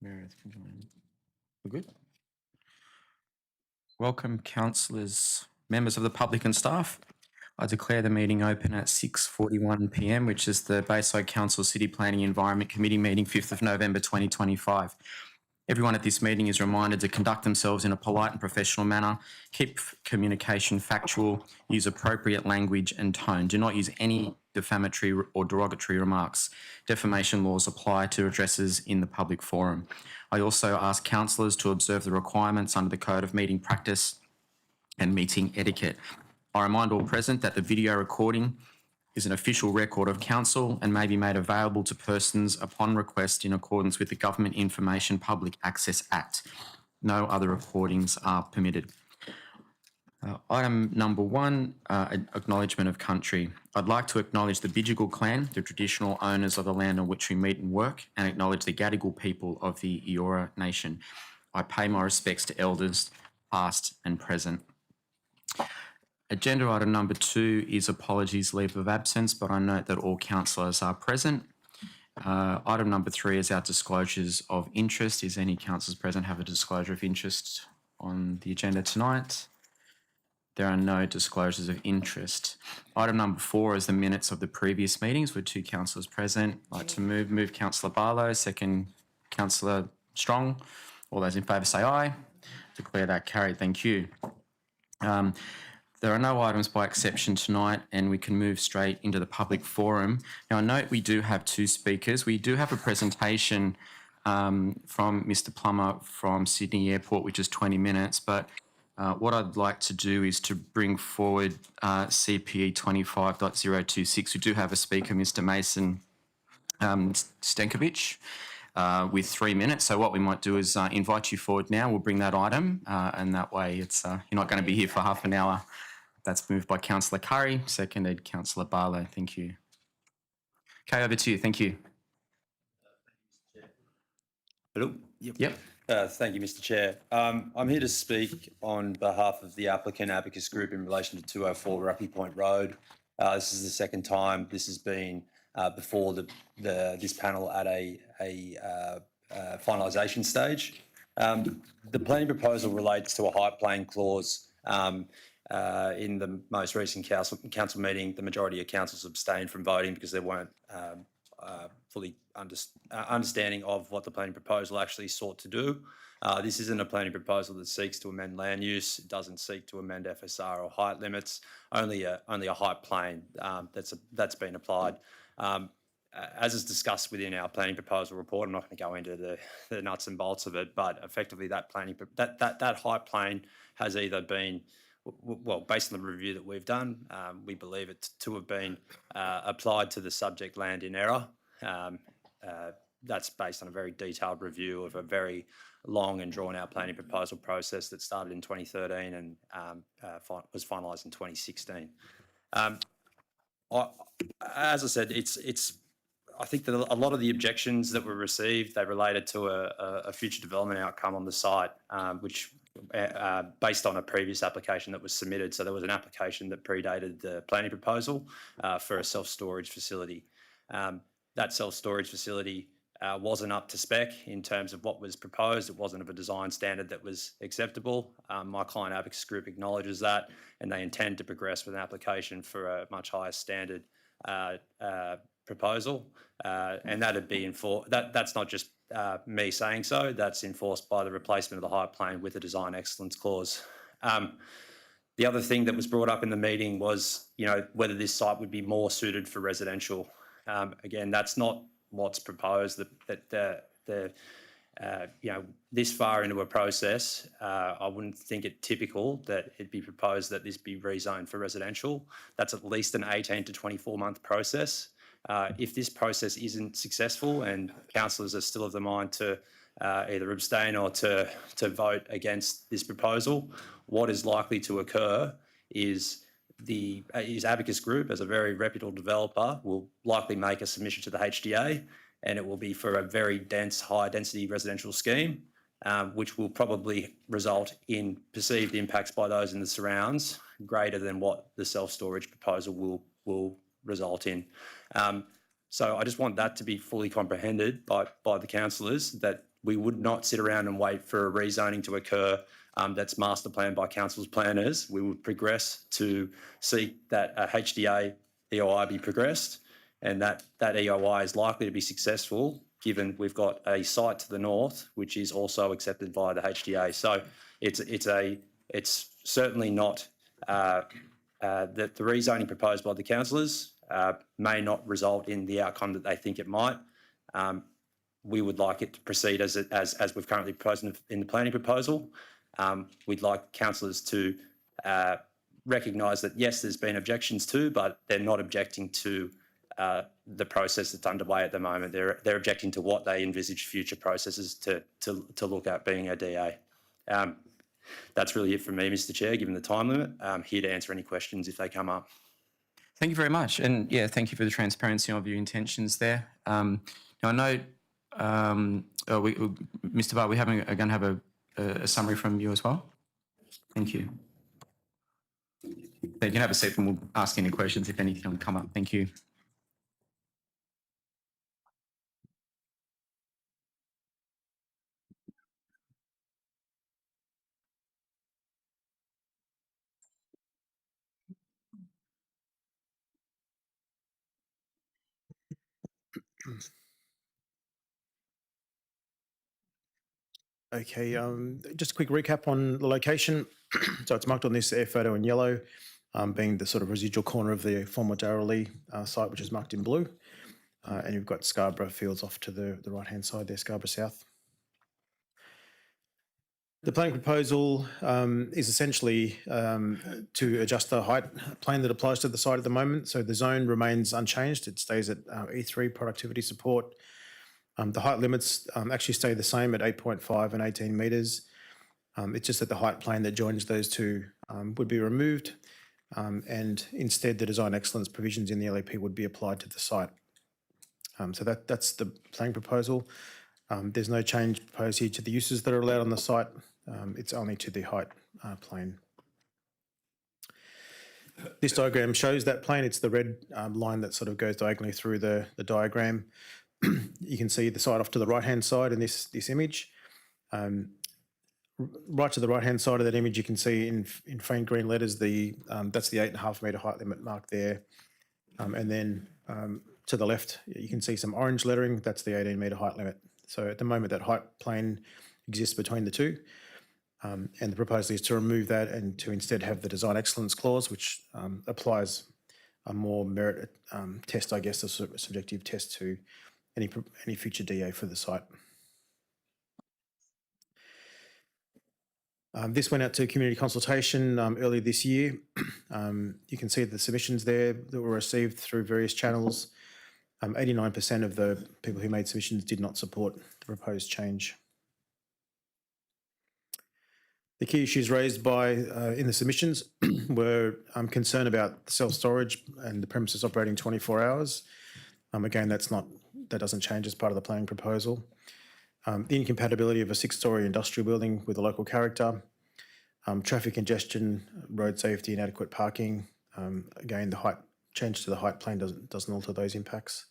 Meredith can join. We're good. Welcome, councillors, members of the public and staff. I declare the meeting open at 6:41 p.m, which is the Bayside Council City Planning Environment Committee meeting, 5th of November 2025. Everyone at this meeting is reminded to conduct themselves in a polite and professional manner, keep communication factual, use appropriate language and tone. Do not use any defamatory or derogatory remarks. Defamation laws apply to addresses in the public forum. I also ask councillors to observe the requirements under the Code of Meeting Practice and Meeting Etiquette. I remind all present that the video recording is an official record of council and may be made available to persons upon request in accordance with the Government Information Public Access Act. No other recordings are permitted. Item number 1, acknowledgement of country. I'd like to acknowledge the Bidjigal clan, the traditional owners of the land on which we meet and work, and acknowledge the Gadigal people of the Eora Nation. I pay my respects to elders, past and present. Agenda item number 2 is apologies, leave of absence, but I note that all councillors are present. Item number 3 is our disclosures of interest. Is any councillors present have a disclosure of interest on the agenda tonight? There are no disclosures of interest. Item number 4 is the minutes of the previous meetings with 2 councillors present. I'd like to move Councillor Barlow, second Councillor Strong. All those in favour say aye. Declare that carried. Thank you. There are no items by exception tonight, and we can move straight into the public forum. Now, I note we do have 2 speakers. We do have a presentation from Mr. Plummer from Sydney Airport, which is 20 minutes, but what I'd like to do is to bring forward CPE 25.026. We do have a speaker, Mr. Mason Stenkovic, with 3 minutes. So what we might do is invite you forward now. We'll bring that item, and that way it's you're not going to be here for half an hour. That's moved by Councillor Curry, seconded Councillor Barlow. Thank you. Okay, over to you. Thank you. Hello. Yep. Thank you, Mr. Chair. I'm here to speak on behalf of the applicant Abacus Group in relation to 204 Ruppy Point Road. This is the second time this has been before this panel at a finalisation stage. The planning proposal relates to a height plane clause. In the most recent council meeting, the majority of councillors abstained from voting because they weren't fully understanding of what the planning proposal actually sought to do. This isn't a planning proposal that seeks to amend land use. It doesn't seek to amend FSR or height limits. Only a height plane that's been applied. As is discussed within our planning proposal report, I'm not going to go into the nuts and bolts of it, but effectively that height plane has either been, well, based on the review that we've done, we believe it to have been applied to the subject land in error. That's based on a very detailed review of a very long and drawn-out planning proposal process that started in 2013 and was finalised in 2016. As I said, I think that a lot of the objections that were received, they related to a future development outcome on the site, which based on a previous application that was submitted. So there was an application that predated the planning proposal for a self-storage facility. That self-storage facility wasn't up to spec in terms of what was proposed. It wasn't of a design standard that was acceptable. My client Abacus Group acknowledges that, and they intend to progress with an application for a much higher standard proposal, and that'd be that's not just me saying so. That's enforced by the replacement of the height plane with a design excellence clause. The other thing that was brought up in the meeting was, whether this site would be more suited for residential. Again, that's not what's proposed. This far into a process, I wouldn't think it typical that it'd be proposed that this be rezoned for residential. That's at least an 18 to 24 month process. If this process isn't successful and councillors are still of the mind to either abstain or to vote against this proposal, what is likely to occur is Abacus Group, as a very reputable developer, will likely make a submission to the HDA, and it will be for a very dense, high-density residential scheme, which will probably result in perceived impacts by those in the surrounds greater than what the self-storage proposal will result in. So I just want that to be fully comprehended by the councillors, that we would not sit around and wait for a rezoning to occur that's master planned by council's planners. We would progress to seek that a HDA EOI be progressed, and that EOI is likely to be successful given we've got a site to the north which is also accepted via the HDA. So it's certainly not that the rezoning proposed by the councillors may not result in the outcome that they think it might. We would like it to proceed as we've currently proposed in the planning proposal. We'd like councillors to recognise that, yes, there's been objections too, but they're not objecting to the process that's underway at the moment. They're objecting to what they envisage future processes to look at being a DA. That's really it from me, Mr. Chair, given the time limit. I'm here to answer any questions if they come up. Thank you very much. And yeah, thank you for the transparency of your intentions there. Now I know, Mr. Barr, are going to have a summary from you as well. Thank you. So you can have a seat and we'll ask any questions if anything will come up. Thank you. Okay, just a quick recap on the location. So it's marked on this air photo in yellow, being the sort of residual corner of the former Darrelly site, which is marked in blue. And you've got Scarborough Fields off to the right-hand side there, Scarborough South. The planning proposal is essentially to adjust the height plan that applies to the site at the moment. So the zone remains unchanged. It stays at E3 productivity support. The height limits actually stay the same at 8.5 and 18 metres. It's just that the height plane that joins those two would be removed, and instead the design excellence provisions in the LEP would be applied to the site. So that's the planning proposal. There's no change proposed here to the uses that are allowed on the site. It's only to the height plane. This diagram shows that plane. It's the red line that sort of goes diagonally through the diagram. You can see the site off to the right-hand side in this image. Right to the right-hand side of that image, you can see in faint green letters that's the 8.5 metre height limit marked there. And then to the left, you can see some orange lettering. That's the 18 metre height limit. So at the moment, that height plane exists between the two. And the proposal is to remove that and to instead have the design excellence clause, which applies a more merit test, I guess, a sort of subjective test to any future DA for the site. This went out to community consultation earlier this year. You can see the submissions there that were received through various channels. 89% of the people who made submissions did not support the proposed change. The key issues raised in the submissions were concern about self-storage and the premises operating 24 hours. Again, that doesn't change as part of the planning proposal. The incompatibility of a 6-storey industrial building with a local character, traffic congestion, road safety, inadequate parking. Again, the change to the height plane doesn't alter those impacts.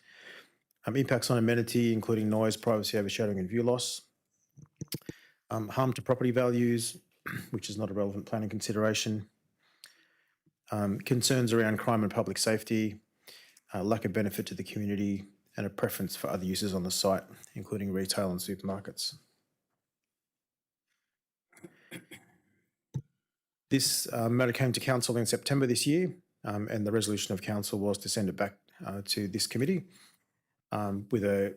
Impacts on amenity, including noise, privacy, overshadowing, and view loss. Harm to property values, which is not a relevant planning consideration. Concerns around crime and public safety, lack of benefit to the community, and a preference for other uses on the site, including retail and supermarkets. This matter came to council in September this year, and the resolution of council was to send it back to this committee with a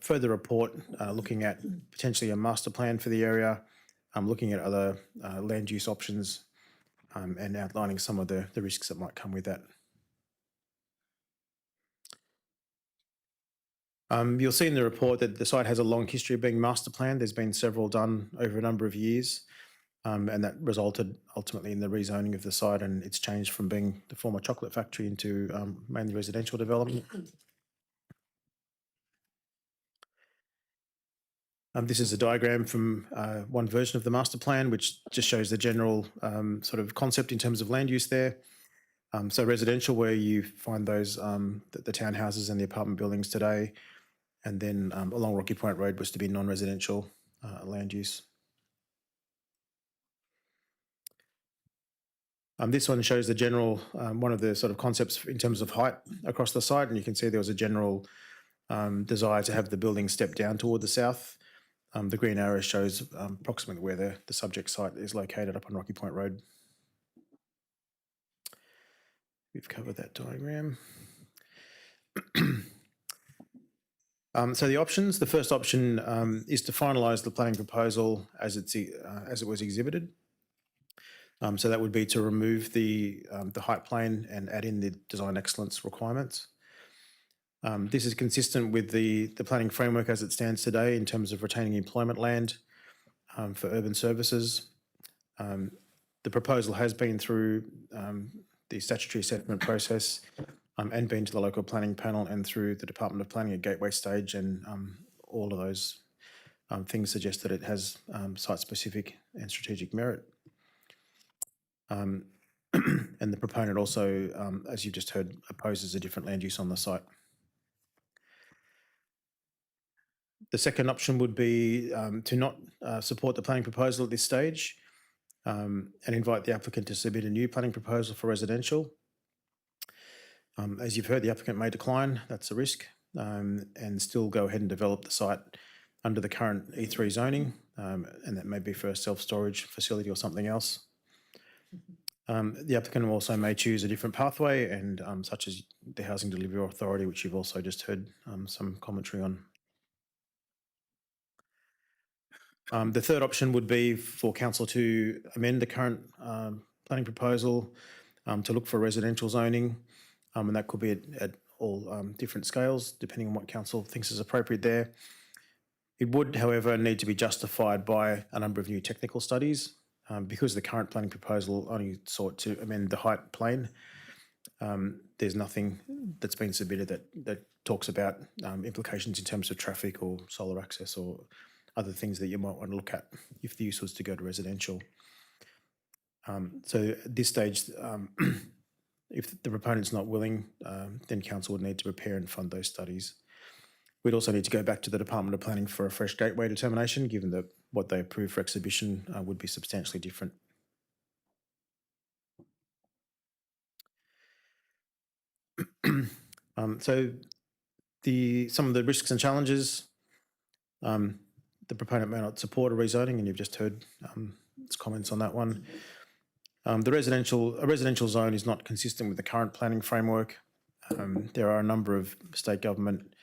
further report looking at potentially a master plan for the area, looking at other land use options, and outlining some of the risks that might come with that. You'll see in the report that the site has a long history of being master planned. There's been several done over a number of years, and that resulted ultimately in the rezoning of the site, and it's changed from being the former chocolate factory into mainly residential development. This is a diagram from one version of the master plan, which just shows the general sort of concept in terms of land use there. So residential, where you find those the townhouses and the apartment buildings today, And then along Rocky Point Road was to be non-residential land use. This one shows the general, one of the sort of concepts in terms of height across the site, and you can see there was a general desire to have the building step down toward the south. The green arrow shows approximately where the subject site is located up on Rocky Point Road. We've covered that diagram. So the options, the first option is to finalise the planning proposal as it was exhibited. So that would be to remove the height plane and add in the design excellence requirements. This is consistent with the planning framework as it stands today in terms of retaining employment land for urban services. The proposal has been through the statutory assessment process and been to the local planning panel and through the Department of Planning at gateway stage, and all of those things suggest that it has site-specific and strategic merit. And the proponent also, as you've just heard, opposes a different land use on the site. The second option would be to not support the planning proposal at this stage and invite the applicant to submit a new planning proposal for residential. As you've heard, the applicant may decline, that's a risk, and still go ahead and develop the site under the current E3 zoning, and that may be for a self-storage facility or something else. The applicant also may choose a different pathway, and such as the Housing Delivery Authority, which you've also just heard some commentary on. The third option would be for council to amend the current planning proposal to look for residential zoning, and that could be at all different scales, depending on what council thinks is appropriate there. It would, however, need to be justified by a number of new technical studies. Because the current planning proposal only sought to amend the height plane, there's nothing that's been submitted that talks about implications in terms of traffic or solar access or other things that you might want to look at if the use was to go to residential. So at this stage, if the proponent's not willing, then council would need to prepare and fund those studies. We'd also need to go back to the Department of Planning for a fresh gateway determination, given that what they approve for exhibition would be substantially different. So some of the risks and challenges, the proponent may not support a rezoning, and you've just heard its comments on that one. A residential zone is not consistent with the current planning framework. There are a number of state government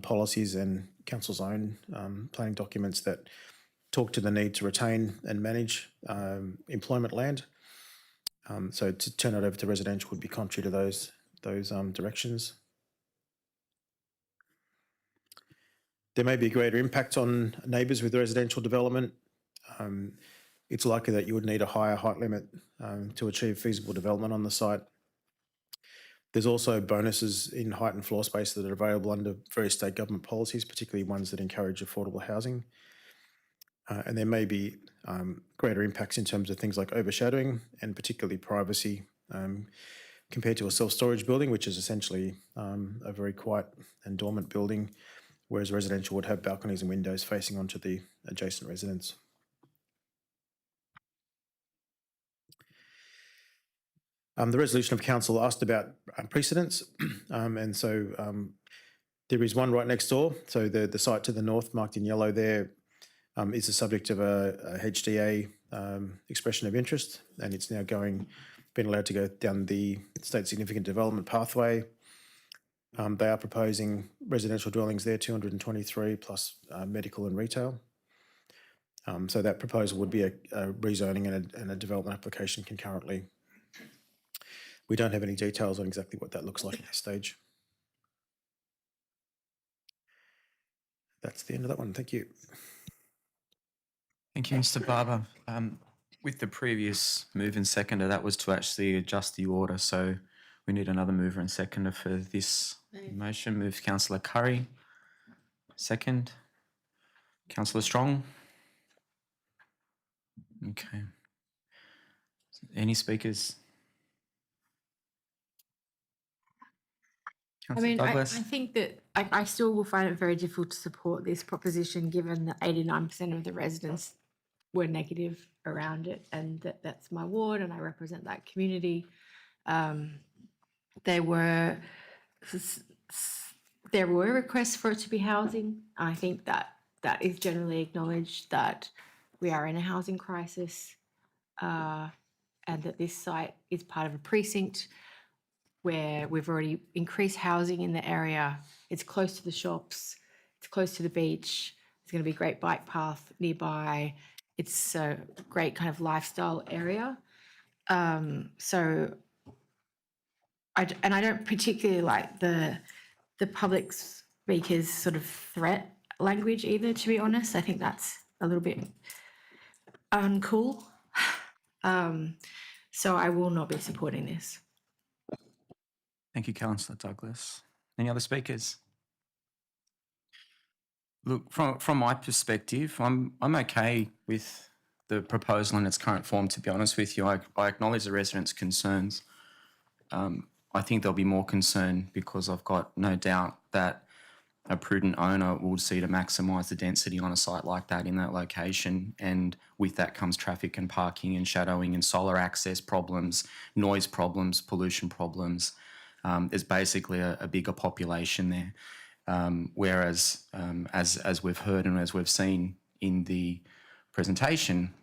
policies and council's own planning documents that talk to the need to retain and manage employment land. So to turn it over to residential would be contrary to those directions. There may be a greater impact on neighbours with residential development. It's likely that you would need a higher height limit to achieve feasible development on the site. There's also bonuses in height and floor space that are available under various state government policies, particularly ones that encourage affordable housing. And there may be greater impacts in terms of things like overshadowing and particularly privacy compared to a self-storage building, which is essentially a very quiet and dormant building, whereas residential would have balconies and windows facing onto the adjacent residence. The resolution of council asked about precedents, and so there is one right next door. So the site to the north, marked in yellow there, is the subject of a HDA expression of interest, and it's now been allowed to go down the state significant development pathway. They are proposing residential dwellings there, 223 plus medical and retail. So that proposal would be a rezoning and a development application concurrently. We don't have any details on exactly what that looks like at this stage. That's the end of that one. Thank you. Thank you, Mr. Barber. With the previous move and seconder, that was to actually adjust the order. So we need another mover and seconder for this motion. Moves Councillor Curry. Second. Councillor Strong. Okay. Any speakers? I Councillor mean, I Douglas? think that I still will find it very difficult to support this proposition given that 89% of the residents were negative around it, and that's my ward and I represent that community. There were requests for it to be housing. I think that is generally acknowledged that we are in a housing crisis, and that this site is part of a precinct where we've already increased housing in the area. It's close to the shops, it's close to the beach. There's going to be a great bike path nearby. It's a great kind of lifestyle area. So I don't particularly like the public speaker's sort of threat language either, to be honest. I think that's a little bit uncool. So I will not be supporting this. Thank you, Councillor Douglas. Any other speakers? Look, from my perspective, I'm okay with the proposal in its current form, to be honest with you. I acknowledge the residents' concerns. I think there'll be more concern because I've got no doubt that a prudent owner will see to maximise the density on a site like that in that location. And with that comes traffic and parking and shadowing and solar access problems, noise problems, pollution problems. There's basically a bigger population there. Whereas, as we've heard and as we've seen in the presentation,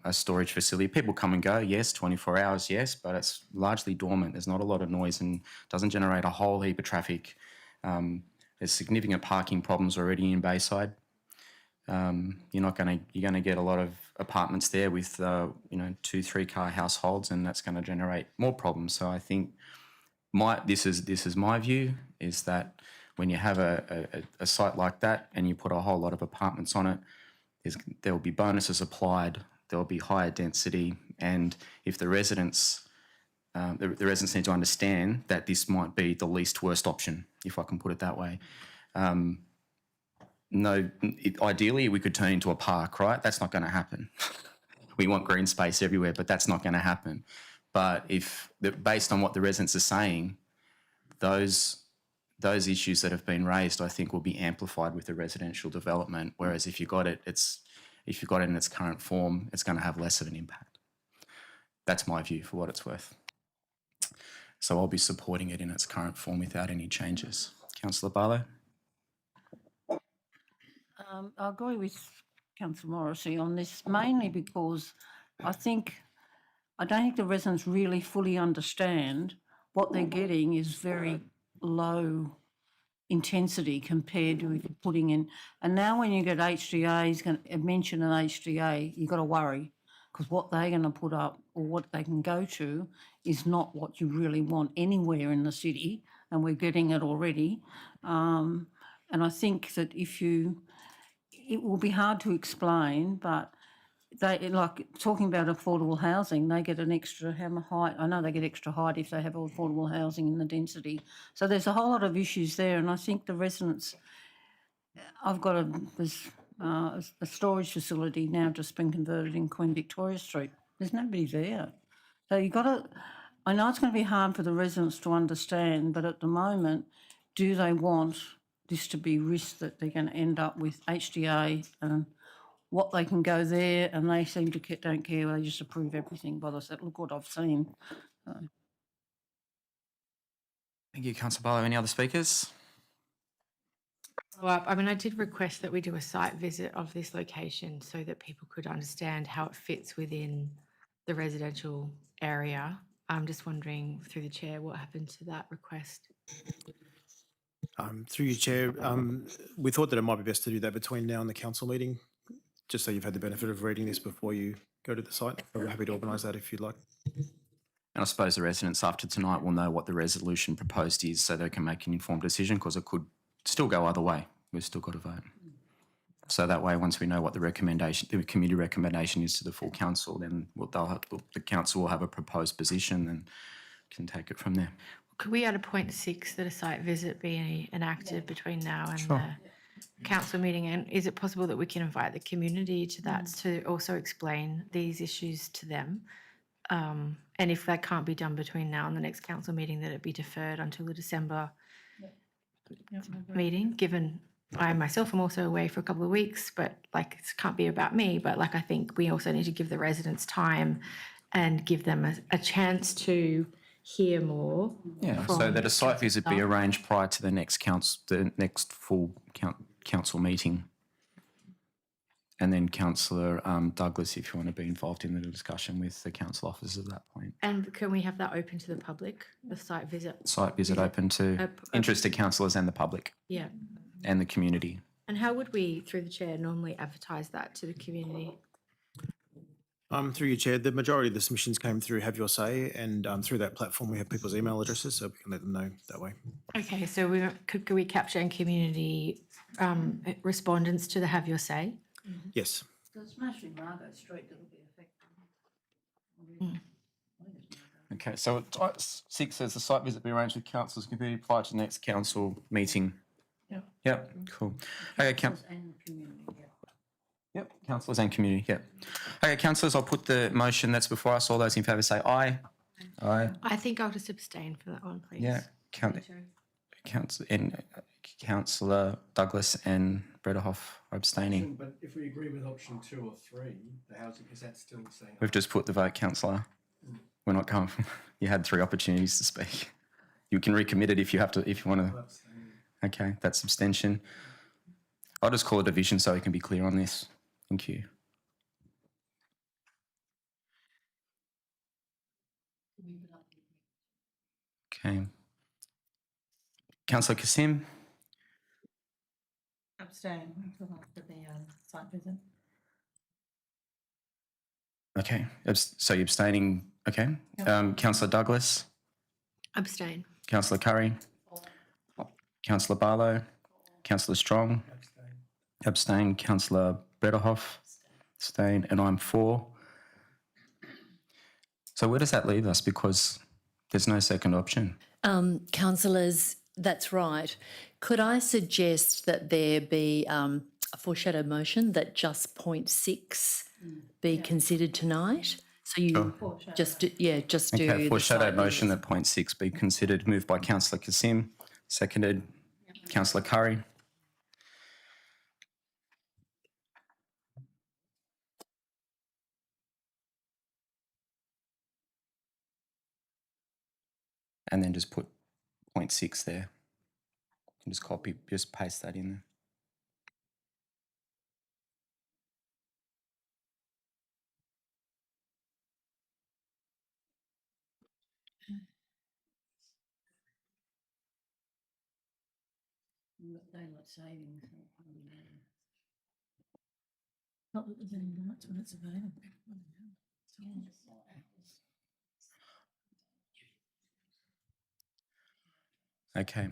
a storage facility, people come and go, yes, 24 hours, yes, but it's largely dormant. There's not a lot of noise and doesn't generate a whole heap of traffic. There's significant parking problems already in Bayside. You're going to get a lot of apartments there with 2-3 car households, and that's going to generate more problems. So I think this is my view, is that when you have a site like that and you put a whole lot of apartments on it, there will be bonuses applied, there will be higher density, and if the residents the residents need to understand that this might be the least worst option, if I can put it that way. Ideally, we could turn into a park, right? That's not going to happen. We want green space everywhere, but that's not going to happen. But based on what the residents are saying, those issues that have been raised, I think, will be amplified with the residential development. Whereas if you got it in its current form, it's going to have less of an impact. That's my view, for what it's worth. So I'll be supporting it in its current form without any changes. Councillor Barlow? I agree with Councillor Morrissey on this, mainly because I don't think the residents really fully understand what they're getting is very low intensity compared to if you're putting in. And now when you get HDA's going to mention an HDA, you've got to worry, because what they're going to put up or what they can go to is not what you really want anywhere in the city, and we're getting it already. And I think that it will be hard to explain, but they, like talking about affordable housing, they get an extra height. I know they get extra height if they have affordable housing in the density. So there's a whole lot of issues there, and I think the residents, I've got a storage facility now just been converted in Queen Victoria Street. There's nobody there. So you've got to, I know it's going to be hard for the residents to understand, but at the moment, do they want this to be risk that they're going to end up with HDA and what they can go there, and they seem to don't care, they just approve everything by the set. Look what I've seen. Thank you, Councillor Barlow. Any other speakers? Well, I mean, I did request that we do a site visit of this location so that people could understand how it fits within the residential area. I'm just wondering, through the chair, what happened to that request? Through your chair, we thought that it might be best to do that between now and the council meeting, just so you've had the benefit of reading this before you go to the site. We're happy to organise that if you'd like. And I suppose the residents after tonight will know what the resolution proposed is, so they can make an informed decision, because it could still go either way. We've still got to vote. So that way, once we know what the committee recommendation is to the full council, then the council will have a proposed position and can take it from there. Could we add a point 6 that a site visit be enacted between now and the council meeting? And is it possible that we can invite the community to that to also explain these issues to them? And if that can't be done between now and the next council meeting, that it be deferred until the December meeting, given I myself am also away for a couple of weeks, but like it can't be about me, but like I think we also need to give the residents time and give them a chance to hear more. Yeah, so that a site visit be arranged prior to the next full council meeting. And then Councillor Douglas, if you want to be involved in the discussion with the council officers at that point. And can we have that open to the public, the site visit? Site visit open to interested councillors and the public Yeah. and the community. And how would we, through the chair, normally advertise that to the community? Through your chair, the majority of the submissions came through Have Your Say, and through that platform we have people's email addresses, so we can let them know that way. Okay, so could we capture in community respondents to the Have Your Say? Yes. So it's mostly Margot Street that'll be affected. Okay, so at 6 says the site visit be arranged with councillors community prior to the next council meeting. Yeah. Yep, cool. Okay, And community, yeah. Yep, councillors and community, yep. Okay, councillors, I'll put the motion that's before us. All those in favour say aye. Aye. I think I'll just abstain for that one, please. Yeah, Councillor Douglas and Brederhoff are abstaining. But if we agree with option 2 or 3, the housing, is that still saying? We've just put the vote, councillor. We're not going. You had 3 opportunities to speak. You can recommit it if you want to. Okay, that's abstention. I'll just call a division so we can be clear on this. Thank you. Okay. Councillor Kassim. Abstain until after the site visit. Okay, so you're abstaining. Okay. Councillor Douglas. Abstain. Councillor Curry. Councillor Barlow. Councillor Strong. Abstain. Councillor Brederhoff. Abstain. And I'm for. So where does that leave us? Because there's no second option. Councillors, that's right. Could I suggest that there be a foreshadowed motion that just point 6 be considered tonight? So you just do Okay, the foreshadowed site motion visits. that point 6 be considered. Moved by Councillor Kassim, seconded Councillor Curry. And then just put point 6 there. You can just paste that in there. Daylight savings. Not that there's any lights when it's available. Okay.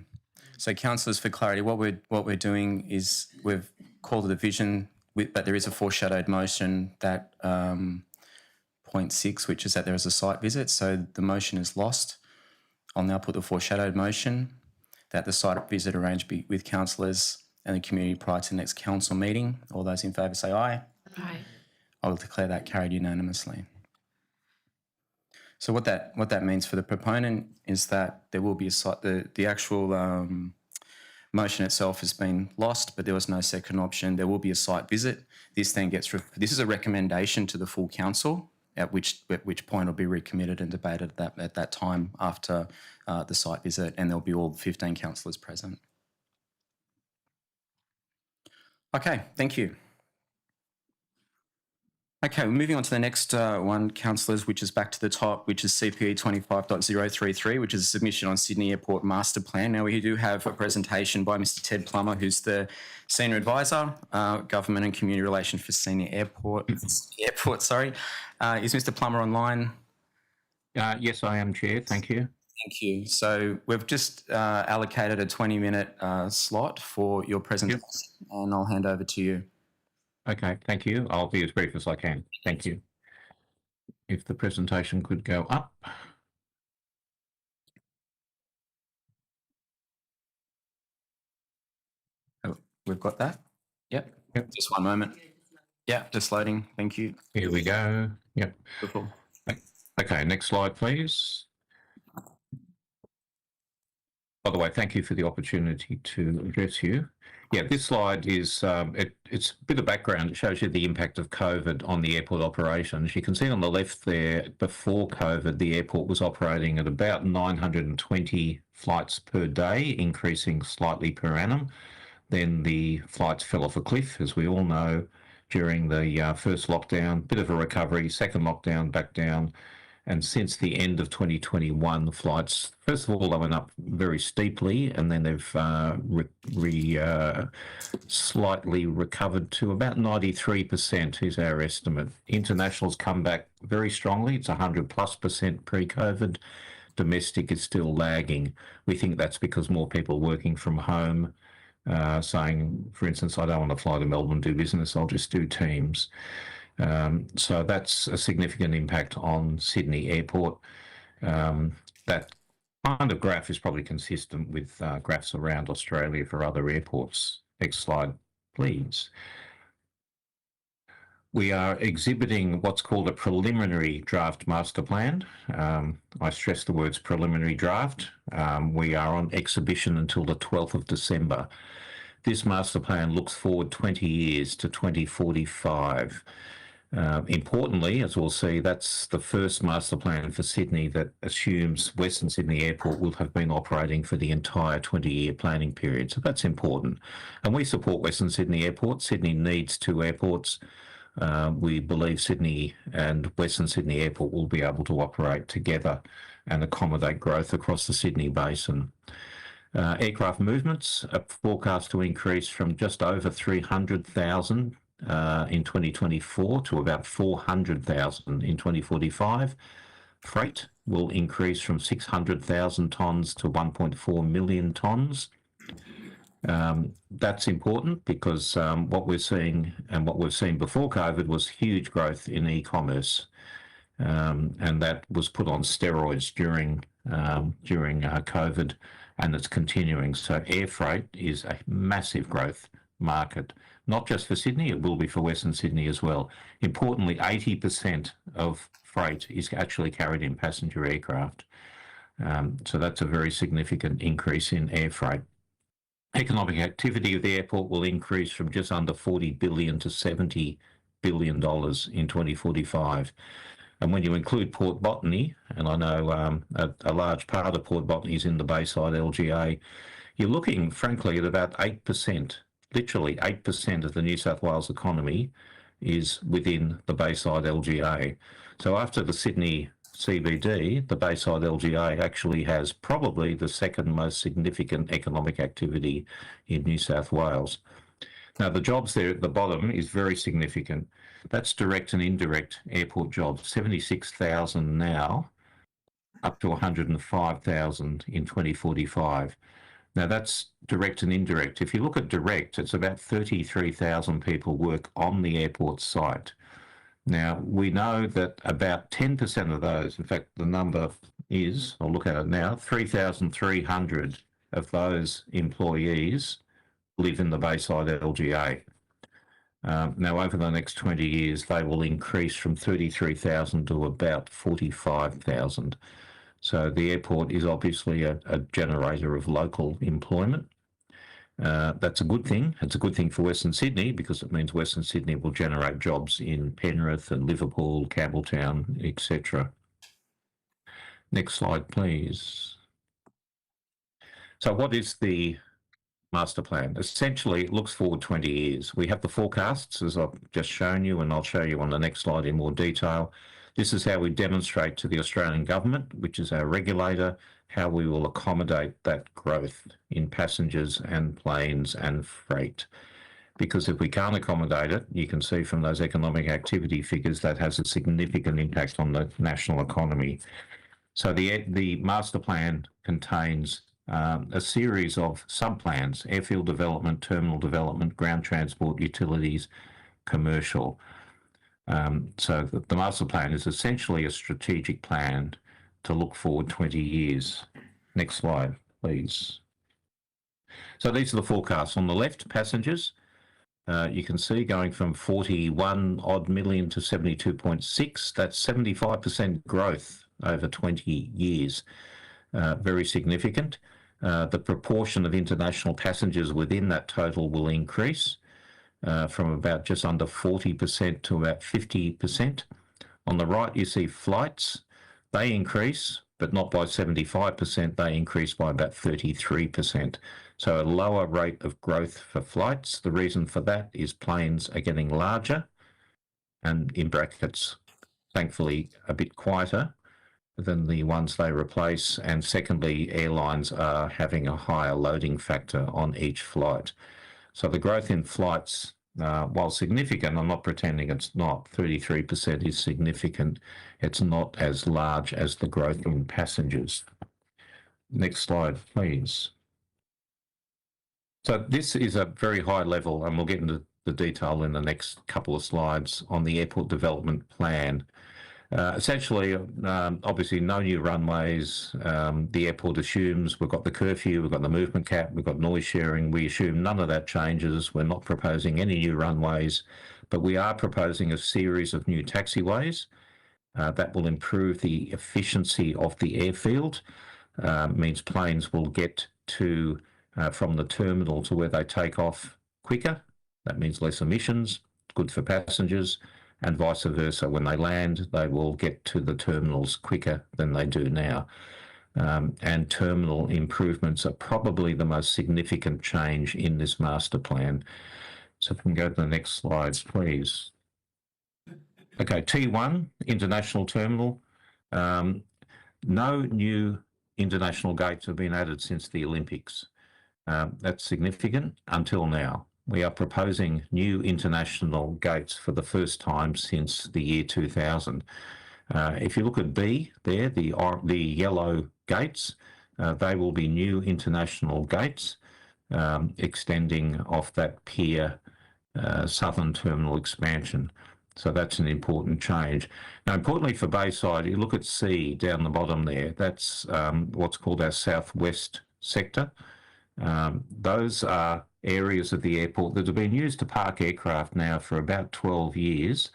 So councillors, for clarity, what we're doing is we've called a division, but there is a foreshadowed motion that point 6, which is that there is a site visit. So the motion is lost. I'll now put the foreshadowed motion that the site visit arranged with councillors and the community prior to the next council meeting. All those in favour say aye. Aye. I will declare that carried unanimously. So what that means for the proponent is that there will be a site. The actual motion itself has been lost, but there was no second option. There will be a site visit. This then this is a recommendation to the full council, at which point it'll be recommitted and debated at that time after the site visit, and there'll be all 15 councillors present. Okay, thank you. Okay, we're moving on to the next one, councillors, which is back to the top, which is CPE 25.033, which is a submission on Sydney Airport Master Plan. Now, we do have a presentation by Mr. Ted Plummer, who's the Senior Advisor, Government and Community Relations for Sydney Airport. Is Mr. Plummer online? Yes, I am, Chair. Thank you. Thank you. So we've just allocated a 20-minute slot for your presentation, and I'll hand over to you. Okay, thank you. I'll be as brief as I can. Thank you. If the presentation could go up. Oh, we've got that? Yep. Just one moment. Yeah, just loading. Thank you. Here we go. Yep. Beautiful. Okay, next slide, please. By the way, thank you for the opportunity to address you. Yeah, this slide is, it's a bit of background. It shows you the impact of COVID on the airport operations. You can see on the left there, before COVID, the airport was operating at about 920 flights per day, increasing slightly per annum. Then the flights fell off a cliff, as we all know, during the first lockdown, bit of a recovery, second lockdown, back down. And since the end of 2021, the flights, first of all, they went up very steeply, and then they've slightly recovered to about 93% is our estimate. International's come back very strongly. It's 100+% pre-COVID. Domestic is still lagging. We think that's because more people are working from home, saying, for instance, I don't want to fly to Melbourne to do business, I'll just do Teams. So that's a significant impact on Sydney Airport. That kind of graph is probably consistent with graphs around Australia for other airports. Next slide, please. We are exhibiting what's called a preliminary draft master plan. I stress the words preliminary draft. We are on exhibition until the 12th of December. This master plan looks forward 20 years to 2045. Importantly, as we'll see, that's the first master plan for Sydney that assumes Western Sydney Airport will have been operating for the entire 20-year planning period. So that's important. And we support Western Sydney Airport. Sydney needs two airports. We believe Sydney and Western Sydney Airport will be able to operate together and accommodate growth across the Sydney Basin. Aircraft movements are forecast to increase from just over 300,000 in 2024 to about 400,000 in 2045. Freight will increase from 600,000 tonnes to 1.4 million tonnes. That's important because what we're seeing and what we've seen before COVID was huge growth in e-commerce, and that was put on steroids during COVID, and it's continuing. So air freight is a massive growth market, not just for Sydney, it will be for Western Sydney as well. Importantly, 80% of freight is actually carried in passenger aircraft. So that's a very significant increase in air freight. Economic activity of the airport will increase from just under $40 billion to $70 billion in 2045. And when you include Port Botany, and I know a large part of Port Botany is in the Bayside LGA, you're looking, frankly, at about 8%. Literally 8% of the New South Wales economy is within the Bayside LGA. So after the Sydney CBD, the Bayside LGA actually has probably the second most significant economic activity in New South Wales. Now, the jobs there at the bottom is very significant. That's direct and indirect airport jobs, 76,000 now, up to 105,000 in 2045. Now, that's direct and indirect. If you look at direct, it's about 33,000 people work on the airport site. Now, we know that about 10% of those, in fact, the number is, I'll look at it now, 3,300 of those employees live in the Bayside LGA. Now, over the next 20 years, they will increase from 33,000 to about 45,000. So the airport is obviously a generator of local employment. That's a good thing. It's a good thing for Western Sydney because it means Western Sydney will generate jobs in Penrith and Liverpool, Campbelltown, etc. Next slide, please. So what is the master plan? Essentially, it looks forward 20 years. We have the forecasts, as I've just shown you, and I'll show you on the next slide in more detail. This is how we demonstrate to the Australian government, which is our regulator, how we will accommodate that growth in passengers and planes and freight. Because if we can't accommodate it, you can see from those economic activity figures that has a significant impact on the national economy. So the master plan contains a series of sub-plans: airfield development, terminal development, ground transport, utilities, commercial. So the master plan is essentially a strategic plan to look forward 20 years. Next slide, please. So these are the forecasts. On the left, passengers, you can see going from 41 odd million to 72.6. That's 75% growth over 20 years. Very significant. The proportion of international passengers within that total will increase from about just under 40% to about 50%. On the right, you see flights. They increase, but not by 75%. They increase by about 33%. So a lower rate of growth for flights. The reason for that is planes are getting larger and, in brackets, thankfully a bit quieter than the ones they replace. And secondly, airlines are having a higher loading factor on each flight. So the growth in flights, while significant, I'm not pretending it's not, 33% is significant. It's not as large as the growth in passengers. Next slide, please. So this is a very high level, and we'll get into the detail in the next couple of slides on the airport development plan. Essentially, obviously, no new runways. The airport assumes we've got the curfew, we've got the movement cap, we've got noise sharing. We assume none of that changes. We're not proposing any new runways, but we are proposing a series of new taxiways that will improve the efficiency of the airfield. Means planes will get to from the terminal to where they take off quicker. That means less emissions, good for passengers. And vice versa. When they land, they will get to the terminals quicker than they do now. And terminal improvements are probably the most significant change in this master plan. So if we can go to the next slides, please. Okay, T1, International Terminal. No new international gates have been added since the Olympics. That's significant until now. We are proposing new international gates for the first time since the year 2000. If you look at B there, the yellow gates, they will be new international gates extending off that pier southern terminal expansion. So that's an important change. Now, importantly for Bayside, you look at C down the bottom there, that's what's called our southwest sector. Those are areas of the airport that have been used to park aircraft now for about 12 years.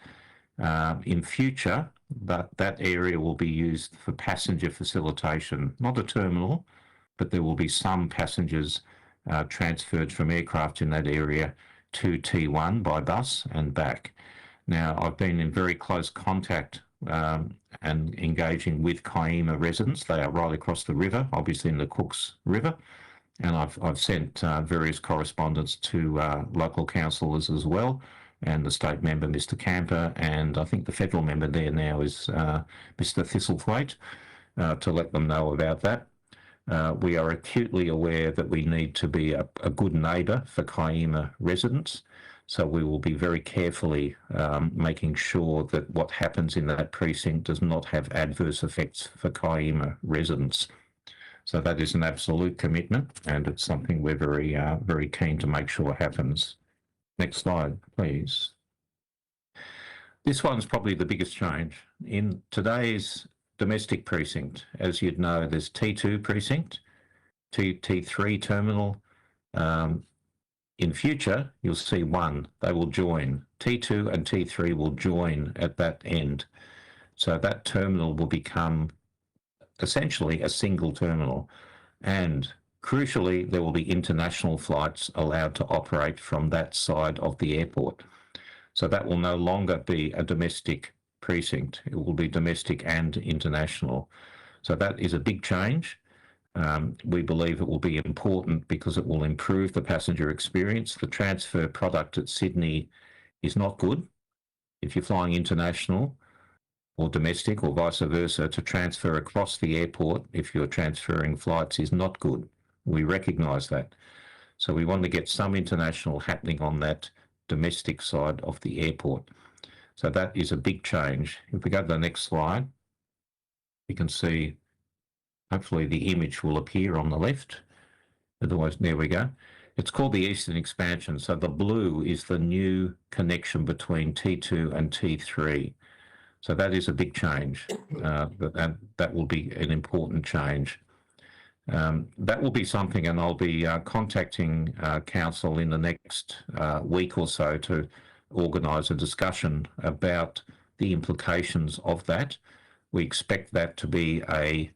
In future, that area will be used for passenger facilitation, not a terminal, but there will be some passengers transferred from aircraft in that area to T1 by bus and back. Now, I've been in very close contact and engaging with Kiama residents. They are right across the river, obviously in the Cooks River. And I've sent various correspondence to local councillors as well, and the state member, Mr. Camper, and I think the federal member there now is Mr. Thistlethwaite, to let them know about that. We are acutely aware that we need to be a good neighbour for Kiama residents, so we will be very carefully making sure that what happens in that precinct does not have adverse effects for Kiama residents. So that is an absolute commitment, and it's something we're very keen to make sure happens. Next slide, please. This one's probably the biggest change. In today's domestic precinct, as you'd know, there's T2 precinct, T3 terminal. In future, you'll see one, they will join. T2 and T3 will join at that end. So that terminal will become essentially a single terminal, and crucially there will be international flights allowed to operate from that side of the airport. So that will no longer be a domestic precinct, it will be domestic and international. So that is a big change. We believe it will be important because it will improve the passenger experience. The transfer product at Sydney is not good. If you're flying international or domestic or vice versa, to transfer across the airport if you're transferring flights is not good. We recognise that. So we want to get some international happening on that domestic side of the airport. So that is a big change. If we go to the next slide, you can see, hopefully the image will appear on the left. Otherwise, there we go. It's called the Eastern Expansion. So the blue is the new connection between T2 and T3. So that is a big change. That will be an important change. That will be something, and I'll be contacting council in the next week or so to organise a discussion about the implications of that. We expect that to be a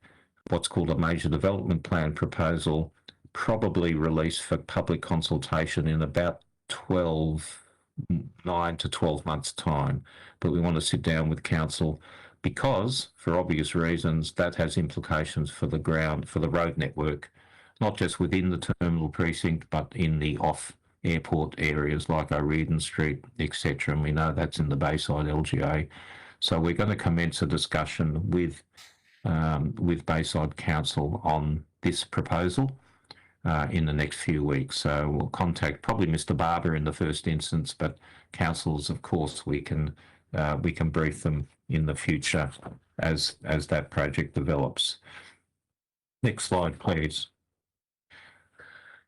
what's called a major development plan proposal, probably released for public consultation in about 9 to 12 months' time. But we want to sit down with council because, for obvious reasons, that has implications for the road network, not just within the terminal precinct, but in the off-airport areas like O'Riordan Street, etc. And we know that's in the Bayside LGA. So we're going to commence a discussion with Bayside Council on this proposal in the next few weeks. So we'll contact probably Mr. Barber in the first instance, but councils, of course, we can brief them in the future as that project develops. Next slide, please.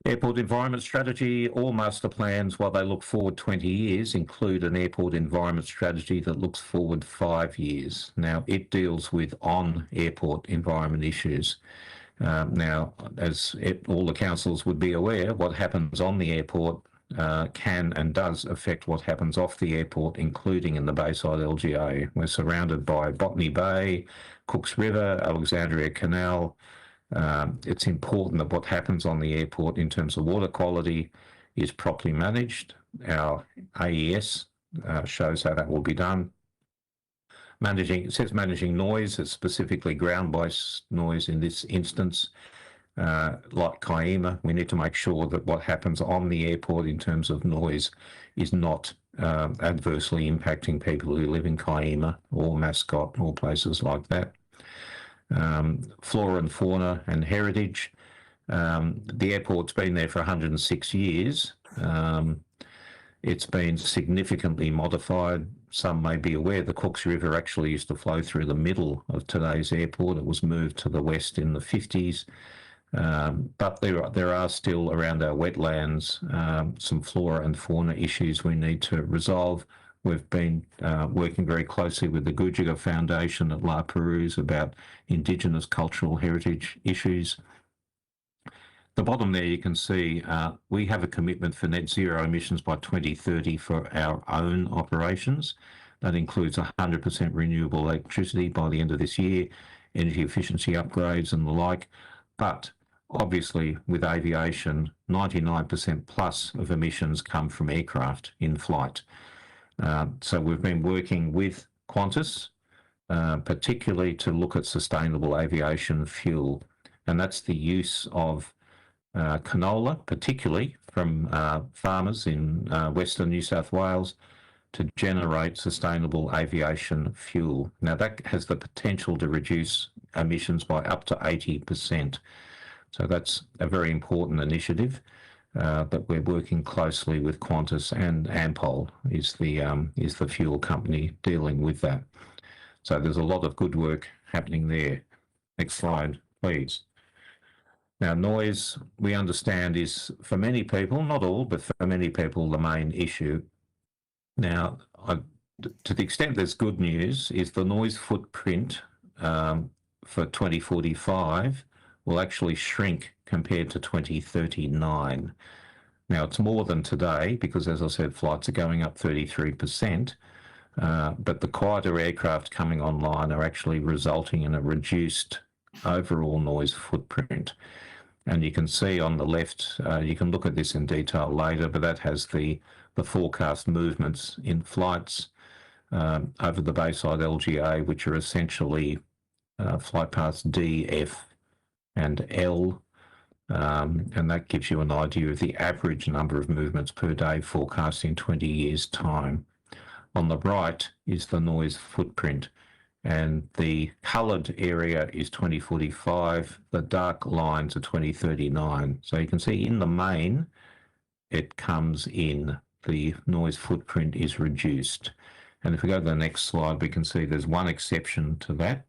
Airport environment strategy. All master plans, while they look forward 20 years, include an airport environment strategy that looks forward 5 years. Now, it deals with on-airport environment issues. Now, as all the councils would be aware, what happens on the airport can and does affect what happens off the airport, including in the Bayside LGA. We're surrounded by Botany Bay, Cooks River, Alexandria Canal. It's important that what happens on the airport in terms of water quality is properly managed. Our AES shows how that will be done. It says managing noise. It's specifically ground-based noise in this instance. Like Kiama, we need to make sure that what happens on the airport in terms of noise is not adversely impacting people who live in Kiama or Mascot or places like that. Flora and fauna and heritage. The airport's been there for 106 years. It's been significantly modified. Some may be aware the Cooks River actually used to flow through the middle of today's airport. It was moved to the west in the 50s. But there are still around our wetlands some flora and fauna issues we need to resolve. We've been working very closely with the Gujaga Foundation at La Perouse about Indigenous cultural heritage issues. The bottom there you can see we have a commitment for net zero emissions by 2030 for our own operations. That includes 100% renewable electricity by the end of this year, energy efficiency upgrades and the like. But obviously with aviation, 99% plus of emissions come from aircraft in flight. So we've been working with Qantas, particularly to look at sustainable aviation fuel. And that's the use of canola, particularly from farmers in Western New South Wales, to generate sustainable aviation fuel. Now that has the potential to reduce emissions by up to 80%. So that's a very important initiative that we're working closely with Qantas, and Ampol is the fuel company dealing with that. So there's a lot of good work happening there. Next slide, please. Now, noise, we understand, is for many people, not all, but for many people, the main issue. Now, to the extent there's good news, is the noise footprint for 2045 will actually shrink compared to 2039. Now, it's more than today because, as I said, flights are going up 33%, but the quieter aircraft coming online are actually resulting in a reduced overall noise footprint. And you can see on the left, you can look at this in detail later, but that has the forecast movements in flights over the Bayside LGA, which are essentially flight paths D, F, and L. And that gives you an idea of the average number of movements per day forecast in 20 years' time. On the right is the noise footprint, and the coloured area is 2045. The dark lines are 2039. So you can see in the main, it comes in. The noise footprint is reduced. And if we go to the next slide, we can see there's one exception to that.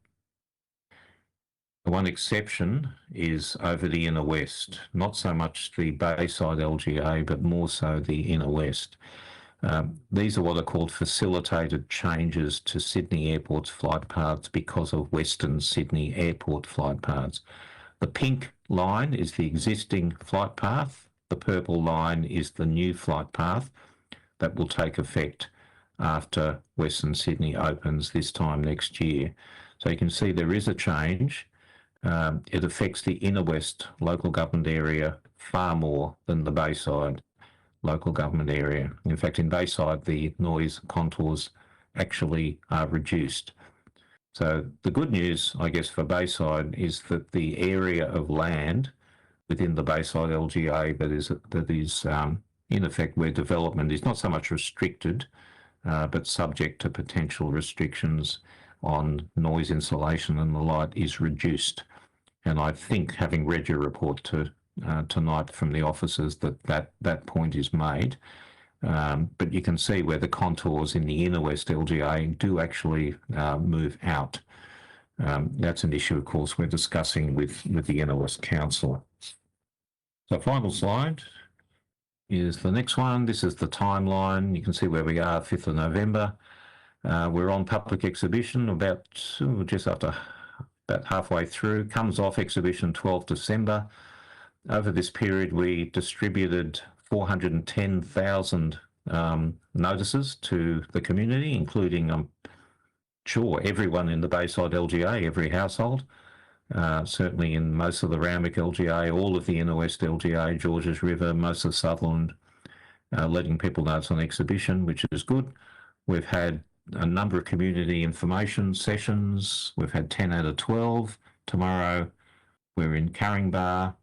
The one exception is over the inner west, not so much the Bayside LGA, but more so the inner west. These are what are called facilitated changes to Sydney Airport's flight paths because of Western Sydney Airport flight paths. The pink line is the existing flight path. The purple line is the new flight path that will take effect after Western Sydney opens this time next year. So you can see there is a change. it affects the inner west local government area far more than the Bayside local government area. In fact, in Bayside, the noise contours actually are reduced. So the good news, I guess, for Bayside is that the area of land within the Bayside LGA that is in effect where development is not so much restricted, but subject to potential restrictions on noise insulation and the like is reduced. And I think, having read your report tonight from the officers, that point is made. But you can see where the contours in the inner west LGA do actually move out. That's an issue, of course, we're discussing with the inner west council. So final slide is the next one. This is the timeline. You can see where we are, 5th of November. We're on public exhibition about just after about halfway through. Comes off exhibition 12 December. Over this period, we distributed 410,000 notices to the community, including, I'm sure, everyone in the Bayside LGA, every household. Certainly in most of the Randwick LGA, all of the Inner West LGA, Georges River, most of Sutherland, letting people know it's on exhibition, which is good. We've had a number of community information sessions. We've had 10 out of 12. Tomorrow we're in Carringbar,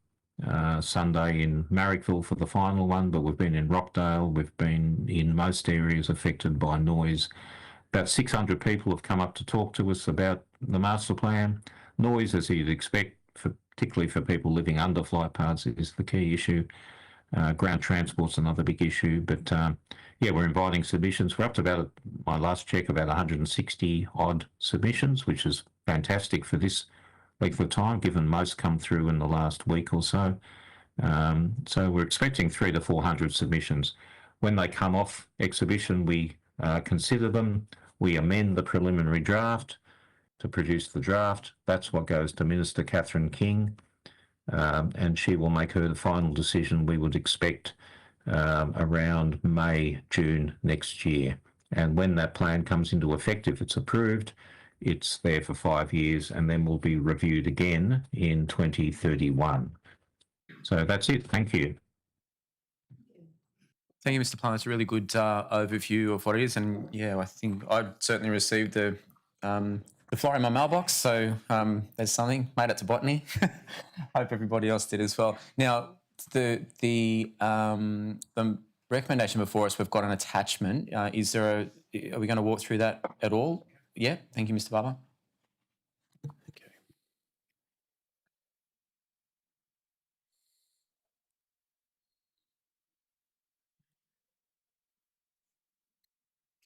Sunday in Marrickville for the final one, but we've been in Rockdale. We've been in most areas affected by noise. About 600 people have come up to talk to us about the master plan. Noise, as you'd expect, particularly for people living under flight paths, is the key issue. Ground transport's another big issue, but yeah, we're inviting submissions. We're up to about, my last check, about 160 odd submissions, which is fantastic for this length of time, given most come through in the last week or so. So we're expecting 300 to 400 submissions. When they come off exhibition, we consider them. We amend the preliminary draft to produce the draft. That's what goes to Minister Catherine King, and she will make her final decision, we would expect, around May, June next year. And when that plan comes into effect, if it's approved, it's there for 5 years and then will be reviewed again in 2031. So that's it. Thank you. Thank you, Mr. Plummer. It's a really good overview of what it is. And yeah, I think I certainly received the flyer in my mailbox. So there's something. Made it to botany. Hope everybody else did as well. Now, the recommendation before us, we've got an attachment. Are we going to walk through that at all? Yeah. Thank you, Mr. Barber. Okay.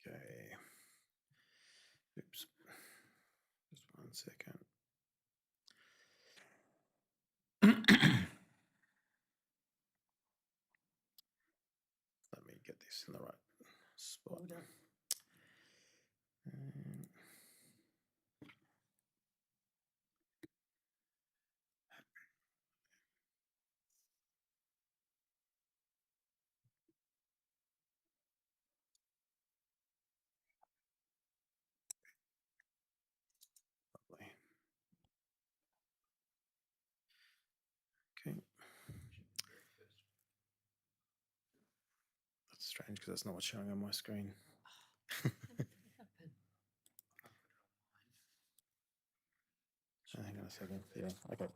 Okay. Oops. Just 1 second. Let me get this in the right spot. Lovely. Okay. That's strange because that's not what's showing on my screen. Hang on a second. Yeah. Okay.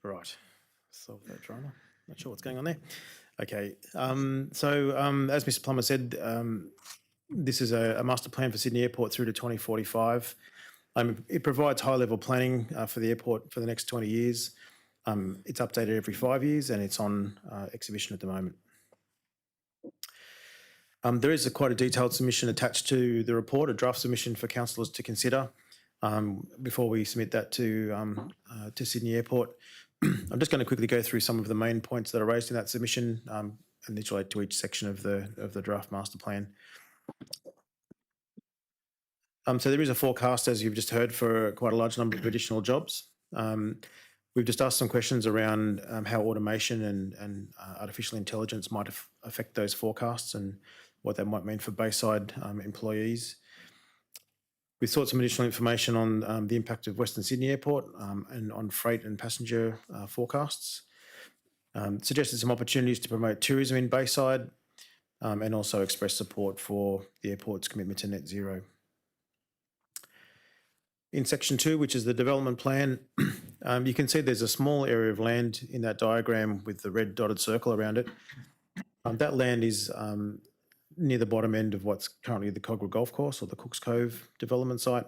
Right. Solve that drama. Not sure what's going on there. Okay. As Mr. Plummer said, this is a master plan for Sydney Airport through to 2045. It provides high-level planning for the airport for the next 20 years. It's updated every 5 years and it's on exhibition at the moment. There is quite a detailed submission attached to the report, a draft submission for councillors to consider before we submit that to Sydney Airport. I'm just going to quickly go through some of the main points that are raised in that submission, and these relate to each section of the draft master plan. So there is a forecast, as you've just heard, for quite a large number of additional jobs. We've just asked some questions around how automation and artificial intelligence might affect those forecasts and what that might mean for Bayside employees. We sought some additional information on the impact of Western Sydney Airport and on freight and passenger forecasts. Suggested some opportunities to promote tourism in Bayside and also express support for the airport's commitment to net zero. In section 2, which is the development plan, you can see there's a small area of land in that diagram with the red dotted circle around it. That land is near the bottom end of what's currently the Cogra Golf Course or the Cooks Cove development site.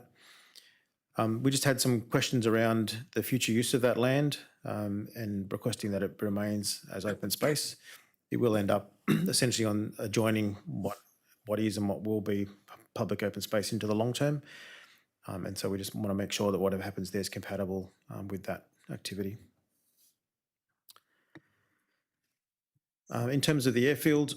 We just had some questions around the future use of that land and requesting that it remains as open space. It will end up essentially on adjoining what is and what will be public open space into the long term. And so we just want to make sure that whatever happens there is compatible with that activity. In terms of the airfield,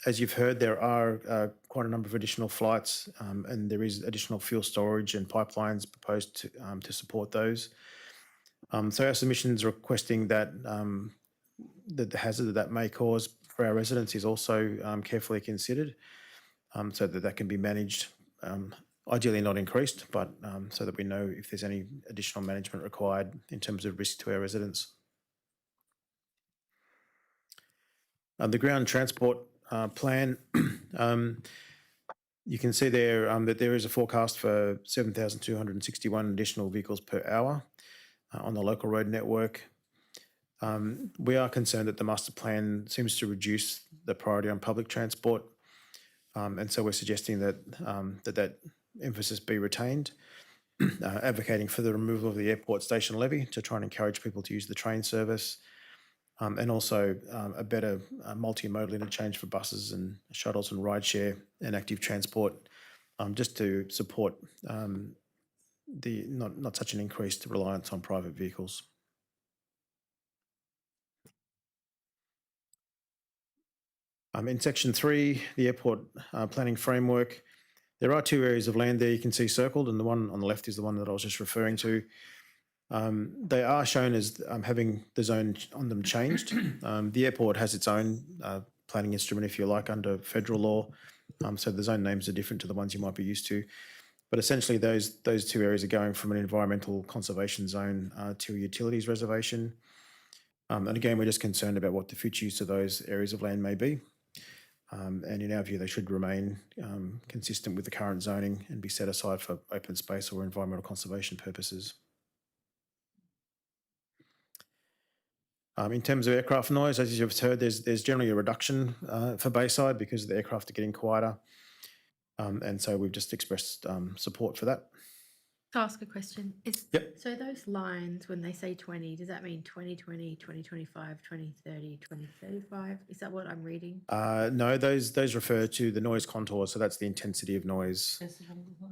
as you've heard, there are quite a number of additional flights and there is additional fuel storage and pipelines proposed to support those. So our submission's requesting that, that the hazard that may cause for our residents is also carefully considered so that that can be managed, ideally not increased, but so that we know if there's any additional management required in terms of risk to our residents. The ground transport plan, you can see there that there is a forecast for 7,261 additional vehicles per hour on the local road network. We are concerned that the master plan seems to reduce the priority on public transport, and so we're suggesting that that emphasis be retained, advocating for the removal of the airport station levy to try and encourage people to use the train service. And also a better multimodal interchange for buses and shuttles and rideshare and active transport, just to support the not such an increased reliance on private vehicles. In section 3, the airport planning framework, there are 2 areas of land there you can see circled, and the one on the left is the one that I was just referring to. They are shown as having the zone on them changed. The airport has its own planning instrument, if you like, under federal law. So the zone names are different to the ones you might be used to. But essentially those 2 areas are going from an environmental conservation zone to a utilities reservation. And again, we're just concerned about what the future use of those areas of land may be. And in our view, they should remain consistent with the current zoning and be set aside for open space or environmental conservation purposes. In terms of aircraft noise, as you've heard, there's generally a reduction for Bayside because the aircraft are getting quieter. And so we've just expressed support for that. To ask a question, Yep. so those lines, when they say 20, does that mean 2020, 2025, 2030, 2035? Is that what I'm reading? No, those refer to the noise contour. So that's the intensity of noise,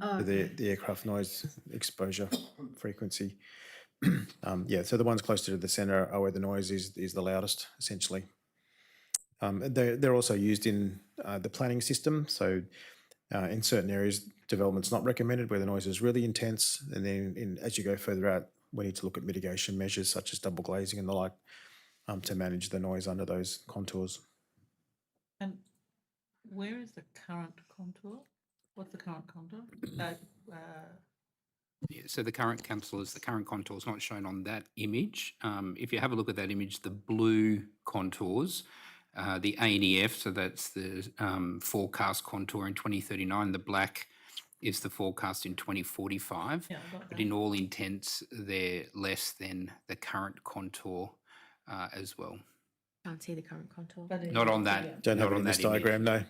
Oh, the aircraft noise exposure frequency. Yeah, so the ones closer to the centre are where the noise is the loudest, essentially. They're also used in the planning system. So in certain areas, development's not recommended where the noise is really intense. And then as you go further out, we need to look at mitigation measures such as double glazing and the like to manage the noise under those contours. And where is the current contour? What's the current contour? Yeah, so the current contour is not shown on that image. If you have a look at that image, the blue contours, the ANEF, so that's the forecast contour in 2039. The black is the forecast in 2045. Yeah, I got But that. in all intents, they're less than the current contour as well. can't see the current contour. But it- Not on that. Don't not have it on in this that image. diagram, no.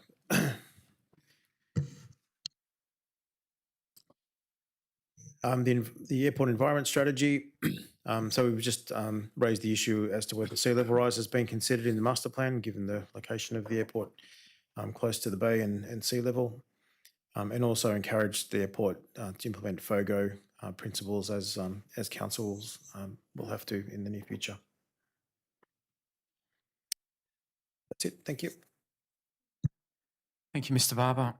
The airport environment strategy. So we've just raised the issue as to whether sea level rise has been considered in the master plan, given the location of the airport close to the bay and sea level, and also encouraged the airport to implement FOGO principles as councils will have to in the near future. That's it. Thank you. Thank you, Mr. Barber.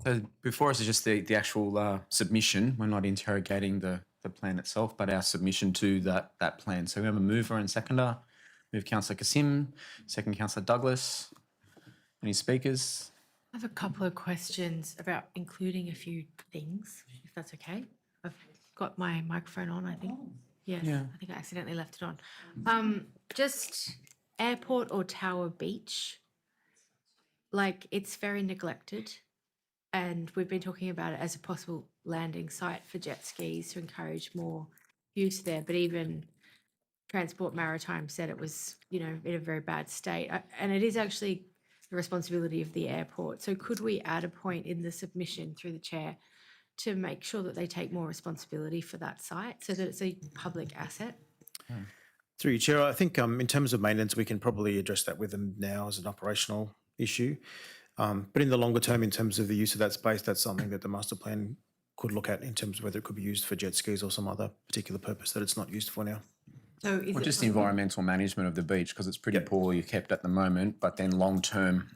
So before us is just the actual submission. We're not interrogating the plan itself, but our submission to that plan. So we have a mover and seconder. Move Councillor Kasim, second Councillor Douglas. Any speakers? I have a couple of questions about including a few things, if that's okay. I've got my microphone on, I think. Yes, I think I accidentally left it on. Just airport or Tower Beach, like it's very neglected. And we've been talking about it as a possible landing site for jet skis to encourage more use there. But even Transport Maritime said it was, in a very bad state. And it is actually the responsibility of the airport. So could we add a point in the submission through the chair to make sure that they take more responsibility for that site so that it's a public asset? Through you, Chair, I think in terms of maintenance, we can probably address that with them now as an operational issue. But in the longer term, in terms of the use of that space, that's something that the master plan could look at in terms of whether it could be used for jet skis or some other particular purpose that it's not used for now. So is Or it just possible- environmental management of the beach, because it's pretty poorly kept at the moment, but then long-term,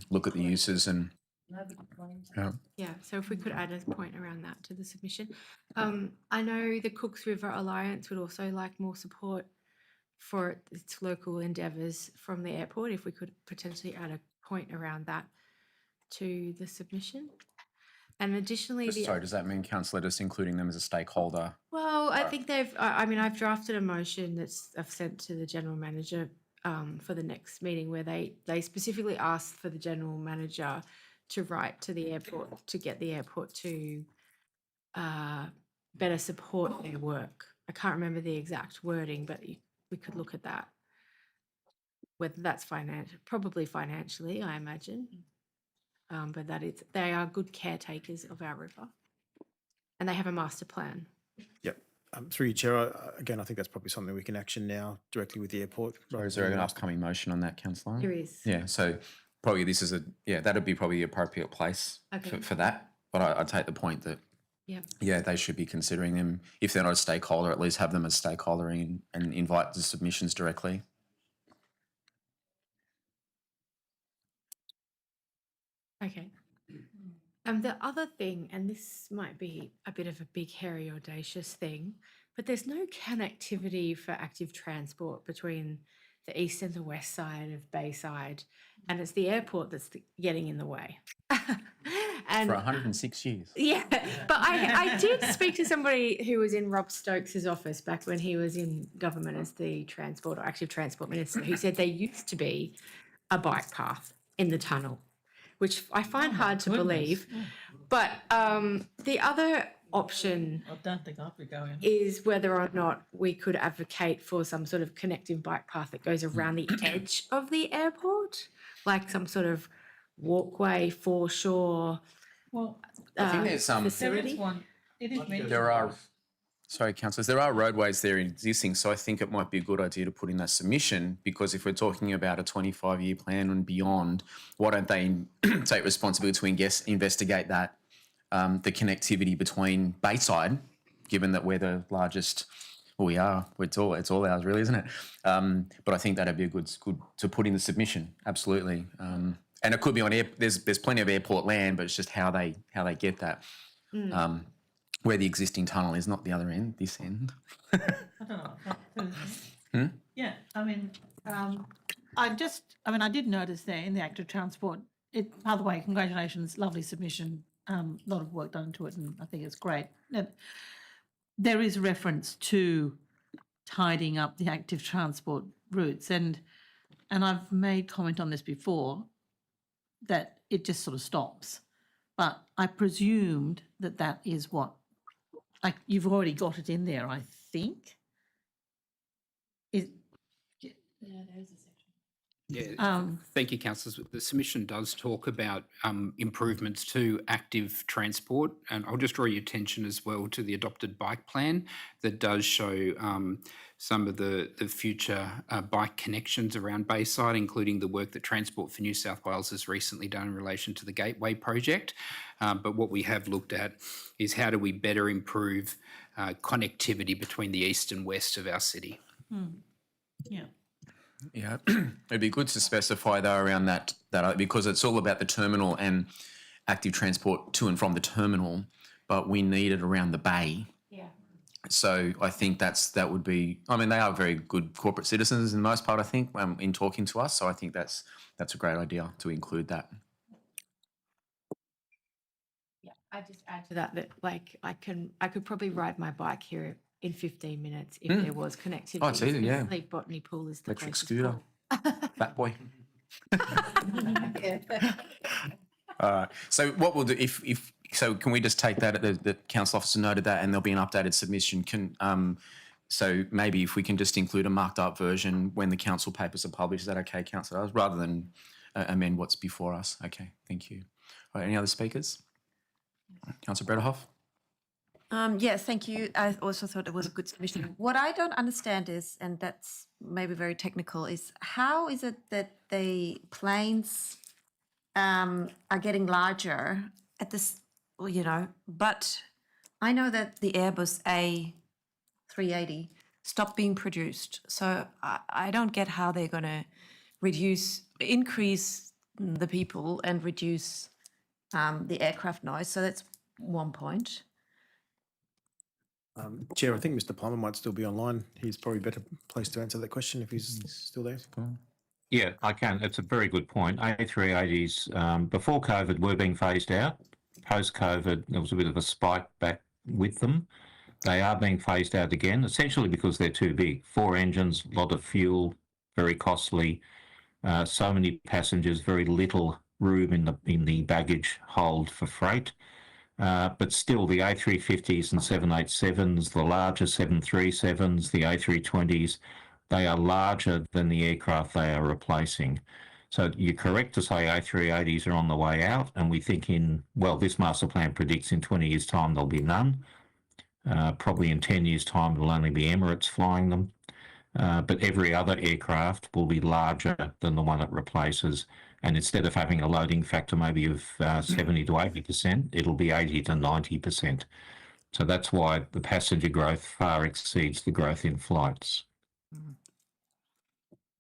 look at the uses and, Yeah, so if we could add a point around that to the submission. I know the Cooks River Alliance would also like more support for its local endeavours from the airport, if we could potentially add a point around that to the submission. And additionally, sorry, does that mean councillor just including them as a stakeholder? well, I think I've drafted a motion I've sent to the general manager for the next meeting where they specifically asked for the general manager to write to the airport to get the airport to better support their work. I can't remember the exact wording, but we could look at that. Whether that's probably financially, I imagine. But they are good caretakers of our river. And they have a master plan. Yep. Through you, Chair, again, I think that's probably something we can action now directly with the airport. Or is there an upcoming motion on that, councillor? There is. Yeah, so probably that'd be probably the appropriate place for that. But I take the point that, Yep. they should be considering them. If they're not a stakeholder, at least have them as stakeholder and invite the submissions directly. Okay. The other thing, and this might be a bit of a big, hairy, audacious thing, but there's no connectivity for active transport between the east and the west side of Bayside, and it's the airport that's getting in the way. And For 106 years. yeah, but I did speak to somebody who was in Rob Stokes' office back when he was in government as the transport or active transport minister, who said there used to be a bike path in the tunnel, which I find hard to believe. But the other option I don't think I'd be going. is whether or not we could advocate for some sort of connecting bike path that goes around the edge of the airport, like some sort of walkway, foreshore Well, I think there's there facility. is one, it is mentioned. There are, sorry, councillors, there are roadways there existing, so I think it might be a good idea to put in that submission, because if we're talking about a 25-year plan and beyond, why don't they take responsibility to investigate that, the connectivity between Bayside, given that we're the largest, well, it's all ours really, isn't it? But I think that'd be good to put in the submission, absolutely. And it could be on there's plenty of airport land, but it's just how they get that. Where the existing tunnel is, not the other end, this end. I don't know. Yeah, I mean, I did notice there in the active transport, by the way, congratulations, lovely submission, a lot of work done to it, and I think it's great. There is reference to tidying up the active transport routes, and I've made comment on this before, that it just sort of stops. But I presumed that is what, like, you've already got it in there, I think. Thank you, councillors. The submission does talk about improvements to active transport, and I'll just draw your attention as well to the adopted bike plan that does show some of the future bike connections around Bayside, including the work that Transport for New South Wales has recently done in relation to the Gateway project. But what we have looked at is how do we better improve connectivity between the east and west of our city. Yeah. Yeah, it'd be good to specify though around that because it's all about the terminal and active transport to and from the terminal, but we need it around the bay. Yeah. So I think that would be. I mean, they are very good corporate citizens in the most part. I think in talking to us, so I think that's a great idea to include that. I just add to that like I could probably ride my bike here in 15 minutes if there was connectivity. Oh, it's easy, yeah. Sleep Botany Pool is the Electric closest scooter. pool. Fat boy. So what we'll do if so, can we just take that the council officer noted that, and there'll be an updated submission. So maybe if we can just include a marked up version when the council papers are published, is that okay, councillor? Rather than amend what's before us. Okay, thank you. All right, any other speakers? Councillor Brederhoff? Yes, thank you. I also thought it was a good submission. What I don't understand is, and that's maybe very technical, is how is it that the planes are getting larger at this, well, you know, but I know that the Airbus A380 stopped being produced. So I don't get how they're going to increase the people and reduce the aircraft noise. So that's one point. Chair, I think Mr. Plummer might still be online. He's probably better placed to answer that question if he's still there. Yeah, I can. It's a very good point. A380s, before COVID, were being phased out. Post-COVID, there was a bit of a spike back with them. They are being phased out again, essentially because they're too big. 4 engines, a lot of fuel, very costly. So many passengers, very little room in the baggage hold for freight. But still, the A350s and 787s, the larger 737s, the A320s, they are larger than the aircraft they are replacing. So you're correct to say A380s are on the way out, and we think this master plan predicts in 20 years' time there'll be none. Probably in 10 years' time it'll only be Emirates flying them. But every other aircraft will be larger than the one it replaces. And instead of having a loading factor maybe of 70 to 80%, it'll be 80 to 90%. So that's why the passenger growth far exceeds the growth in flights.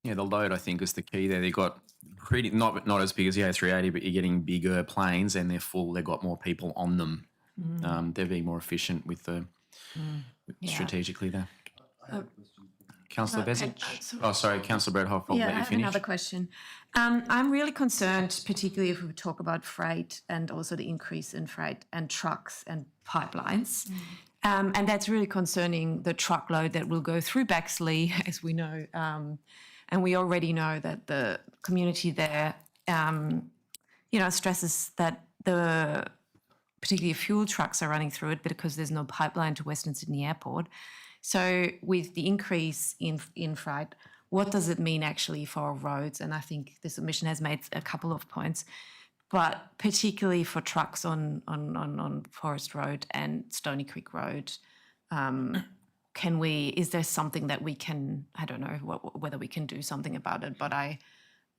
Yeah, the load I think is the key there. They got pretty not as big as the A380, but you're getting bigger planes and they're full. They've got more people on them. They're being more efficient with the strategically there. Councillor Besic? Oh, sorry, Councillor Brederhoff. I'll Yeah, Uh, I let you have finish. another question. I'm really concerned, particularly if we talk about freight and also the increase in freight and trucks and pipelines. And that's really concerning the truckload that will go through Bexley, as we know. And we already know that the community there, stresses that particularly fuel trucks are running through it because there's no pipeline to Western Sydney Airport. So with the increase in freight, what does it mean actually for roads? And I think the submission has made a couple of points, but particularly for trucks on Forest Road and Stony Creek Road, is there something that we can, I don't know whether we can do something about it, but I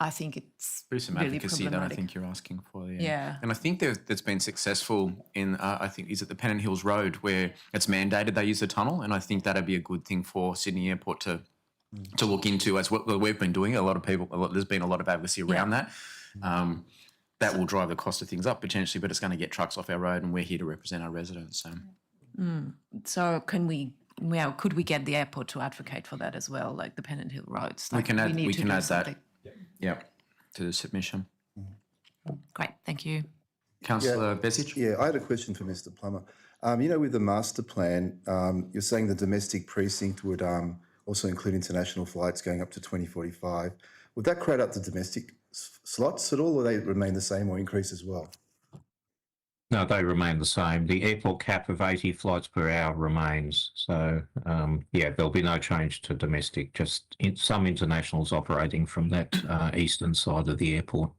think it's There's some really advocacy that I problematic. think you're asking for. Yeah. And I think that's been successful in, I think, is it the Pennant Hills Road where it's mandated they use the tunnel? And I think that'd be a good thing for Sydney Airport to look into, as what we've been doing. There's been a lot of advocacy around that. That will drive the cost of things up potentially, but it's going to get trucks off our road, and we're here to represent our residents. So could we get the airport to advocate for that as well, like the Pennant Hill roads? We Like, can add, need we to can do add that. something. To the submission. Great, thank you. Councillor Besic? Yeah, I had a question for Mr. Plummer. With the master plan, you're saying the domestic precinct would also include international flights going up to 2045. Would that create up the domestic slots at all, or they remain the same or increase as well? No, they remain the same. The airport cap of 80 flights per hour remains. So, there'll be no change to domestic, just some internationals operating from that eastern side of the airport.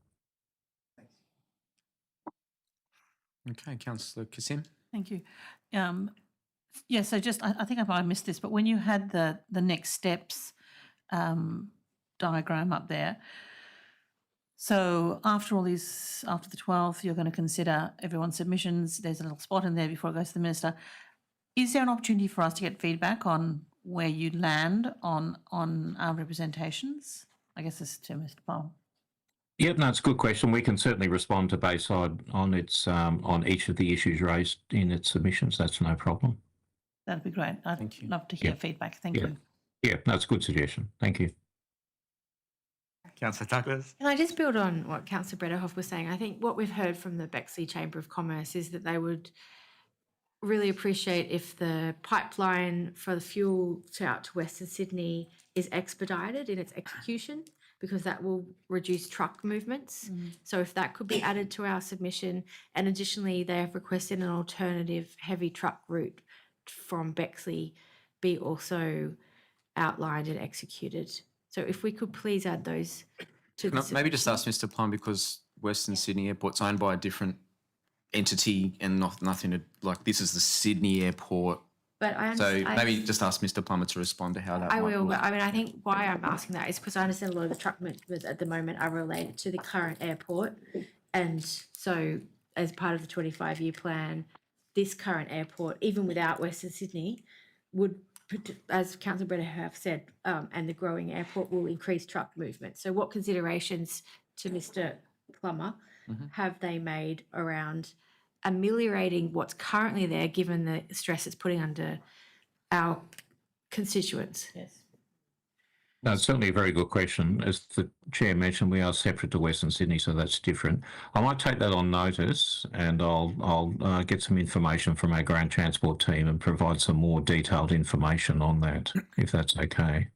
Okay, Councillor Kassim? Thank you. So just, I think I might have missed this, but when you had the next steps diagram up there, so after the 12th, you're going to consider everyone's submissions. There's a little spot in there before it goes to the minister. Is there an opportunity for us to get feedback on where you land on our representations? I guess this is to Mr. Paul. Yep, no, it's a good question. We can certainly respond to Bayside on its on each of the issues raised in its submissions. That's no problem. That'd be great. Thank you. Love to hear feedback. Thank you. Yeah, that's a good suggestion. Thank you. Councillor Douglas? Can I just build on what Councillor Brederhoff was saying? I think what we've heard from the Bexley Chamber of Commerce is that they would really appreciate if the pipeline for the fuel to out to Western Sydney is expedited in its execution, because that will reduce truck movements. So if that could be added to our submission, and additionally, they have requested an alternative heavy truck route from Bexley be also outlined and executed. So if we could please add those to Can the I maybe just ask Mr. Plum, because Western Sydney Airport's owned by a different entity and nothing to, like, this is the Sydney Airport. But I So understand, maybe just ask Mr. Plummer to respond to how that I might will, look. but I mean, I think why I'm asking that is because I understand a lot of the truck movements at the moment are related to the current airport. And so as part of the 25-year plan, this current airport, even without Western Sydney, would, as Councillor Brenner have said, and the growing airport will increase truck movement. So what considerations, to Mr. Plummer, have they made around ameliorating what's currently there, given the stress it's putting under our constituents? Yes. No, it's certainly a very good question. As the chair mentioned, we are separate to Western Sydney, so that's different. I might take that on notice, and I'll get some information from our ground transport team and provide some more detailed information on that, if that's okay.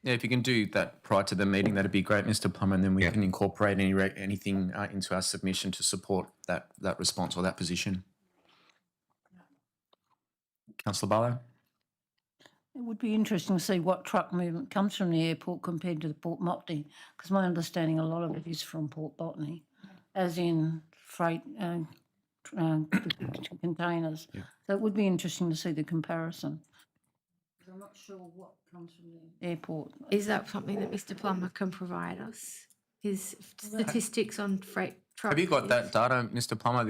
Yeah, if you can do that prior to the meeting, that'd be great, Mr. Plummer, and then we can incorporate anything into our submission to support that response or that position. Councillor Barlow? It would be interesting to see what truck movement comes from the airport compared to the Port Botany, because my understanding a lot of it is from Port Botany, as in freight containers. So it would be interesting to see the comparison. I'm not sure what comes from the airport. Is that something that Mr. Plummer can provide us? His statistics on freight trucks? Have you got that data, Mr. Plummer?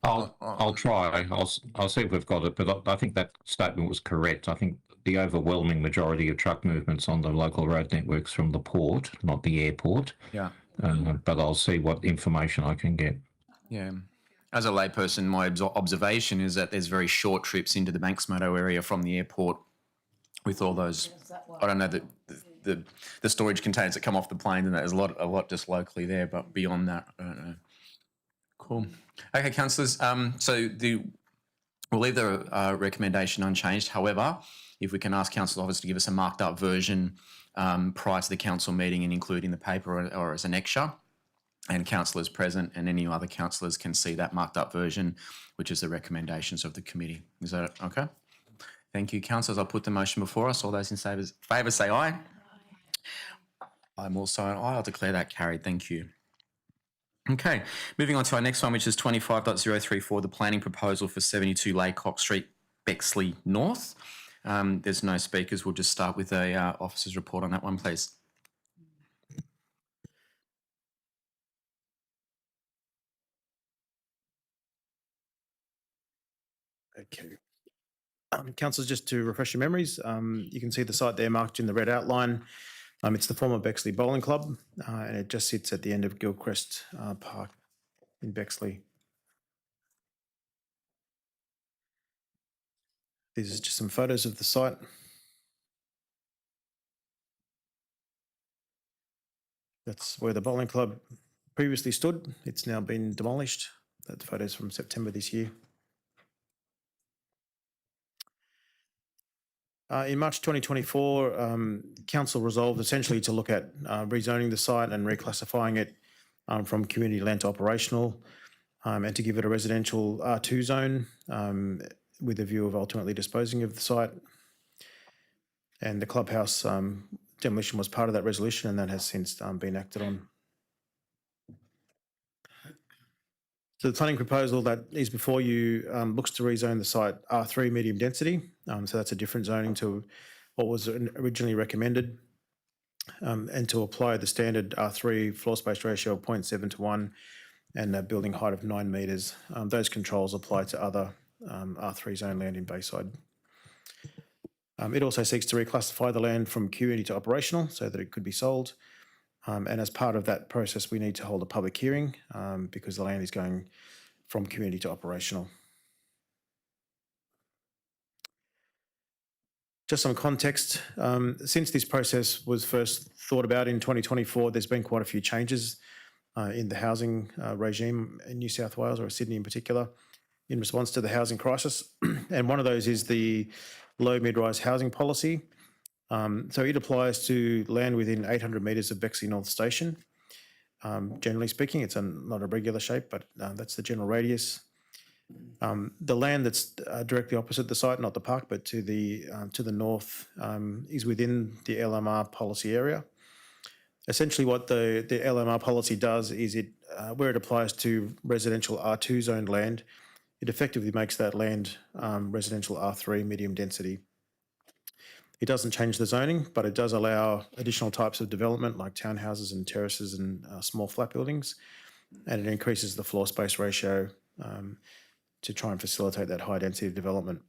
I'll try. I'll see if we've got it, but I think that statement was correct. I think the overwhelming majority of truck movements on the local road networks from the port, not the airport. Yeah. But I'll see what information I can get. Yeah. As a layperson, my observation is that there's very short trips into the Banksmeadow area from the airport with all those, I don't know, the storage containers that come off the plane, and there's a lot just locally there, but beyond that, I don't know. Cool. Okay, councillors, we'll leave the recommendation unchanged. However, if we can ask council officers to give us a marked up version prior to the council meeting and include in the paper or as an extra, and councillors present and any other councillors can see that marked up version, which is the recommendations of the committee. Is that okay? Thank you, councillors. I'll put the motion before us. All those in favour say aye. I'm also an aye. I'll declare that carried. Thank you. Okay, moving on to our next one, which is 25.034, the planning proposal for 72 Laycock Street, Bexley North. There's no speakers. We'll just start with a officer's report on that one, please. Okay. Councillors, just to refresh your memories, you can see the site there marked in the red outline. It's the former Bexley Bowling Club, and it just sits at the end of Gilchrist Park in Bexley. These are just some photos of the site. That's where the bowling club previously stood. It's now been demolished. That photo's from September this year. In March 2024, Council resolved essentially to look at rezoning the site and reclassifying it from community land to operational, and to give it a residential R2 zone with a view of ultimately disposing of the site. And the clubhouse demolition was part of that resolution, and that has since been acted on. So the planning proposal that is before you looks to rezone the site R3 medium density. So that's a different zoning to what was originally recommended, and to apply the standard R3 floor space ratio of 0.7 to 1 and a building height of 9 metres. Those controls apply to other R3 zone land in Bayside. It also seeks to reclassify the land from community to operational so that it could be sold. And as part of that process, we need to hold a public hearing because the land is going from community to operational. Just some context, since this process was first thought about in 2024, there's been quite a few changes in the housing regime in New South Wales, or Sydney in particular, in response to the housing crisis. And one of those is the low mid-rise housing policy. So it applies to land within 800 metres of Bexley North Station. Generally speaking, it's not a regular shape, but that's the general radius. The land that's directly opposite the site, not the park, but to the north, is within the LMR policy area. Essentially, what the LMR policy does is where it applies to residential R2 zoned land, it effectively makes that land residential R3 medium density. It doesn't change the zoning, but it does allow additional types of development like townhouses and terraces and small flat buildings, and it increases the floor space ratio to try and facilitate that high density of development.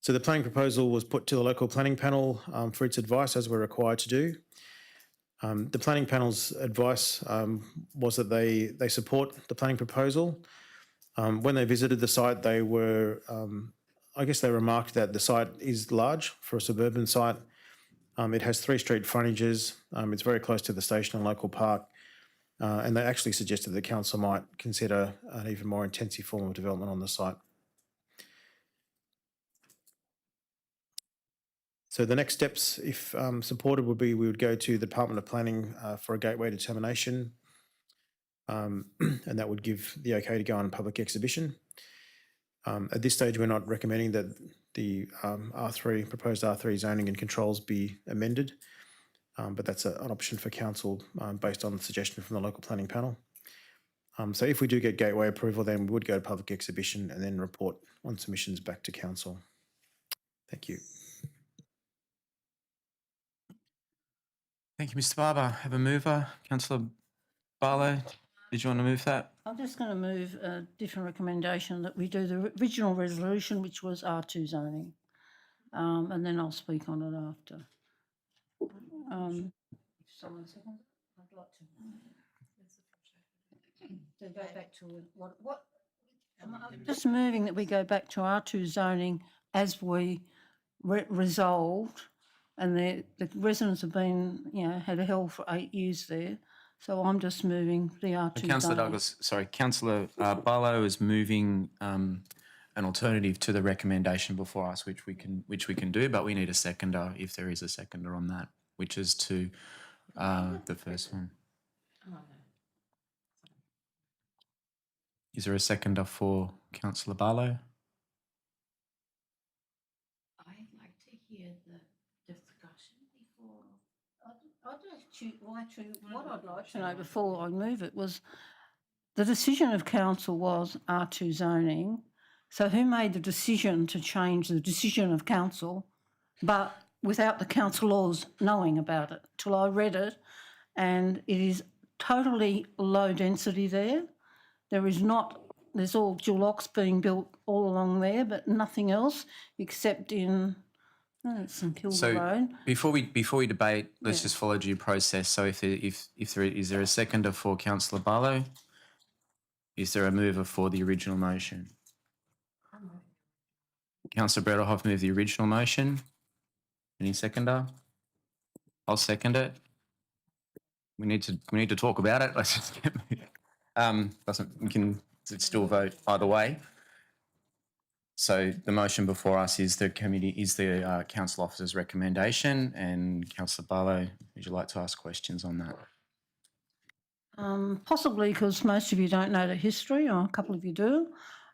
So the planning proposal was put to the local planning panel for its advice, as we're required to do. The planning panel's advice was that they support the planning proposal. When they visited the site, they were, they remarked that the site is large for a suburban site. It has 3 street frontages. It's very close to the station and local park. And they actually suggested the council might consider an even more intensive form of development on the site. So the next steps, if supported, would be we would go to the Department of Planning for a gateway determination, and that would give the okay to go on a public exhibition. At this stage, we're not recommending that the proposed R3 zoning and controls be amended, but that's an option for council based on the suggestion from the local planning panel. So if we do get gateway approval, then we would go to public exhibition and then report on submissions back to council. Thank you. Thank you, Mr. Barber. Have a mover. Councillor Barlow, did you want to move that? I'm just going to move a different recommendation, that we do the original resolution, which was R2 zoning, and then I'll speak on it after. Someone second? I'd like to go back to what? I'm just moving that we go back to R2 zoning as we resolved, and the residents have been, had a hell for 8 years there. So I'm just moving the R2 Councillor zoning. Douglas, sorry, Councillor Barlow is moving an alternative to the recommendation before us, which we can do, but we need a seconder if there is a seconder on that, which is to the first one. Is there a seconder for Councillor Barlow? I'd like to hear the discussion before. What I'd like to know before I move it was, the decision of council was R2 zoning. So who made the decision to change the decision of council, but without the councillors knowing about it? Till I read it, and it is totally low density there. There's all dual locks being built all along there, but nothing else except in St Kilda Road. Before we debate, let's just follow due process. So if there is there a seconder for Councillor Barlow? Is there a mover for the original motion? Councillor Bredelhoff moved the original motion. Any seconder? I'll second it. We need to talk about it. Let's just get we can still vote either way. So the motion before us is the council officer's recommendation, and Councillor Barlow, would you like to ask questions on that? Possibly, because most of you don't know the history, or a couple of you do.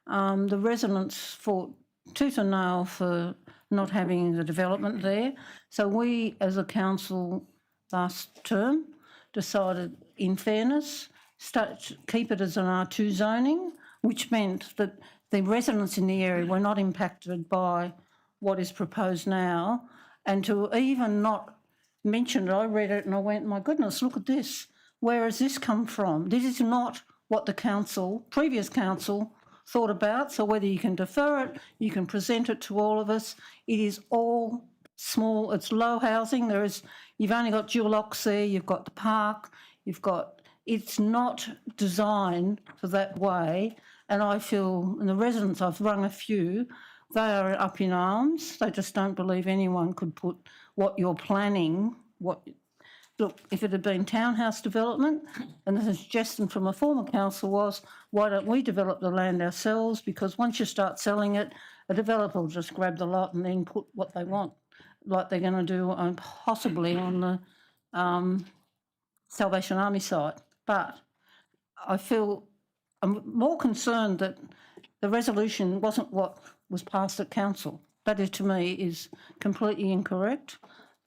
The residents fought tooth and nail for not having the development there. So we, as a council last term, decided, in fairness, keep it as an R2 zoning, which meant that the residents in the area were not impacted by what is proposed now. And to even not mention it, I read it and I went, my goodness, look at this. Where has this come from? This is not what the previous council thought about. So whether you can defer it, you can present it to all of us. It is all small, it's low housing. You've only got dual locks there, you've got the park, it's not designed for that way. And I feel, and the residents, I've rung a few, they are up in arms. They just don't believe anyone could put what you're planning, look, if it had been townhouse development, and the suggestion from a former council was, why don't we develop the land ourselves? Because once you start selling it, a developer will just grab the lot and then put what they want, like they're going to do possibly on the Salvation Army site. But I feel I'm more concerned that the resolution wasn't what was passed at council. That is, to me, is completely incorrect.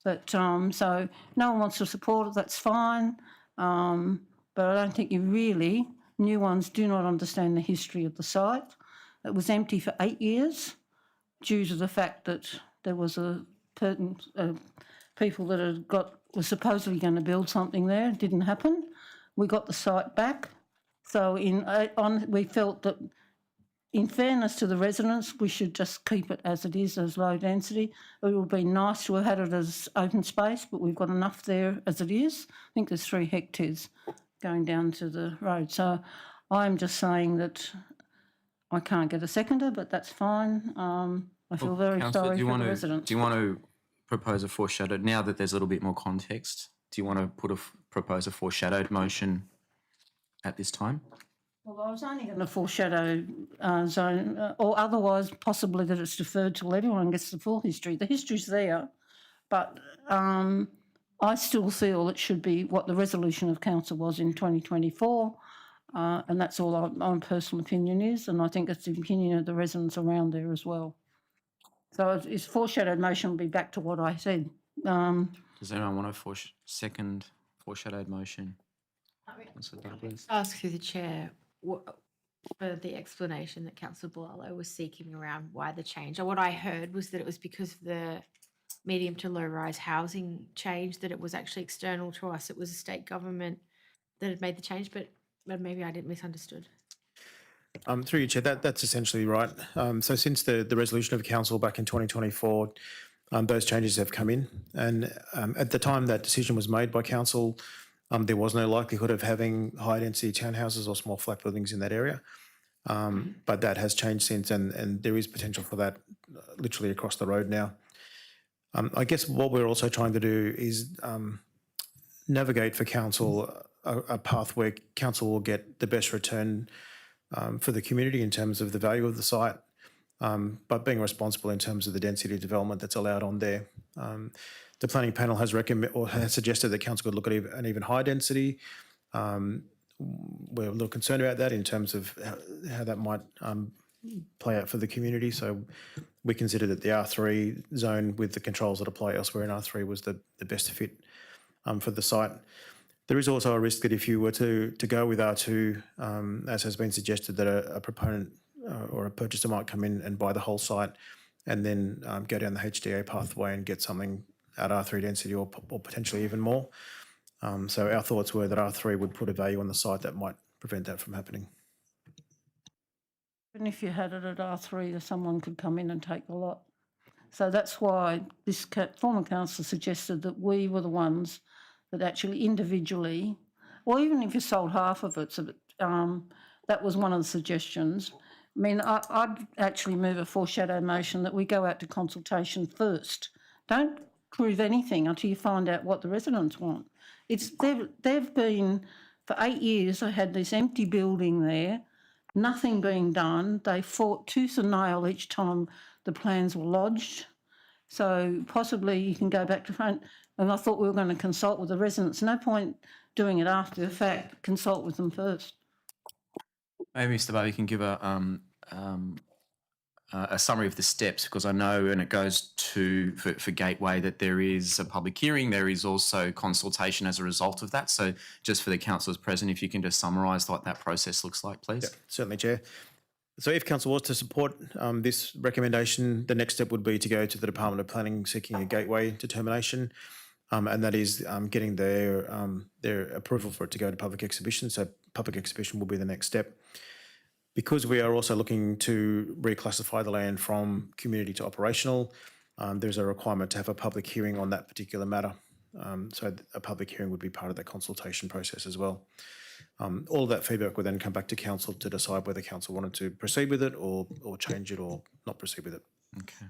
But so no one wants to support it, that's fine. But I don't think new ones do not understand the history of the site. It was empty for 8 years due to the fact that there was people that were supposedly going to build something there. It didn't happen. We got the site back. So we felt that in fairness to the residents, we should just keep it as it is, as low density. It would be nice to have had it as open space, but we've got enough there as it is. I think there's 3 hectares going down to the road. So I'm just saying that I can't get a seconder, but that's fine. I feel very Councillor, sorry for the residents. do you want to propose a foreshadowed, now that there's a little bit more context, do you want to propose a foreshadowed motion at this time? Well, I was only going to foreshadow zone, or otherwise possibly that it's deferred till everyone gets the full history. The history's there, but I still feel it should be what the resolution of council was in 2024, and that's all my personal opinion is, and I think it's the opinion of the residents around there as well. So it's foreshadowed motion will be back to what I said. Does anyone want a second foreshadowed motion? Councillor Douglas. Ask through the chair for the explanation that Councillor Boileau was seeking around why the change. What I heard was that it was because of the medium to low rise housing change, that it was actually external to us. It was a state government that had made the change, but maybe I didn't misunderstood. Through you, Chair, that's essentially right. So since the resolution of council back in 2024, those changes have come in. And at the time that decision was made by council, there was no likelihood of having high-density townhouses or small flat buildings in that area. But that has changed since, and there is potential for that literally across the road now. I guess what we're also trying to do is navigate for council a path where council will get the best return for the community in terms of the value of the site, but being responsible in terms of the density development that's allowed on there. The planning panel has suggested that council could look at an even higher density. We're a little concerned about that in terms of how that might play out for the community. So we consider that the R3 zone with the controls that apply elsewhere in R3 was the best fit for the site. There is also a risk that if you were to go with R2, as has been suggested, that a proponent or a purchaser might come in and buy the whole site and then go down the HDA pathway and get something at R3 density or potentially even more. So our thoughts were that R3 would put a value on the site that might prevent that from happening. And if you had it at R3, someone could come in and take the lot. So that's why this former council suggested that we were the ones that actually individually, or even if you sold half of it, so that was one of the suggestions. I mean, I'd actually move a foreshadow motion that we go out to consultation first. Don't prove anything until you find out what the residents want. They've been, for 8 years, I had this empty building there, nothing being done. They fought tooth and nail each time the plans were lodged. So possibly you can go back to front. And I thought we were going to consult with the residents. No point doing it after the fact. Consult with them first. Maybe Mr. Barr, you can give a summary of the steps, because I know, and it goes to for Gateway, that there is a public hearing. There is also consultation as a result of that. So just for the councillors present, if you can just summarise what that process looks like, please. Yeah, certainly, Chair. So if council was to support this recommendation, the next step would be to go to the Department of Planning seeking a gateway determination, and that is getting their approval for it to go to public exhibition. So public exhibition will be the next step. Because we are also looking to reclassify the land from community to operational, there's a requirement to have a public hearing on that particular matter. So a public hearing would be part of that consultation process as well. All of that feedback would then come back to council to decide whether council wanted to proceed with it or change it or not proceed with it. Okay.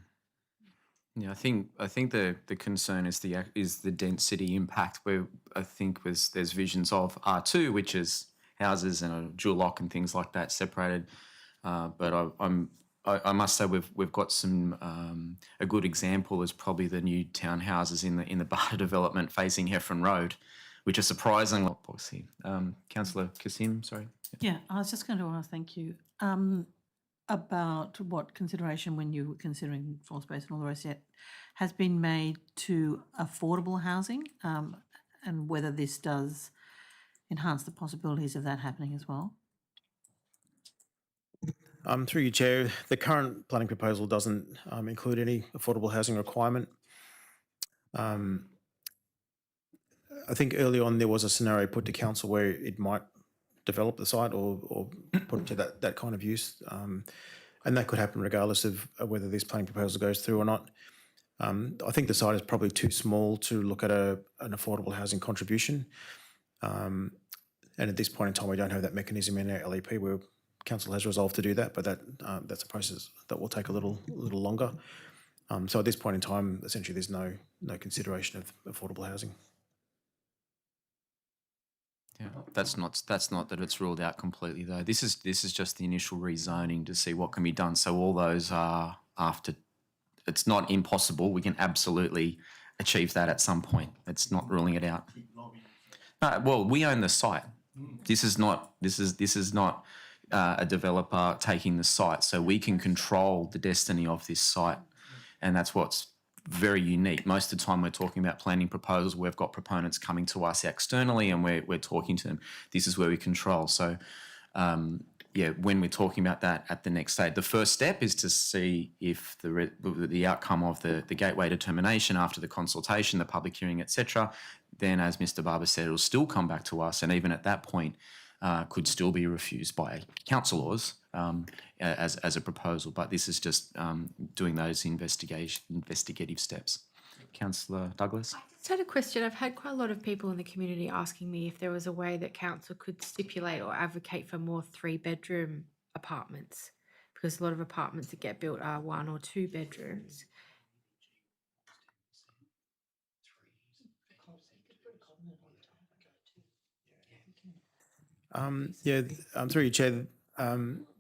Yeah, I think the concern is the density impact, where I think there's visions of R2, which is houses and a dual lock and things like that separated. But I must say we've got some a good example is probably the new townhouses in the Barter development facing Heffron Road, which are surprisingly policy. Councillor Kassim, sorry. Yeah, I was just going to ask, thank you, about what consideration when you were considering floor space and all the rest yet has been made to affordable housing, and whether this does enhance the possibilities of that happening as well. Through you, Chair, the current planning proposal doesn't include any affordable housing requirement. I think early on there was a scenario put to council where it might develop the site or put it to that kind of use. And that could happen regardless of whether this planning proposal goes through or not. I think the site is probably too small to look at an affordable housing contribution. And at this point in time, we don't have that mechanism in our LEP where council has resolved to do that, but that's a process that will take a little longer. So at this point in time, essentially, there's no consideration of affordable housing. Yeah, that's not that it's ruled out completely though. This is just the initial rezoning to see what can be done. So all those are after. It's not impossible. We can absolutely achieve that at some point. It's not ruling it out. Well, we own the site. This is not a developer taking the site, so we can control the destiny of this site, and that's what's very unique. Most of the time we're talking about planning proposals, we've got proponents coming to us externally and we're talking to them. This is where we control. So, when we're talking about that at the next stage, the first step is to see if the outcome of the gateway determination after the consultation, the public hearing, etc. Then, as Mr. Barber said, it'll still come back to us, and even at that point, could still be refused by councillors as a proposal. But this is just doing those investigative steps. Councillor Douglas? I just had a question. I've had quite a lot of people in the community asking me if there was a way that council could stipulate or advocate for more 3-bedroom apartments, because a lot of apartments that get built are 1 or 2 bedrooms. Through you, Chair,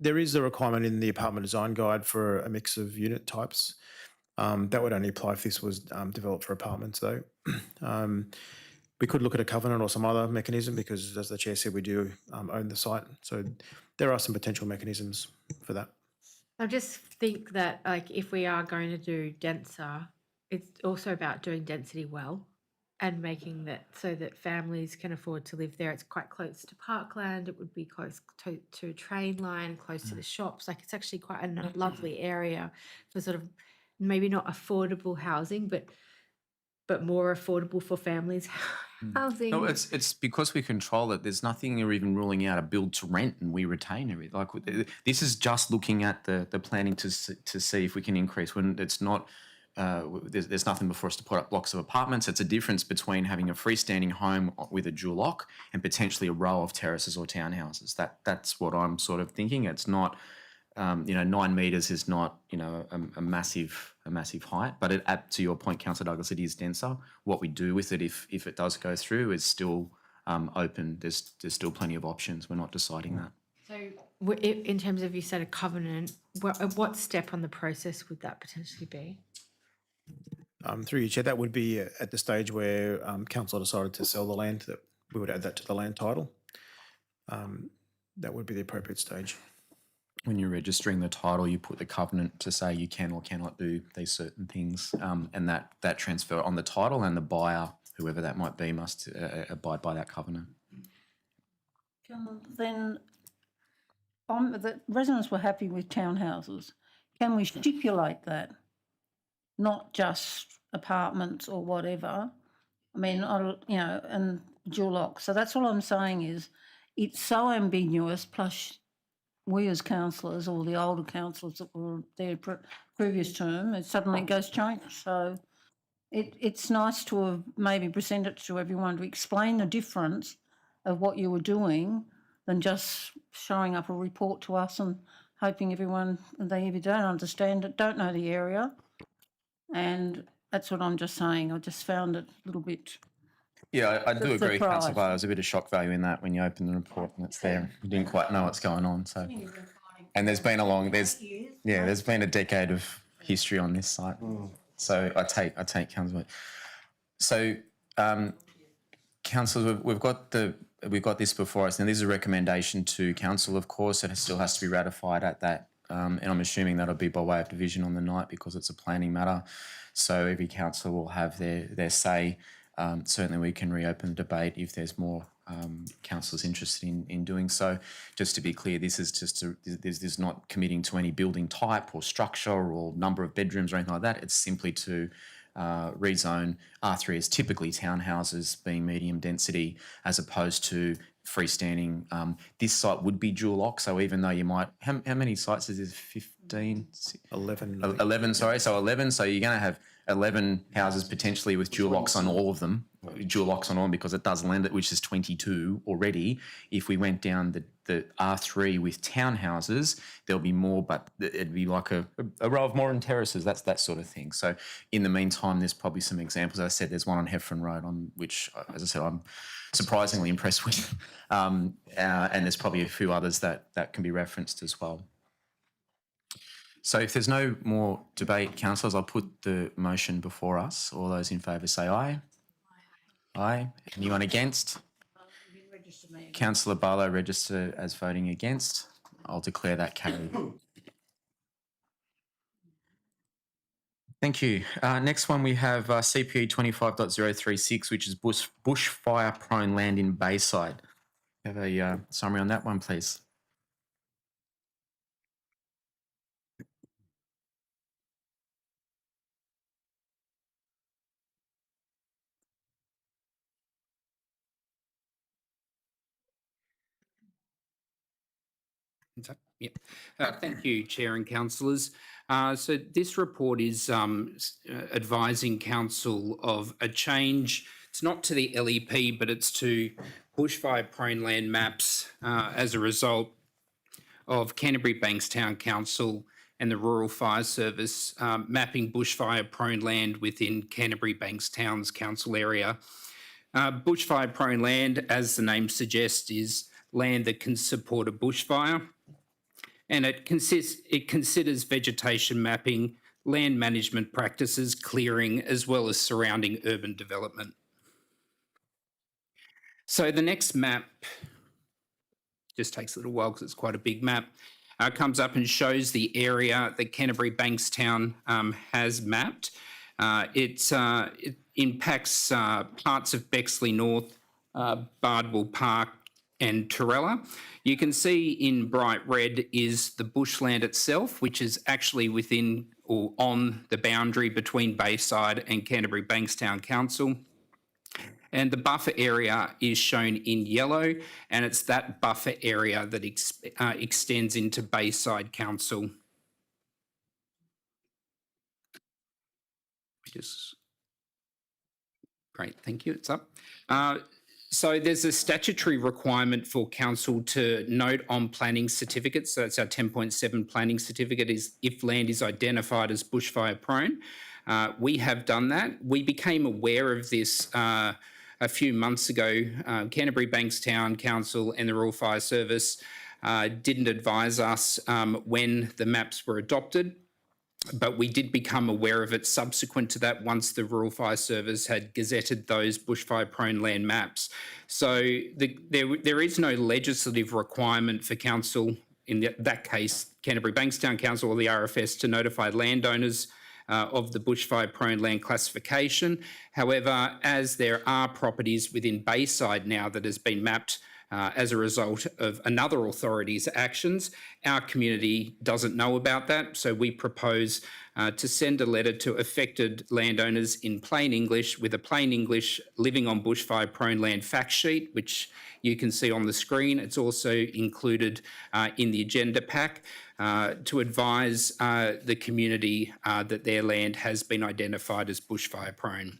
there is a requirement in the apartment design guide for a mix of unit types. That would only apply if this was developed for apartments, though. We could look at a covenant or some other mechanism because, as the Chair said, we do own the site. So there are some potential mechanisms for that. I just think that, like, if we are going to do denser, it's also about doing density well and making that so that families can afford to live there. It's quite close to parkland. It would be close to a train line, close to the shops. Like, it's actually quite a lovely area for sort of maybe not affordable housing, but more affordable for families housing. No, it's because we control it. There's nothing you're even ruling out a build to rent, and we retain everything. Like, this is just looking at the planning to see if we can increase. When it's not, there's nothing before us to put up blocks of apartments. It's a difference between having a freestanding home with a dual lock and potentially a row of terraces or townhouses. That's what I'm sort of thinking. It's not. 9 metres is not, a massive height. But to your point, Councillor Douglas, it is denser. What we do with it, if it does go through, is still open. There's still plenty of options. We're not deciding that. So, in terms of, you said a covenant, what step on the process would that potentially be? Through you, Chair, that would be at the stage where council decided to sell the land. That we would add that to the land title. That would be the appropriate stage. When you're registering the title, you put the covenant to say you can or cannot do these certain things, and that transfer on the title, and the buyer, whoever that might be, must abide by that covenant. Then, the residents were happy with townhouses. Can we stipulate that, not just apartments or whatever? I mean, and dual lock. So that's all I'm saying is, it's so ambiguous. Plus, we as councillors, or the older councillors that were there previous term, it suddenly goes change. So it's nice to have maybe presented to everyone to explain the difference of what you were doing than just showing up a report to us and hoping everyone, they either don't understand it, don't know the area. And that's what I'm just saying. I just found it a little bit. Yeah, I do agree, Councillor Surprise. Barr. There's a bit of shock value in that when you open the report and it's there. You didn't quite know what's going on. So, and there's been there's been a decade of history on this site. So I take Councillor. So, councillors, we've got this before us. Now, this is a recommendation to council, of course. It still has to be ratified at that, and I'm assuming that'll be by way of division on the night because it's a planning matter. So every councillor will have their say. Certainly, we can reopen the debate if there's more councillors interested in doing so. Just to be clear, this is this is not committing to any building type or structure or number of bedrooms or anything like that. It's simply to rezone R3 as typically townhouses being medium density as opposed to freestanding. This site would be dual lock, so even though you might... How many sites is this? 15? 11. 11, sorry. So 11. So you're going to have 11 houses potentially with dual locks on all of them. Dual locks on all because it does lend it, which is 22 already. If we went down the R3 with townhouses, there'll be more, but it'd be like a row of modern terraces, that's that sort of thing. So in the meantime, there's probably some examples. As I said, there's one on Heffron Road, on which, as I said, I'm surprisingly impressed with. And there's probably a few others that can be referenced as well. So if there's no more debate, councillors, I'll put the motion before us. All those in favour say aye. Aye. Anyone against? Councillor Barlow register as voting against. I'll declare that carried. Thank you. Next one we have CPE 25.036, which is bushfire prone land in Bayside. Have a summary on that one, please. Yeah. Thank you, Chair and councillors. So this report is advising council of a change. It's not to the LEP, but it's to bushfire-prone land maps as a result of Canterbury Bankstown Council and the Rural Fire Service mapping bushfire-prone land within Canterbury Bankstown's council area. Bushfire-prone land, as the name suggests, is land that can support a bushfire. And it considers vegetation mapping, land management practices, clearing, as well as surrounding urban development. So the next map just takes a little while because it's quite a big map. Comes up and shows the area that Canterbury Bankstown has mapped. It impacts parts of Bexley North, Bardwell Park, and Torella. You can see in bright red is the bushland itself, which is actually within or on the boundary between Bayside and Canterbury Bankstown Council. And the buffer area is shown in yellow, and it's that buffer area that extends into Bayside Council. Great, thank you, it's up. So there's a statutory requirement for council to note on planning certificates. So that's our 10.7 planning certificate, is if land is identified as bushfire prone. We have done that. We became aware of this a few months ago. Canterbury Bankstown Council and the Rural Fire Service didn't advise us when the maps were adopted, but we did become aware of it subsequent to that once the Rural Fire Service had gazetted those bushfire-prone land maps. So there is no legislative requirement for council, in that case, Canterbury Bankstown Council or the RFS, to notify landowners of the bushfire-prone land classification. However, as there are properties within Bayside now that has been mapped as a result of another authority's actions, our community doesn't know about that. So we propose to send a letter to affected landowners in plain English with a plain English living on bushfire prone land fact sheet, which you can see on the screen. It's also included in the agenda pack to advise the community that their land has been identified as bushfire prone.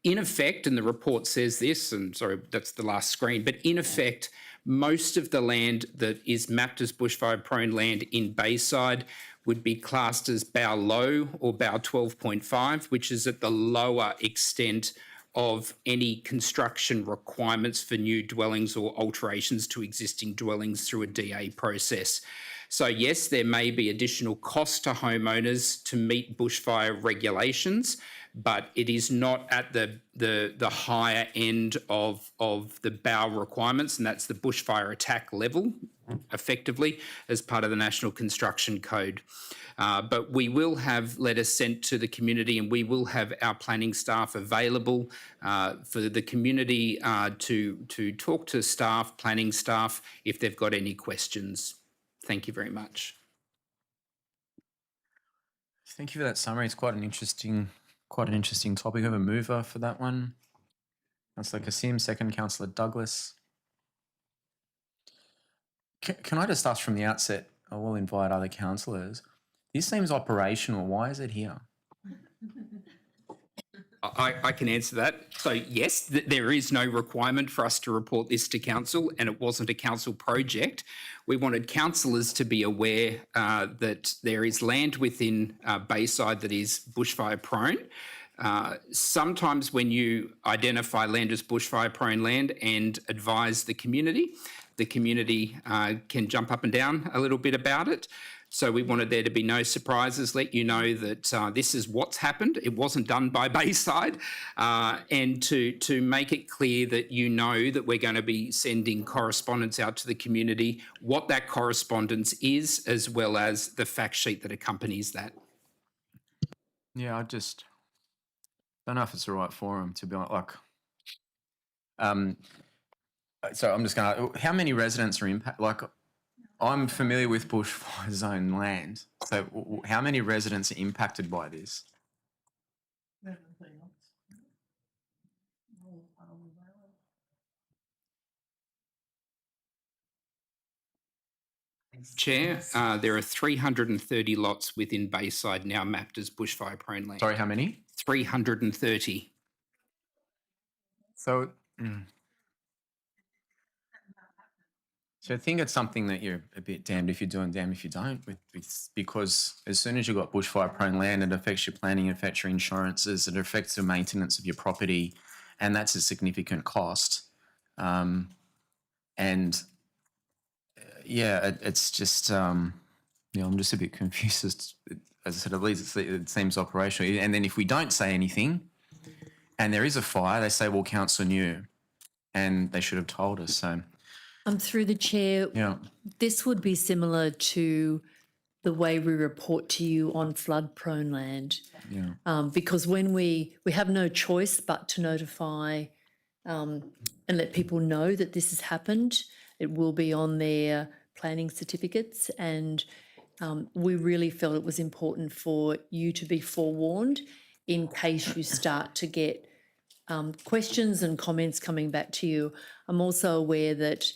In effect, and the report says this, and sorry, that's the last screen, but in effect, Most of the land that is mapped as bushfire prone land in Bayside would be classed as BAU low or BAU 12.5, which is at the lower extent of any construction requirements for new dwellings or alterations to existing dwellings through a DA process. So yes, there may be additional cost to homeowners to meet bushfire regulations, but it is not at the higher end of the BAU requirements, and that's the bushfire attack level, effectively, as part of the National Construction Code. But we will have letters sent to the community, and we will have our planning staff available for the community to talk to staff, planning staff, if they've got any questions. Thank you very much. Thank you for that summary. It's quite an interesting topic. Of a mover for that one. Councillor Kassim, second Councillor Douglas. Can I just ask from the outset, I will invite other councillors. This seems operational. Why is it here? I can answer that. So yes, there is no requirement for us to report this to council, and it wasn't a council project. We wanted councillors to be aware that there is land within Bayside that is bushfire prone. Sometimes when you identify land as bushfire prone land and advise the community can jump up and down a little bit about it. So we wanted there to be no surprises, let you know that this is what's happened. It wasn't done by Bayside, and to make it clear that you know that we're going to be sending correspondence out to the community, what that correspondence is, as well as the fact sheet that accompanies that. Yeah, I just don't know if it's the right forum to be honest. So I'm just going to. How many residents are impacted? Like, I'm familiar with bushfire zone land. So how many residents are impacted by this? Chair, there are 330 lots within Bayside now mapped as bushfire prone land. Sorry, how many? 330. So, so I think it's something that you're a bit damned if you do and damned if you don't, because as soon as you've got bushfire prone land, it affects your planning, it affects your insurances, it affects the maintenance of your property, and that's a significant cost. It's just, I'm just a bit confused. As I said, at least it seems operational. And then if we don't say anything and there is a fire, they say, well, council knew and they should have told us. So, Through the chair, yeah. this would be similar to the way we report to you on flood-prone land. Yeah. Because when we have no choice but to notify and let people know that this has happened, it will be on their planning certificates, and we really felt it was important for you to be forewarned in case you start to get questions and comments coming back to you. I'm also aware that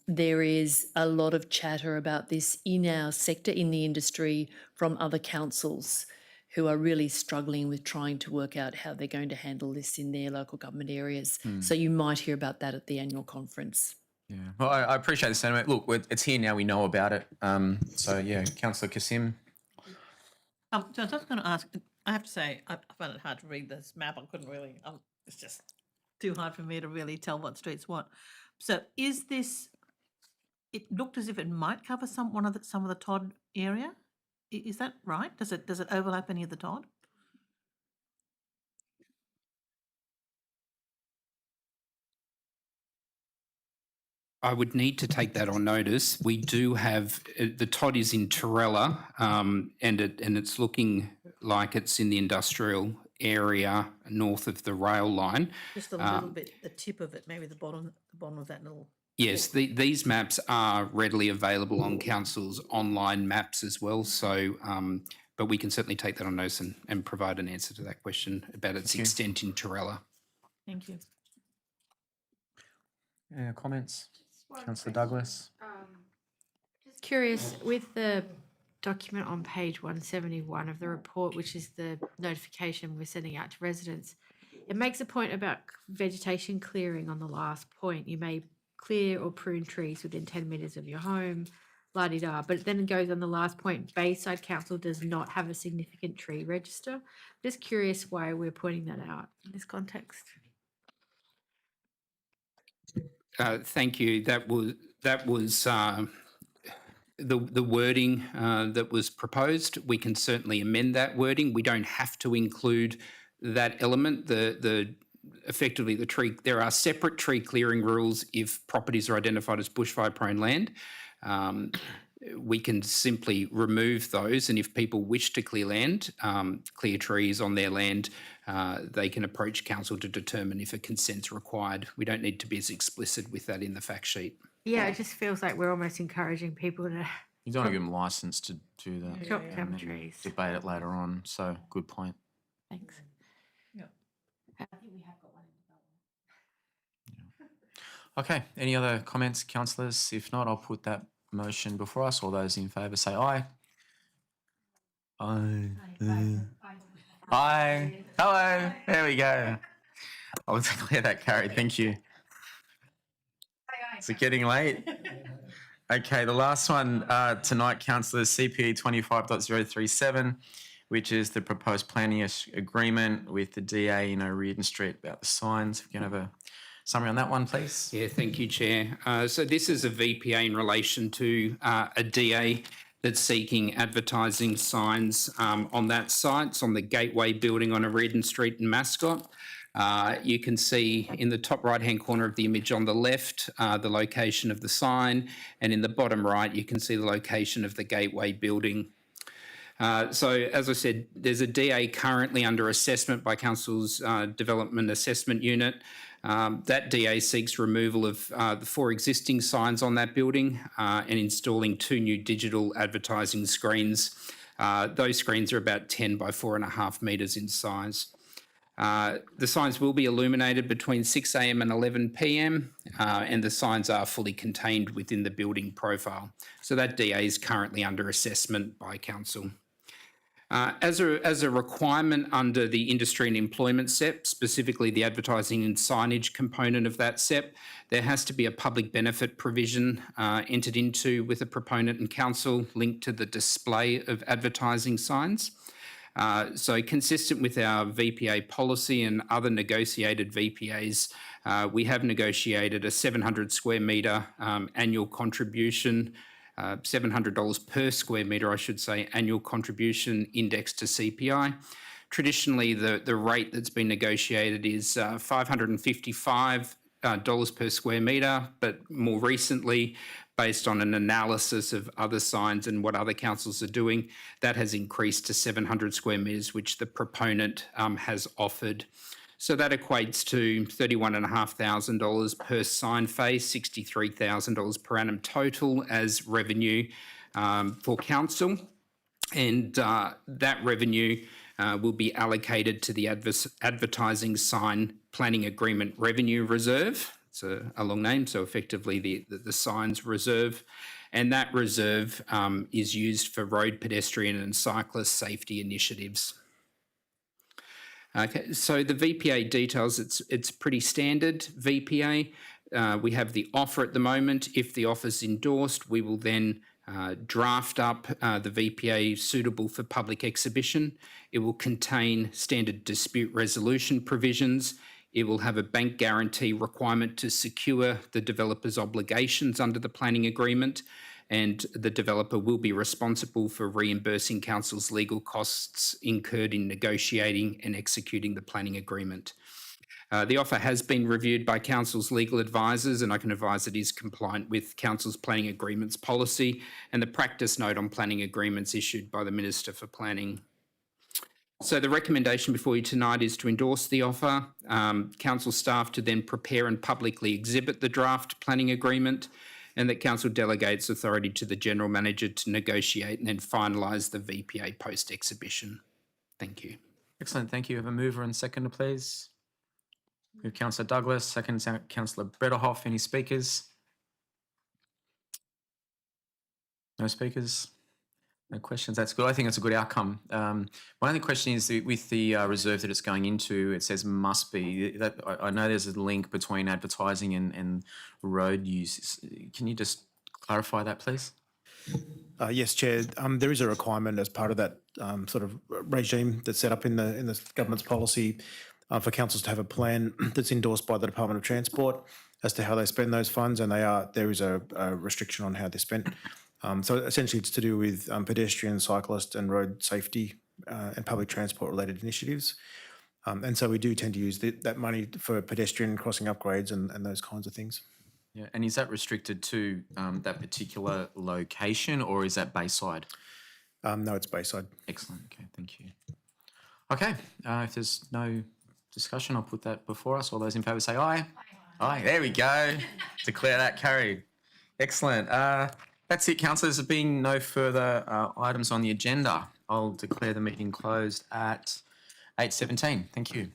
there is a lot of chatter about this in our sector, in the industry, from other councils who are really struggling with trying to work out how they're going to handle this in their local government areas. So you might hear about that at the annual conference. Yeah, well, I appreciate the sentiment. Look, it's here now. We know about it. Councillor Kassim. So I was just going to ask, I have to say, I found it hard to read this map. I couldn't really, it's just too hard for me to really tell what street's what. So is this, it looked as if it might cover some of the Todd area. Is that right? Does it overlap any of the Todd? I would need to take that on notice. We do have, the Todd is in Torella, and it's looking like it's in the industrial area north of the rail line. Just a little bit, the tip of it, maybe the bottom of that little. Yes, these maps are readily available on council's online maps as well. So, but we can certainly take that on notice and provide an answer to that question about its extent in Torella. Thank you. Comments? Councillor Douglas. Just curious, with the document on page 171 of the report, which is the notification we're sending out to residents, it makes a point about vegetation clearing on the last point. You may clear or prune trees within 10 metres of your home, la-di-da. But then it goes on the last point, Bayside Council does not have a significant tree register. Just curious why we're pointing that out in this context. Thank you. That was the wording that was proposed. We can certainly amend that wording. We don't have to include that element. Effectively the tree. There are separate tree clearing rules if properties are identified as bushfire prone land. We can simply remove those, and if people wish to clear land, clear trees on their land, they can approach council to determine if a consent's required. We don't need to be as explicit with that in the fact sheet. Yeah, it just feels like we're almost encouraging people to You don't want to give them license to do that. chop and down then trees. Debate it later on. So good point. Thanks. Okay. Any other comments, councillors? If not, I'll put that motion before us. All those in favour say aye. Aye. Aye. Hello. There we go. I will declare that carried. Thank you. Is it getting late? Okay, the last one tonight, councillors, CPE 25.037, which is the proposed planning agreement with the DA in O'Riordan Street about the signs. If you can have a summary on that one, please. Yeah, thank you, Chair. So this is a VPA in relation to a DA that's seeking advertising signs on that site. It's on the Gateway building on O'Riordan Street in Mascot. You can see in the top right-hand corner of the image on the left, the location of the sign, and in the bottom right, you can see the location of the Gateway building. So, as I said, there's a DA currently under assessment by Council's Development Assessment Unit. That DA seeks removal of the 4 existing signs on that building and installing 2 new digital advertising screens. Those screens are about 10 by 4.5 metres in size. The signs will be illuminated between 6 a.m. and 11 p.m. And the signs are fully contained within the building profile. So that DA is currently under assessment by Council. As a requirement under the Industry and Employment SEP, specifically the advertising and signage component of that SEP, there has to be a public benefit provision entered into with a proponent and council linked to the display of advertising signs. So consistent with our VPA policy and other negotiated VPAs, we have negotiated a 700 square metre annual contribution, $700 per square metre, I should say, annual contribution indexed to CPI. Traditionally, the rate that's been negotiated is $555 per square metre, but more recently, based on an analysis of other signs and what other councils are doing, that has increased to 700 square metres, which the proponent has offered. So that equates to $31,500 per sign face, $63,000 per annum total as revenue for council. And that revenue will be allocated to the advertising sign planning agreement revenue reserve. It's a long name, so effectively the signs reserve. And that reserve is used for road, pedestrian and cyclist safety initiatives. Okay, so the VPA details, it's pretty standard VPA. We have the offer at the moment. If the offer is endorsed, we will then draft up the VPA suitable for public exhibition. It will contain standard dispute resolution provisions. It will have a bank guarantee requirement to secure the developer's obligations under the planning agreement, and the developer will be responsible for reimbursing council's legal costs incurred in negotiating and executing the planning agreement. The offer has been reviewed by council's legal advisors, and I can advise it is compliant with council's planning agreements policy and the practice note on planning agreements issued by the Minister for Planning. So the recommendation before you tonight is to endorse the offer, council staff to then prepare and publicly exhibit the draft planning agreement, and that council delegates authority to the general manager to negotiate and then finalise the VPA post-exhibition. Thank you. Excellent. Thank you. Have a mover and seconder, please. We have Councillor Douglas, second Councillor Brederhoff. Any speakers? No speakers. No questions. That's good. I think it's a good outcome. My only question is with the reserve that it's going into, it says must be. That I know there's a link between advertising and road use. Can you just clarify that, please? Yes, Chair. There is a requirement as part of that sort of regime that's set up in the government's policy for councils to have a plan that's endorsed by the Department of Transport as to how they spend those funds, and there is a restriction on how they're spent. So essentially, it's to do with pedestrian, cyclist, and road safety and public transport related initiatives. And so we do tend to use that money for pedestrian crossing upgrades and those kinds of things. Yeah. And is that restricted to that particular location, or is that Bayside? No, it's Bayside. Excellent. Okay. Thank you. Okay. If there's no discussion, I'll put that before us. All those in favour say aye. Aye. There we go. Declare that carried. Excellent. That's it, councillors. There being no further items on the agenda, I'll declare the meeting closed at 8:17. Thank you.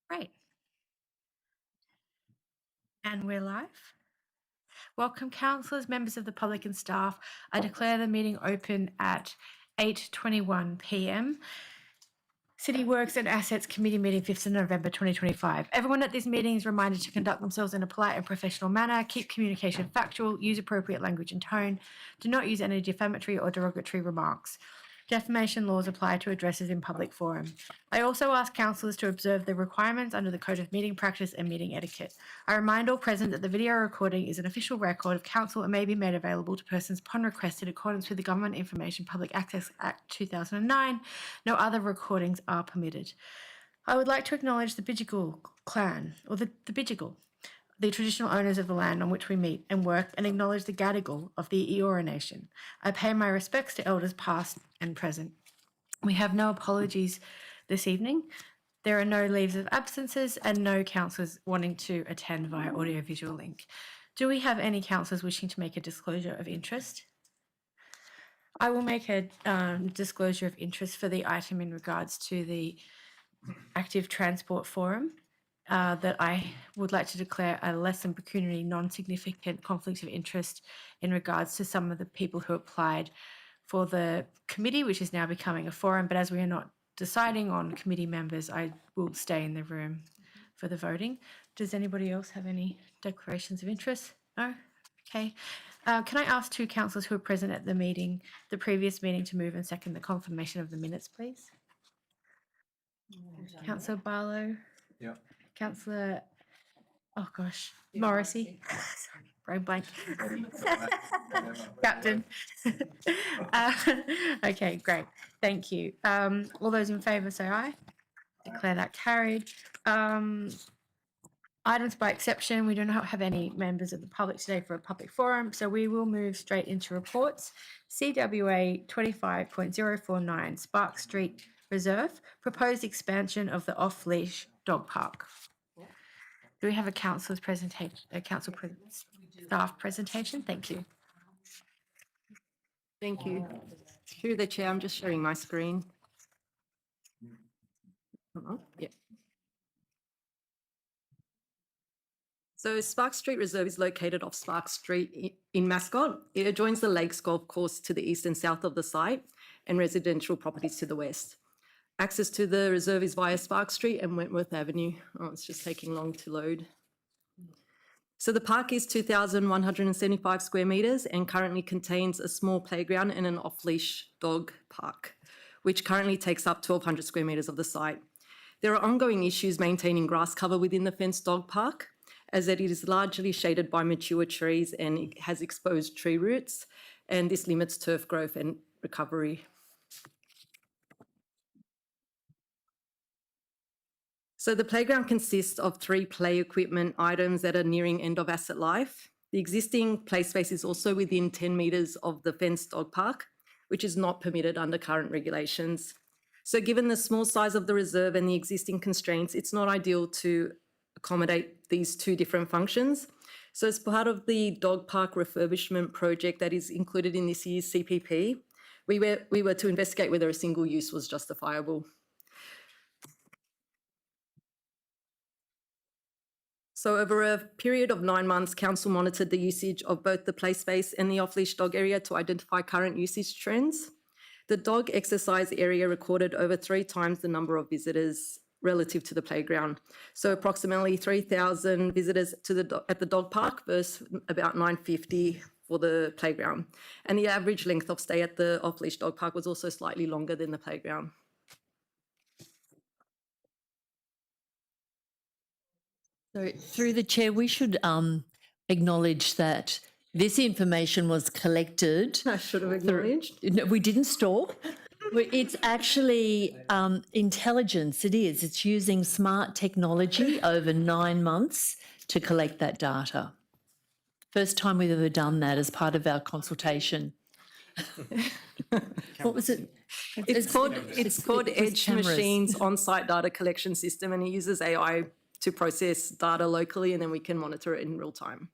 Great. And we're live. Welcome, councillors, members of the public and staff. I declare the meeting open at 8:21 p.m. City Works and Assets Committee meeting 5th of November 2025. Everyone at this meeting is reminded to conduct themselves in a polite and professional manner, keep communication factual, use appropriate language and tone, do not use any defamatory or derogatory remarks. Defamation laws apply to addresses in public forum. I also ask councillors to observe the requirements under the Code of Meeting Practice and Meeting Etiquette. I remind all present that the video recording is an official record of council and may be made available to persons upon request in accordance with the Government Information Public Access Act 2009. No other recordings are permitted. I would like to acknowledge the Bidjigal clan, or the Bidjigal, the traditional owners of the land on which we meet and work, and acknowledge the Gadigal of the Eora Nation. I pay my respects to elders past and present. We have no apologies this evening. There are no leaves of absences and no councillors wanting to attend via audiovisual link. Do we have any councillors wishing to make a disclosure of interest? I will make a disclosure of interest for the item in regards to the Active Transport Forum. That I would like to declare a less than pecuniary non-significant conflict of interest in regards to some of the people who applied for the committee, which is now becoming a forum. But as we are not deciding on committee members, I will stay in the room for the voting. Does anybody else have any declarations of interest? No? Okay. Can I ask two councillors who were present at the meeting, the previous meeting, to move and second the confirmation of the minutes, please? Councillor Barlow? Yeah. Councillor, oh gosh, Morrissey. Sorry, brain blank. Captain. Okay, great. Thank you. All those in favour say aye. Declare that carried. Items by exception, we do not have any members of the public today for a public forum, so we will move straight into reports. CWA 25.049 Spark Street Reserve, proposed expansion of the off-leash dog park. Do we have a councillor's presentation, staff presentation? Thank you. Thank you. Through the chair, I'm just sharing my screen. Yeah. So Spark Street Reserve is located off Spark Street in Mascot. It adjoins the Lakes Golf Course to the east and south of the site and residential properties to the west. Access to the reserve is via Spark Street and Wentworth Avenue. Oh, it's just taking long to load. So the park is 2,175 square metres and currently contains a small playground and an off-leash dog park, which currently takes up 1,200 square metres of the site. There are ongoing issues maintaining grass cover within the fenced dog park, as it is largely shaded by mature trees and it has exposed tree roots, and this limits turf growth and recovery. So the playground consists of 3 play equipment items that are nearing end of asset life. The existing play space is also within 10 metres of the fenced dog park, which is not permitted under current regulations. So given the small size of the reserve and the existing constraints, it's not ideal to accommodate these 2 different functions. So as part of the dog park refurbishment project that is included in this year's CPP, we were to investigate whether a single use was justifiable. So over a period of 9 months, council monitored the usage of both the play space and the off-leash dog area to identify current usage trends. The dog exercise area recorded over 3 times the number of visitors relative to the playground. So approximately 3,000 visitors at the dog park versus about 950 for the playground. And the average length of stay at the off-leash dog park was also slightly longer than the playground. So through the chair, we should acknowledge that this information was collected. I should have acknowledged. No, we didn't store. It's actually intelligence. It is. It's using smart technology over 9 months to collect that data. First time we've ever done that as part of our consultation. What was it? It's called Edge Machines on-site data collection system, and it uses AI to process data locally, and then we can monitor it in real time.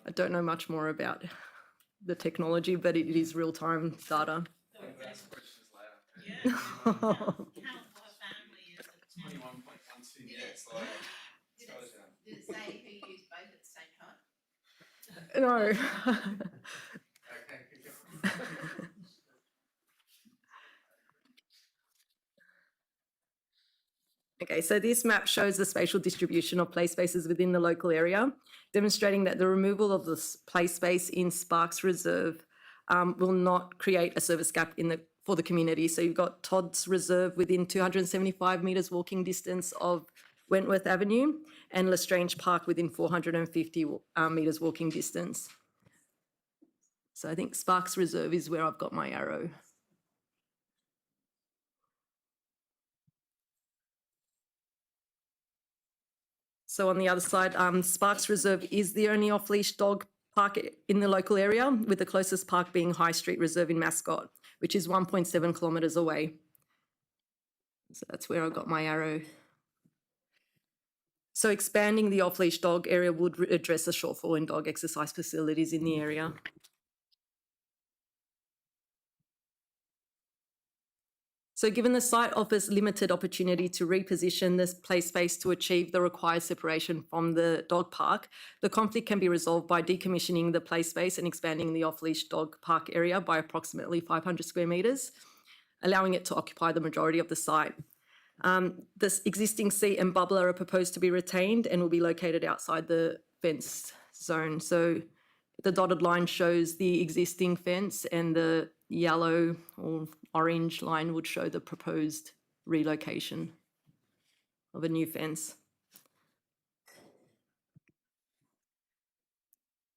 I don't know much more about the technology, but it is real-time data. No. Okay, so this map shows the spatial distribution of play spaces within the local area, demonstrating that the removal of the play space in Sparks Reserve will not create a service gap for the community. So you've got Todd's Reserve within 275 metres walking distance of Wentworth Avenue and Lestrange Park within 450 metres walking distance. So I think Sparks Reserve is where I've got my arrow. So on the other side, Sparks Reserve is the only off-leash dog park in the local area, with the closest park being High Street Reserve in Mascot, which is 1.7 kilometres away. So that's where I got my arrow. So expanding the off-leash dog area would address a shortfall in dog exercise facilities in the area. So given the site offers limited opportunity to reposition this play space to achieve the required separation from the dog park, the conflict can be resolved by decommissioning the play space and expanding the off-leash dog park area by approximately 500 square metres, allowing it to occupy the majority of the site. This existing seat and bubbler are proposed to be retained and will be located outside the fenced zone. So the dotted line shows the existing fence and the yellow or orange line would show the proposed relocation of a new fence.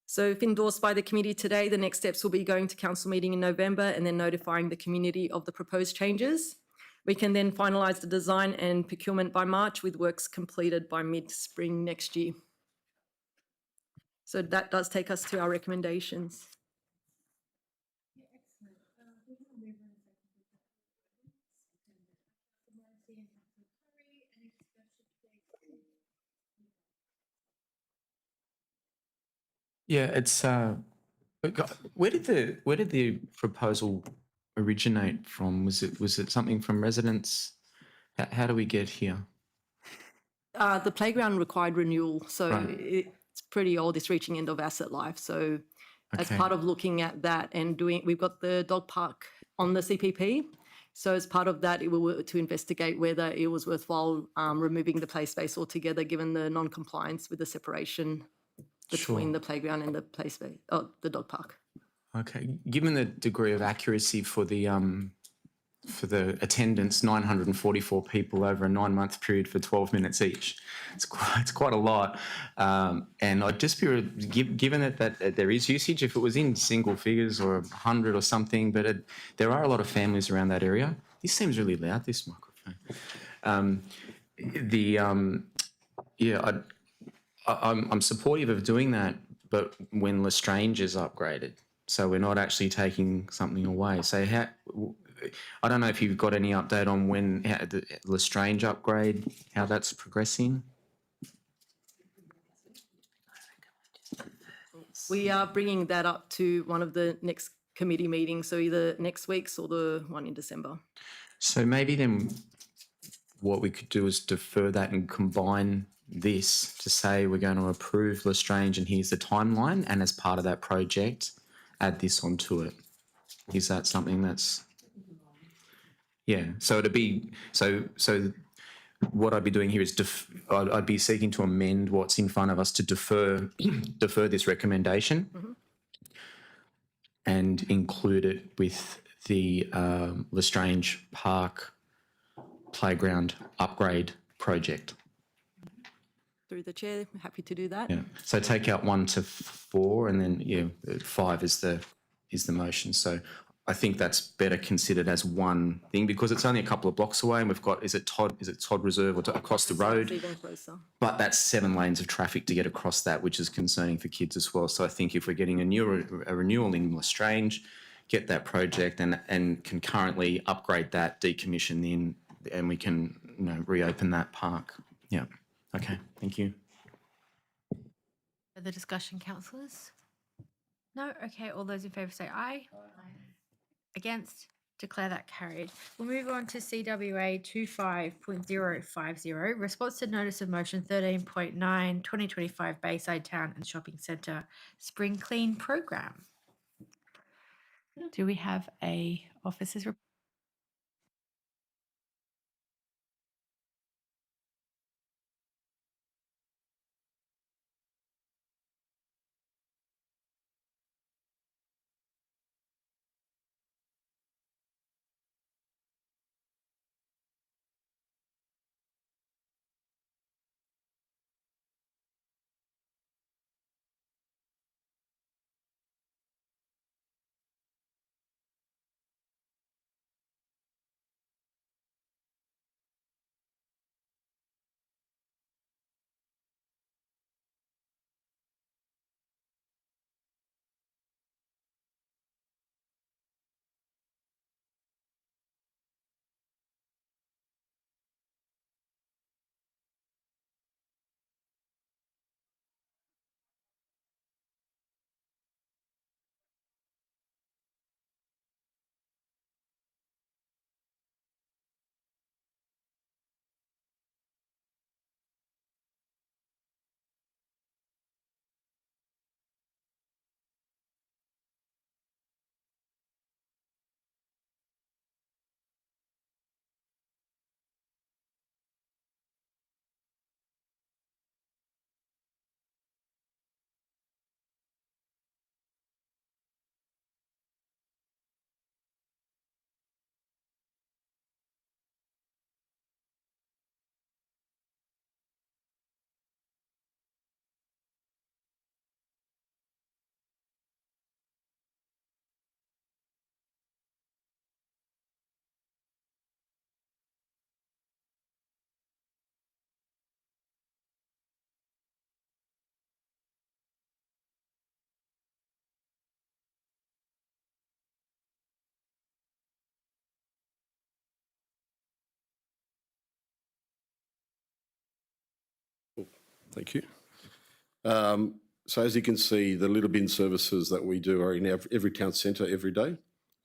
So if endorsed by the committee today, the next steps will be going to council meeting in November and then notifying the community of the proposed changes. We can then finalise the design and procurement by March, with works completed by mid-spring next year. So that does take us to our recommendations. Yeah, it's where did the proposal originate from? Was it something from residents? How do we get here? The playground required renewal, so Right. it's pretty old. It's reaching end of asset life. So as Okay. part of looking at that and we've got the dog park on the CPP. So as part of that, it will to investigate whether it was worthwhile removing the play space altogether, given the non-compliance with the separation between Sure. the playground and the play space, the dog park. Okay. Given the degree of accuracy for the attendance, 944 people over a 9-month period for 12 minutes each. It's quite a lot. And I'd just be, given that there is usage, if it was in single figures or 100 or something, but there are a lot of families around that area. This seems really loud, this microphone. I'm supportive of doing that, but when Lestrange is upgraded, so we're not actually taking something away. So I don't know if you've got any update on when the Lestrange upgrade, how that's progressing. We are bringing that up to one of the next committee meetings, so either next week's or the one in December. So maybe then what we could do is defer that and combine this to say we're going to approve Lestrange and here's the timeline, and as part of that project, add this onto it. Is that something that's... Yeah, so it'd be... So what I'd be doing here is I'd be seeking to amend what's in front of us to defer this recommendation and include it with the Lestrange Park playground upgrade project. Through the chair, happy to do that. Yeah. So take out 1 to 4, and then 5 is the motion. So I think that's better considered as one thing, because it's only a couple of blocks away, and we've got is it Todd Reserve or across the road? It's even closer. But that's 7 lanes of traffic to get across that, which is concerning for kids as well. So I think if we're getting a renewal in Lestrange, get that project and concurrently upgrade that, decommission and we can reopen that park. Yeah. Okay. Thank you. Further discussion, councillors? No? Okay, all those in favour say aye. Against? Declare that carried. We'll move on to CWA 25.050, response to notice of motion 13.9, 2025 Bayside Town and Shopping Centre Spring Clean Program. Do we have a officer's report? Thank you. So as you can see, the litter bin services that we do are in every town centre every day,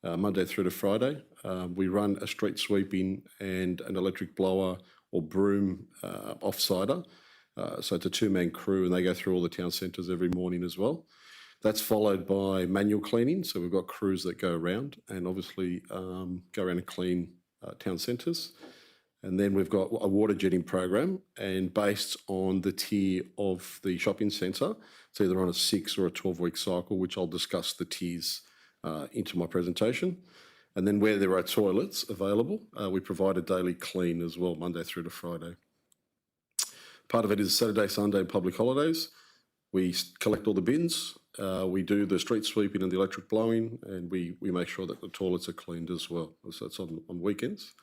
Monday through to Friday. We run a street sweeping and an electric blower or broom off-sider. So it's a two-man crew and they go through all the town centres every morning as well. That's followed by manual cleaning. So we've got crews that go around and obviously go around and clean town centres. And then we've got a water jetting program, and based on the tier of the shopping centre, it's either on a 6 or a 12-week cycle, which I'll discuss the tiers into my presentation. And then where there are toilets available, we provide a daily clean as well, Monday through to Friday. Part of it is Saturday, Sunday, public holidays. We collect all the bins, we do the street sweeping and the electric blowing, and we make sure that the toilets are cleaned as well. So it's on weekends.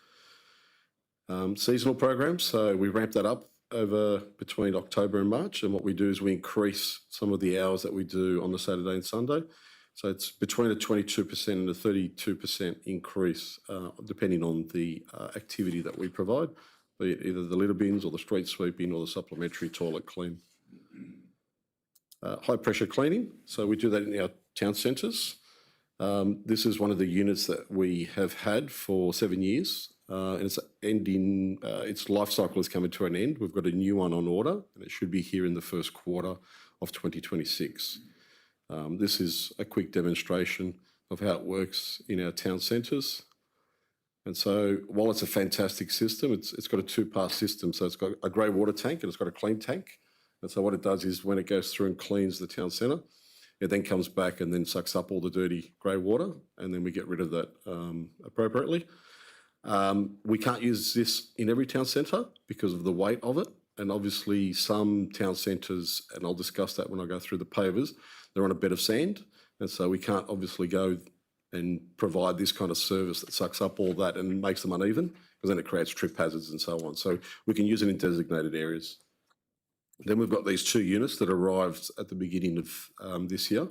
Seasonal programs, so we ramp that up over between October and March, and what we do is we increase some of the hours that we do on the Saturday and Sunday. So it's between a 22% and a 32% increase, depending on the activity that we provide, be it either the litter bins or the street sweeping or the supplementary toilet clean. High pressure cleaning, so we do that in our town centres. This is one of the units that we have had for 7 years. And it's ending, its life cycle is coming to an end. We've got a new one on order and it should be here in the first quarter of 2026. This is a quick demonstration of how it works in our town centres. And so while it's a fantastic system, it's got a two-part system. So it's got a grey water tank and it's got a clean tank. And so what it does is when it goes through and cleans the town centre, it then comes back and then sucks up all the dirty grey water, and then we get rid of that appropriately. We can't use this in every town centre because of the weight of it. And obviously some town centres, and I'll discuss that when I go through the pavers, they're on a bed of sand. And so we can't obviously go and provide this kind of service that sucks up all that and makes them uneven, because then it creates trip hazards and so on. So we can use it in designated areas. Then we've got these two units that arrived at the beginning of this year,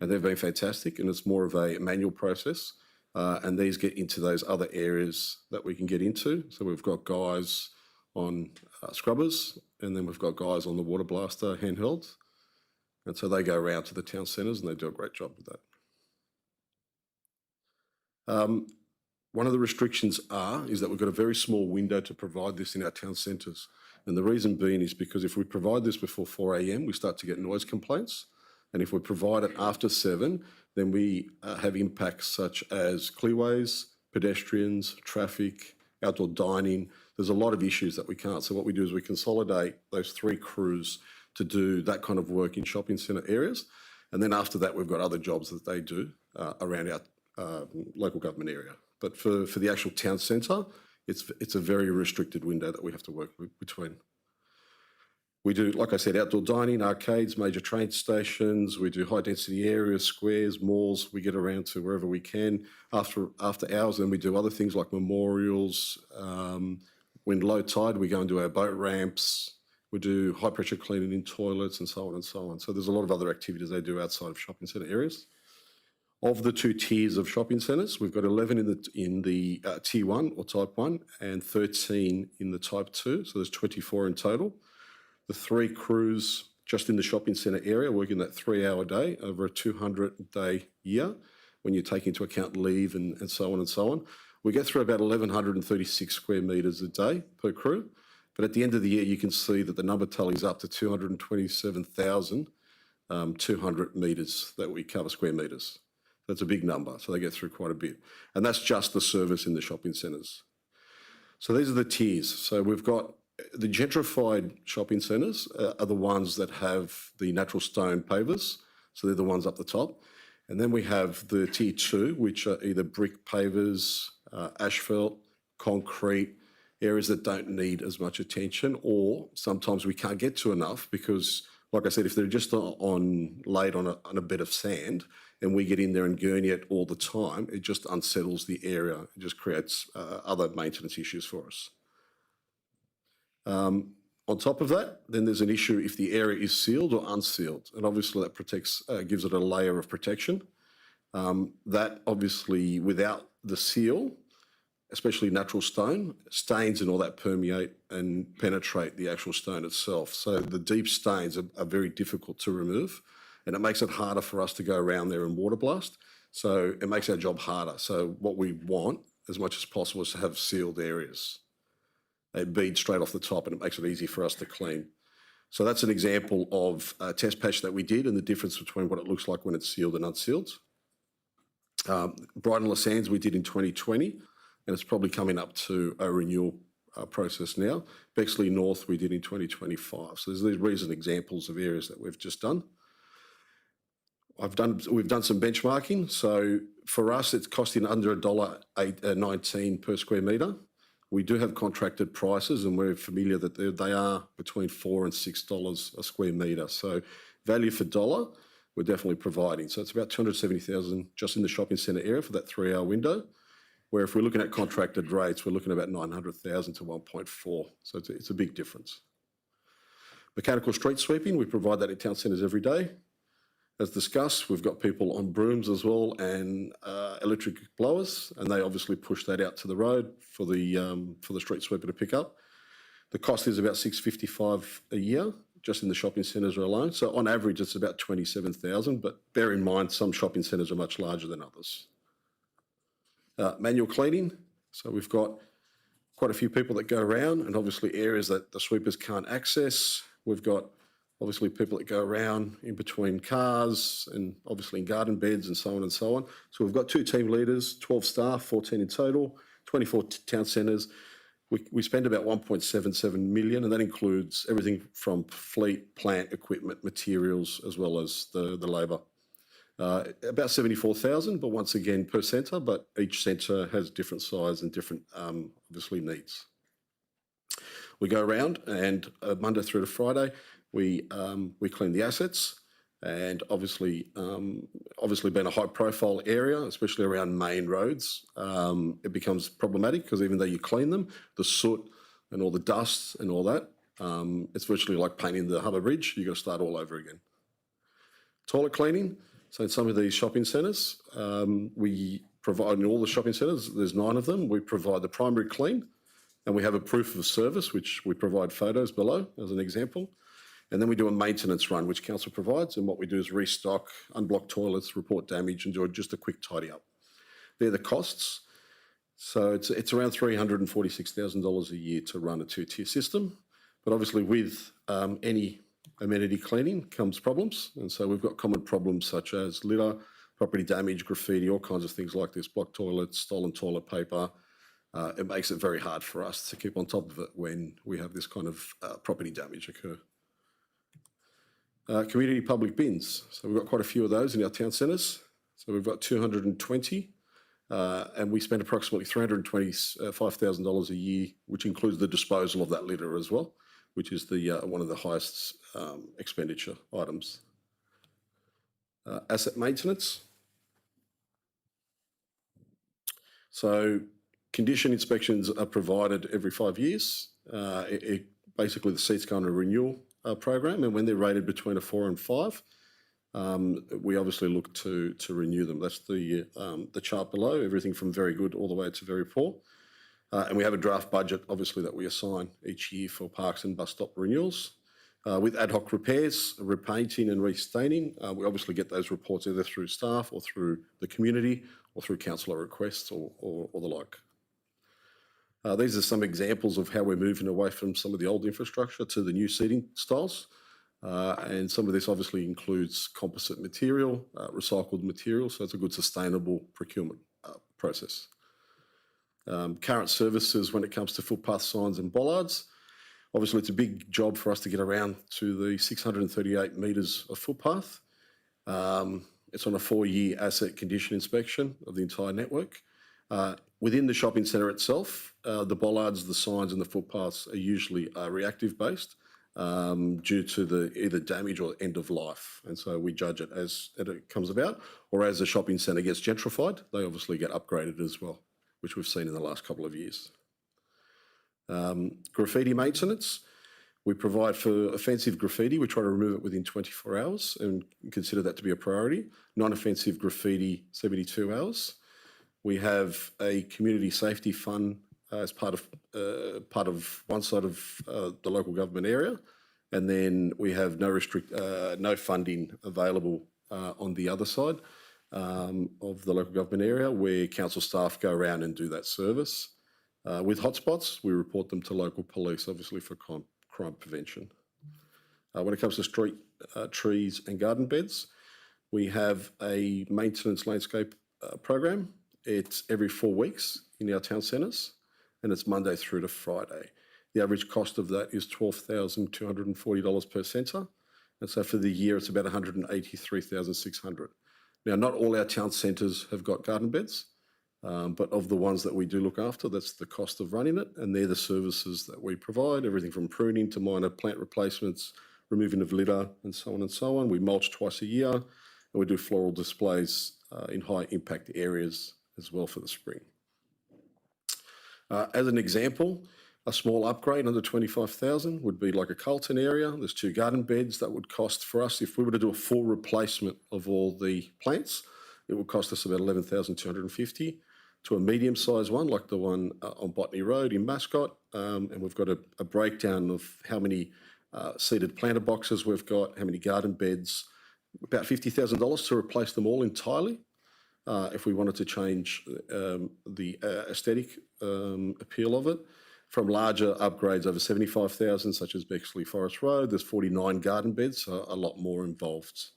and they've been fantastic, and it's more of a manual process. And these get into those other areas that we can get into. So we've got guys on scrubbers, and then we've got guys on the water blaster handheld. And so they go around to the town centres and they do a great job with that. One of the restrictions is that we've got a very small window to provide this in our town centres. And the reason being is because if we provide this before 4 a.m, we start to get noise complaints. And if we provide it after 7, then we have impacts such as clearways, pedestrians, traffic, outdoor dining. There's a lot of issues that we can't. So what we do is we consolidate those 3 crews to do that kind of work in shopping centre areas. And then after that, we've got other jobs that they do around our local government area. But for the actual town centre, it's a very restricted window that we have to work between. We do, like I said, outdoor dining, arcades, major train stations. We do high density areas, squares, malls. We get around to wherever we can. After hours, then we do other things like memorials. When low tide, we go into our boat ramps. We do high pressure cleaning in toilets and so on and so on. So there's a lot of other activities they do outside of shopping centre areas. Of the 2 tiers of shopping centres, we've got 11 in the tier 1 or type 1 and 13 in the type 2. So there's 24 in total. The 3 crews just in the shopping centre area working that 3-hour day over a 200-day year, when you take into account leave and so on and so on. We get through about 1,136 square metres a day per crew. But at the end of the year, you can see that the number tallies up to 227,200 metres that we cover, square metres. That's a big number, so they get through quite a bit. And that's just the service in the shopping centres. So these are the tiers. So we've got the gentrified shopping centres are the ones that have the natural stone pavers. So they're the ones up the top. And then we have the tier 2, which are either brick pavers, asphalt, concrete, areas that don't need as much attention, or sometimes we can't get to enough because, like I said, if they're just laid on a bed of sand and we get in there and gurney it all the time, it just unsettles the area. It just creates other maintenance issues for us. On top of that, then there's an issue if the area is sealed or unsealed, and obviously that gives it a layer of protection. That obviously, without the seal, especially natural stone, stains and all that permeate and penetrate the actual stone itself. So the deep stains are very difficult to remove, and it makes it harder for us to go around there and water blast. So it makes our job harder. So what we want as much as possible is to have sealed areas. They bead straight off the top and it makes it easy for us to clean. So that's an example of a test patch that we did and the difference between what it looks like when it's sealed and unsealed. Brighton Les Sands we did in 2020, and it's probably coming up to a renewal process now. Bexley North we did in 2025. So there's these recent examples of areas that we've just done. We've done some benchmarking. So for us, it's costing under $1.19 per square metre. We do have contracted prices, and we're familiar that they are between $4 and $6 a square metre. So value for dollar, we're definitely providing. So it's about $270,000 just in the shopping centre area for that 3-hour window. Where if we're looking at contracted rates, we're looking at about $900,000 to 1.4. So it's a big difference. Mechanical street sweeping, we provide that in town centres every day. As discussed, we've got people on brooms as well and electric blowers, and they obviously push that out to the road for the street sweeper to pick up. The cost is about $655 a year, just in the shopping centres alone. So on average, it's about $27,000, but bear in mind some shopping centres are much larger than others. Manual cleaning, so we've got quite a few people that go around, and obviously areas that the sweepers can't access. We've got obviously people that go around in between cars and obviously in garden beds and so on and so on. So we've got 2 team leaders, 12 staff, 14 in total, 24 town centres. We spend about 1.77 million, and that includes everything from fleet, plant, equipment, materials, as well as the labour. About 74,000, but once again per centre, but each centre has different size and different obviously needs. We go around and Monday through to Friday, we clean the assets, and obviously being a high profile area, especially around main roads, it becomes problematic because even though you clean them, the soot and all the dust and all that, it's virtually like painting the Harbour Bridge. You've got to start all over again. Toilet cleaning. So in some of these shopping centres, we provide, in all the shopping centres, there's 9 of them, we provide the primary clean, and we have a proof of service, which we provide photos below as an example. And then we do a maintenance run, which council provides. And what we do is restock, unblock toilets, report damage, and do just a quick tidy up. They're the costs. So it's around $346,000 a year to run a 2-tier system. But obviously with any amenity cleaning comes problems. And so we've got common problems such as litter, property damage, graffiti, all kinds of things like this, blocked toilets, stolen toilet paper. It makes it very hard for us to keep on top of it when we have this kind of property damage occur. Community public bins. So we've got quite a few of those in our town centres. So we've got 220, and we spend approximately $325,000 a year, which includes the disposal of that litter as well, which is the one of the highest expenditure items. Asset maintenance. So condition inspections are provided every 5 years. Basically, the seats go on a renewal program, and when they're rated between a 4 and 5, we obviously look to renew them. That's the chart below, everything from very good all the way to very poor. And we have a draft budget, obviously, that we assign each year for parks and bus stop renewals. With ad hoc repairs, repainting and restaining, we obviously get those reports either through staff or through the community or through councillor requests or the like. These are some examples of how we're moving away from some of the old infrastructure to the new seating styles. And some of this obviously includes composite material, recycled material, so it's a good sustainable procurement process. Current services when it comes to footpath signs and bollards. Obviously, it's a big job for us to get around to the 638 metres of footpath. It's on a 4-year asset condition inspection of the entire network. Within the shopping centre itself, the bollards, the signs and the footpaths are usually reactive based due to the either damage or end of life. And so we judge it as it comes about, or as the shopping centre gets gentrified, they obviously get upgraded as well, which we've seen in the last couple of years. Graffiti maintenance. We provide for offensive graffiti. We try to remove it within 24 hours and consider that to be a priority. Non-offensive graffiti, 72 hours. We have a community safety fund as part of one side of the local government area, and then we have no funding available on the other side of the local government area, where council staff go around and do that service. With hotspots, we report them to local police, obviously for crime prevention. When it comes to street trees and garden beds, we have a maintenance landscape program. It's every 4 weeks in our town centres, and it's Monday through to Friday. The average cost of that is $12,240 per centre, and so for the year it's about $183,600. Now, not all our town centres have got garden beds, but of the ones that we do look after, that's the cost of running it, and they're the services that we provide, everything from pruning to minor plant replacements, removing of litter, and so on and so on. We mulch twice a year, and we do floral displays in high impact areas as well for the spring. As an example, a small upgrade under 25,000 would be like a Carlton area. There's 2 garden beds that would cost for us, if we were to do a full replacement of all the plants, it would cost us about 11,250. To a medium-sized one, like the one on Botany Road in Mascot, and we've got a breakdown of how many seeded planter boxes we've got, how many garden beds, about $50,000 to replace them all entirely. If we wanted to change the aesthetic appeal of it. From larger upgrades over 75,000, such as Bexley Forest Road, there's 49 garden beds, so a lot more involved.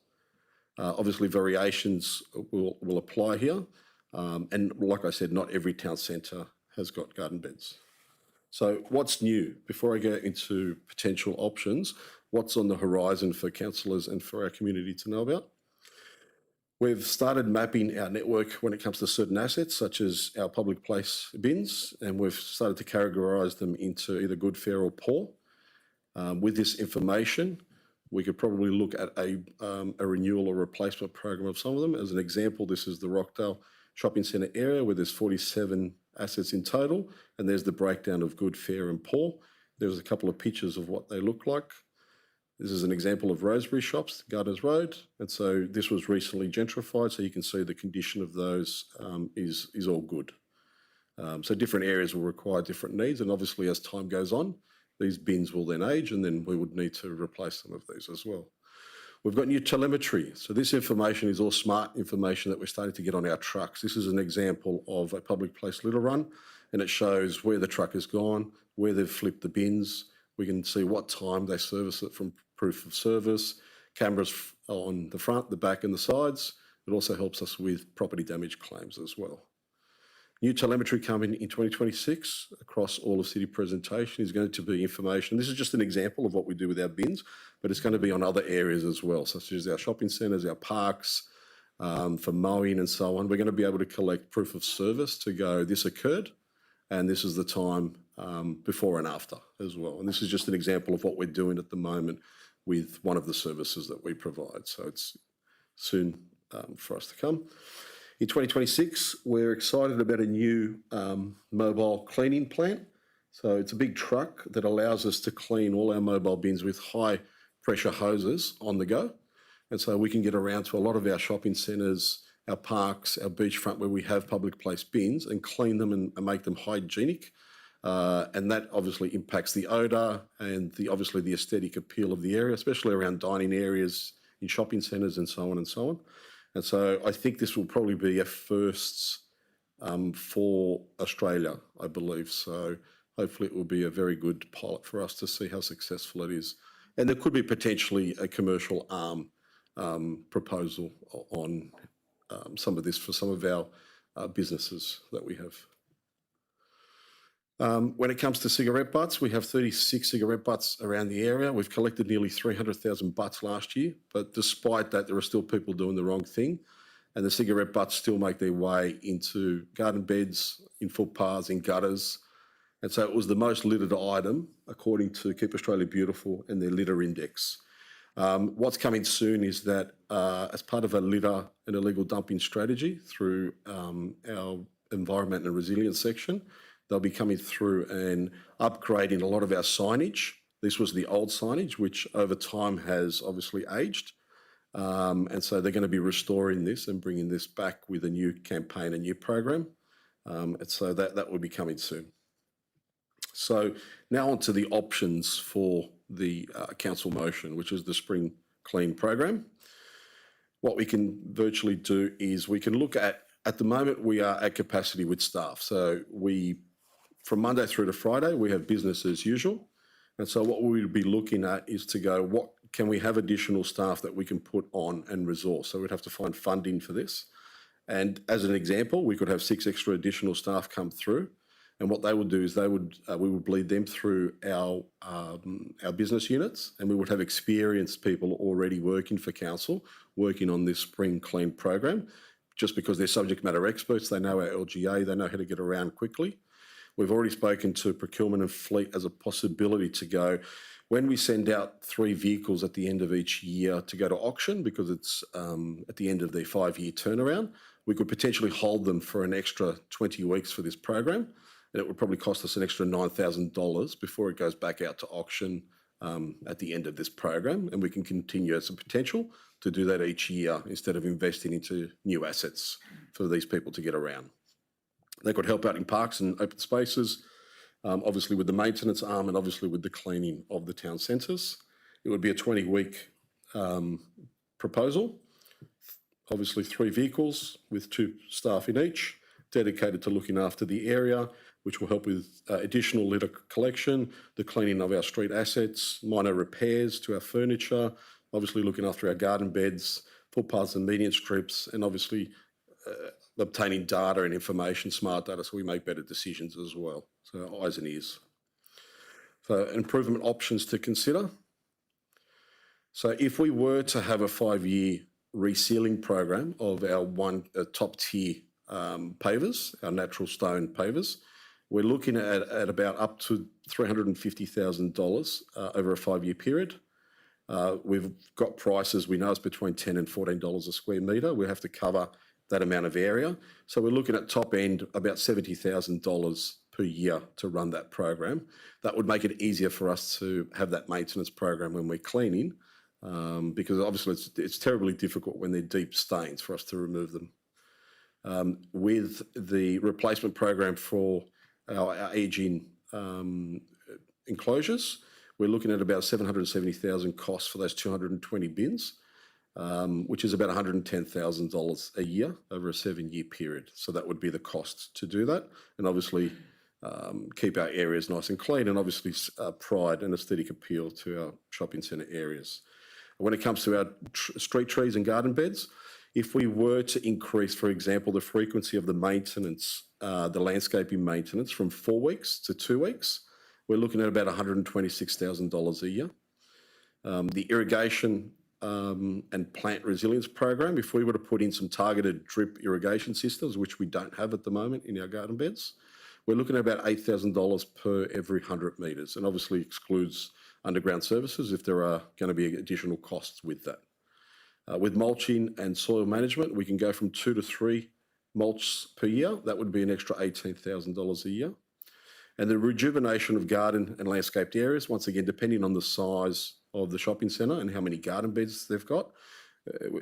Obviously, variations will apply here. And like I said, not every town centre has got garden beds. So what's new? Before I get into potential options, what's on the horizon for councillors and for our community to know about? We've started mapping our network when it comes to certain assets, such as our public place bins, and we've started to categorise them into either good, fair or poor. With this information, we could probably look at a renewal or replacement program of some of them. As an example, this is the Rockdale Shopping Centre area where there's 47 assets in total, and there's the breakdown of good, fair and poor. There's a couple of pictures of what they look like. This is an example of Rosebery Shops, Gardners Road, and so this was recently gentrified, so you can see the condition of those is all good. So different areas will require different needs, and obviously as time goes on, these bins will then age, and then we would need to replace some of these as well. We've got new telemetry. So this information is all smart information that we're starting to get on our trucks. This is an example of a public place litter run, and it shows where the truck has gone, where they've flipped the bins. We can see what time they service it from proof of service, cameras on the front, the back and the sides. It also helps us with property damage claims as well. New telemetry coming in 2026 across all of City presentation is going to be information. This is just an example of what we do with our bins, but it's going to be on other areas as well, such as our shopping centres, our parks, for mowing and so on. We're going to be able to collect proof of service to go, this occurred, and this is the time before and after as well. And this is just an example of what we're doing at the moment with one of the services that we provide. So it's soon for us to come. In 2026, we're excited about a new mobile cleaning plant. So it's a big truck that allows us to clean all our mobile bins with high pressure hoses on the go. And so we can get around to a lot of our shopping centres, our parks, our beachfront where we have public place bins and clean them and make them hygienic. And that obviously impacts the odour and obviously the aesthetic appeal of the area, especially around dining areas in shopping centres and so on and so on. And so I think this will probably be a first for Australia, I believe. So hopefully it will be a very good pilot for us to see how successful it is. And there could be potentially a commercial arm proposal on some of this for some of our businesses that we have. When it comes to cigarette butts, we have 36 cigarette butts around the area. We've collected nearly 300,000 butts last year, but despite that, there are still people doing the wrong thing, and the cigarette butts still make their way into garden beds, in footpaths, in gutters. And so it was the most littered item, according to Keep Australia Beautiful and their litter index. What's coming soon is that as part of a litter and illegal dumping strategy through our environment and resilience section, they'll be coming through and upgrading a lot of our signage. This was the old signage, which over time has obviously aged. And so they're going to be restoring this and bringing this back with a new campaign, a new program. And so that will be coming soon. So now on to the options for the council motion, which is the Spring Clean program. What we can virtually do is we can look at the moment, we are at capacity with staff. So from Monday through to Friday, we have business as usual. And so what we would be looking at is to go, what can we have additional staff that we can put on and resource? So we'd have to find funding for this. And as an example, we could have 6 extra additional staff come through. And what they would do is we would bleed them through our business units, and we would have experienced people already working for council, working on this Spring Clean program, just because they're subject matter experts. They know our LGA, they know how to get around quickly. We've already spoken to procurement and fleet as a possibility to go, when we send out 3 vehicles at the end of each year to go to auction, because it's at the end of their 5-year turnaround, we could potentially hold them for an extra 20 weeks for this program. And it would probably cost us an extra $9,000 before it goes back out to auction at the end of this program. And we can continue as a potential to do that each year instead of investing into new assets for these people to get around. They could help out in parks and open spaces, obviously with the maintenance arm and obviously with the cleaning of the town centres. It would be a 20-week proposal, obviously 3 vehicles with 2 staff in each, dedicated to looking after the area, which will help with additional litter collection, the cleaning of our street assets, minor repairs to our furniture, obviously looking after our garden beds, footpaths and median strips, and obviously obtaining data and information, smart data, so we make better decisions as well. So eyes and ears. So improvement options to consider. So if we were to have a 5-year resealing program of our top tier pavers, our natural stone pavers, we're looking at about up to $350,000 over a 5-year period. We've got prices, we know it's between $10 and $14 a square metre. We have to cover that amount of area. So we're looking at top end about $70,000 per year to run that program. That would make it easier for us to have that maintenance program when we're cleaning, because obviously it's terribly difficult when they're deep stains for us to remove them. With the replacement program for our ageing enclosures, we're looking at about $770,000 costs for those 220 bins, which is about $110,000 a year over a 7-year period. So that would be the cost to do that, and obviously keep our areas nice and clean, and obviously pride and aesthetic appeal to our shopping centre areas. When it comes to our street trees and garden beds, if we were to increase, for example, the frequency of the maintenance, the landscaping maintenance from 4 weeks to 2 weeks, we're looking at about $126,000 a year. The irrigation and plant resilience program, if we were to put in some targeted drip irrigation systems, which we don't have at the moment in our garden beds, we're looking at about $8,000 per every 100 metres, and obviously excludes underground services if there are going to be additional costs with that. With mulching and soil management, we can go from 2 to 3 mulch per year. That would be an extra $18,000 a year. And the rejuvenation of garden and landscaped areas, once again, depending on the size of the shopping centre and how many garden beds they've got,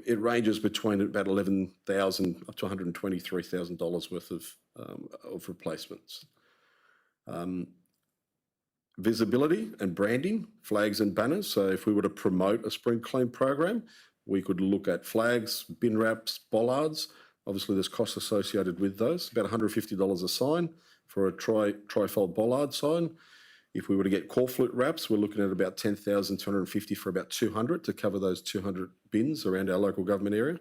it ranges between about $11,000 up to $123,000 worth of replacements. Visibility and branding, flags and banners. So if we were to promote a Spring Clean program, we could look at flags, bin wraps, bollards. Obviously, there's costs associated with those, about $150 a sign for a trifold bollard sign. If we were to get corflute wraps, we're looking at about $10,250 for about 200 to cover those 200 bins around our local government area.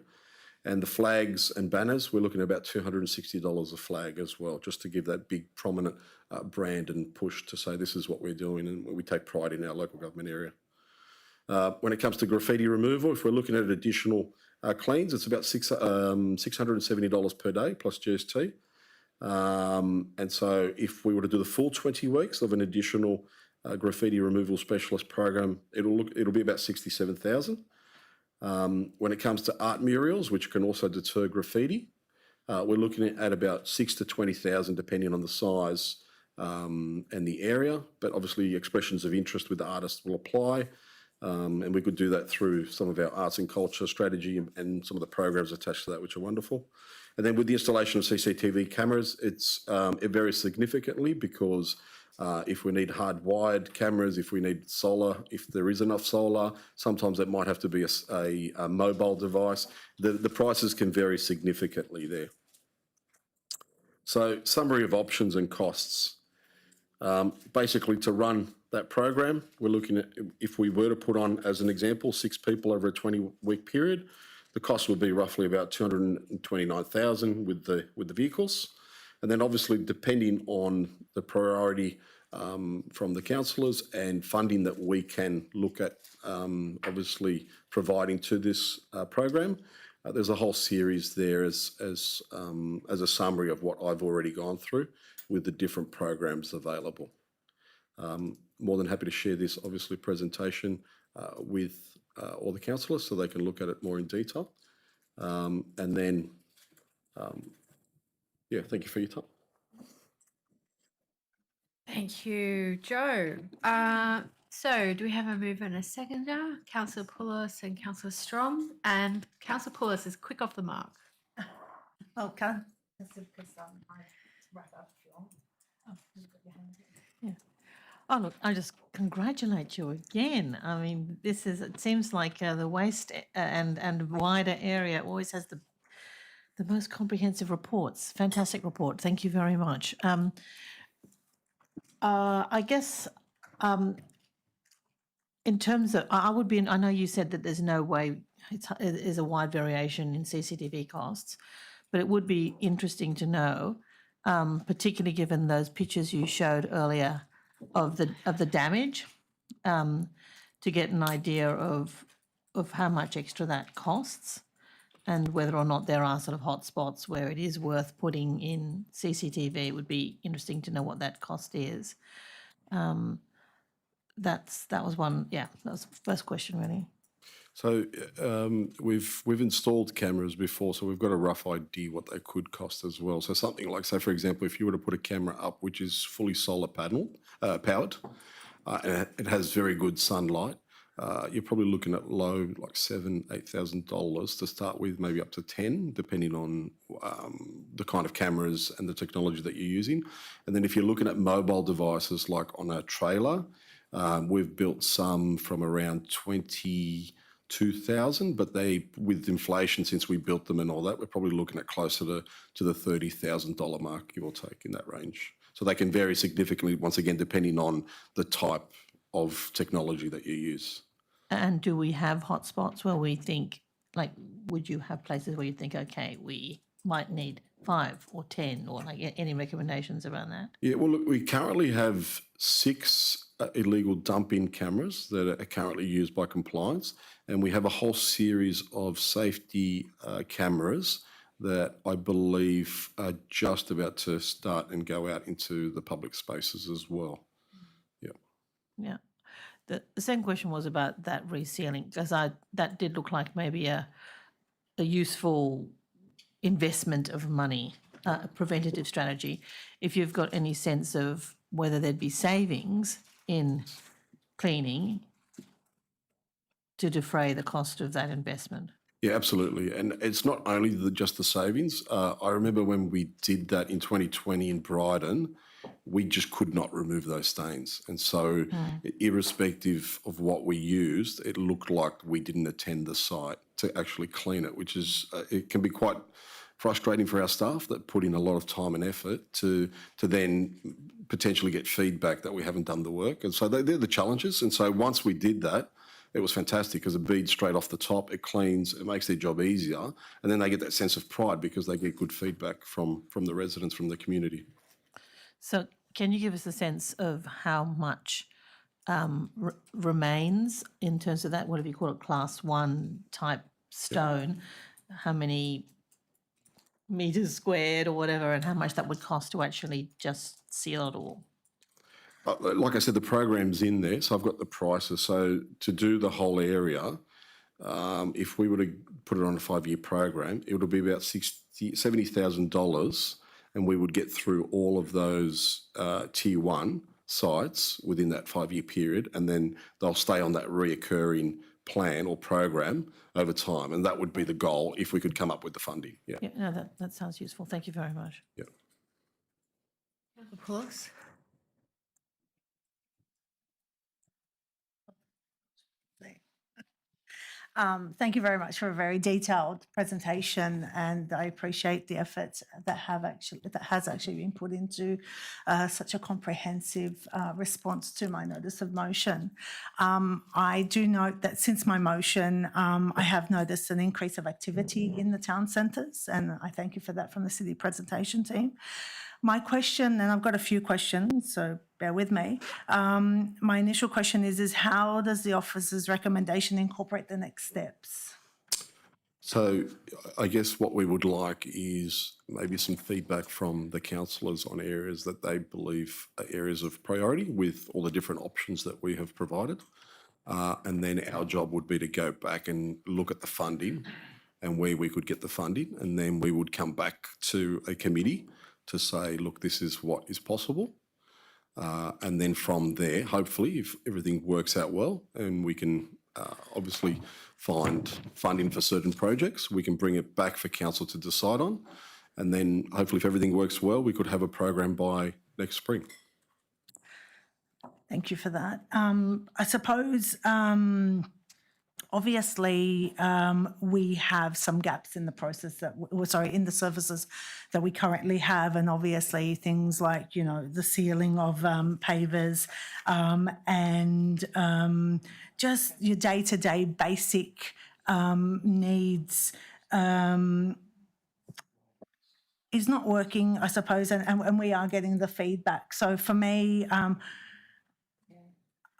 And the flags and banners, we're looking at about $260 a flag as well, just to give that big prominent brand and push to say this is what we're doing and we take pride in our local government area. When it comes to graffiti removal, if we're looking at additional cleans, it's about $670 per day plus GST. And so if we were to do the full 20 weeks of an additional graffiti removal specialist program, it'll be about $67,000. When it comes to art murals, which can also deter graffiti, we're looking at about $6,000 to $20,000 depending on the size and the area, but obviously expressions of interest with the artist will apply. And we could do that through some of our arts and culture strategy and some of the programs attached to that, which are wonderful. And then with the installation of CCTV cameras, it varies significantly because if we need hardwired cameras, if we need solar, if there is enough solar, sometimes it might have to be a mobile device. The prices can vary significantly there. So summary of options and costs. Basically, to run that program, we're looking at, if we were to put on, as an example, 6 people over a 20-week period, the cost would be roughly about $229,000 with the vehicles. And then obviously, depending on the priority from the councillors and funding that we can look at, obviously providing to this program, there's a whole series there as a summary of what I've already gone through with the different programs available. More than happy to share this, obviously, presentation with all the councillors so they can look at it more in detail. And then, yeah, thank you for your time. Thank you, Joe. So do we have a mover and a seconder? Councillor Poulos and Councillor Strom. And Councillor Poulos is quick off the mark. Okay. That's because I wrap up if you want. Oh, you've got your hand up. Yeah. Oh, look, I just congratulate you again. I mean, it seems like the waste and wider area always has the most comprehensive reports. Fantastic report. Thank you very much. I guess in terms of, I know you said that there's no way, there's a wide variation in CCTV costs, but it would be interesting to know, particularly given those pictures you showed earlier of the damage, to get an idea of how much extra that costs and whether or not there are sort of hotspots where it is worth putting in CCTV. It would be interesting to know what that cost is. That was one, yeah, that was the first question really. So we've installed cameras before, so we've got a rough idea what they could cost as well. So something like, say, for example, if you were to put a camera up which is fully solar powered, and it has very good sunlight, you're probably looking at low, like $7,000-8,000 to start with, maybe up to 10, depending on the kind of cameras and the technology that you're using. And then if you're looking at mobile devices, like on a trailer, we've built some from around 22,000, but with inflation, since we built them and all that, we're probably looking at closer to the $30,000 mark, give or take, in that range. So they can vary significantly, once again, depending on the type of technology that you use. And do we have hotspots where we think, like, would you have places where you think, okay, we might need 5 or 10, or like any recommendations around that? Yeah, well, look, we currently have 6 illegal dump-in cameras that are currently used by compliance, and we have a whole series of safety cameras that I believe are just about to start and go out into the public spaces as well. Yeah. Yeah. The second question was about that resealing, because that did look like maybe a useful investment of money, a preventative strategy. If you've got any sense of whether there'd be savings in cleaning to defray the cost of that investment. Yeah, absolutely. And it's not only just the savings. I remember when we did that in 2020 in Bryden, we just could not remove those stains. And so irrespective of what we used, it looked like we didn't attend the site to actually clean it, which is, it can be quite frustrating for our staff that put in a lot of time and effort to then potentially get feedback that we haven't done the work. And so they're the challenges. And so once we did that, it was fantastic because it beads straight off the top, it cleans, it makes their job easier, and then they get that sense of pride because they get good feedback from the residents, from the community. So can you give us a sense of how much remains in terms of that, whatever you call it, class 1 type stone, how many meters squared or whatever, and how much that would cost to actually just seal it all? Like I said, the program's in there, so I've got the prices. So to do the whole area, if we were to put it on a 5-year program, it would be about $70,000, and we would get through all of those tier 1 sites within that 5-year period, and then they'll stay on that reoccurring plan or program over time. And that would be the goal if we could come up with the funding. Yeah. Yeah, no, that sounds useful. Thank you very much. Yeah. Of course. Thank you very much for a very detailed presentation, and I appreciate the effort that has actually been put into such a comprehensive response to my notice of motion. I do note that since my motion, I have noticed an increase of activity in the town centres, and I thank you for that from the city presentation team. My question, and I've got a few questions, so bear with me. My initial question is how does the officer's recommendation incorporate the next steps? So I guess what we would like is maybe some feedback from the councillors on areas that they believe are areas of priority with all the different options that we have provided. And then our job would be to go back and look at the funding and where we could get the funding. And then we would come back to a committee to say, look, this is what is possible. And then from there, hopefully, if everything works out well and we can obviously find funding for certain projects, we can bring it back for council to decide on. And then hopefully, if everything works well, we could have a program by next spring. Thank you for that. I suppose, obviously, we have some gaps in the process in the services that we currently have, and obviously things like, the sealing of pavers and just your day-to-day basic needs is not working, I suppose, and we are getting the feedback. So for me,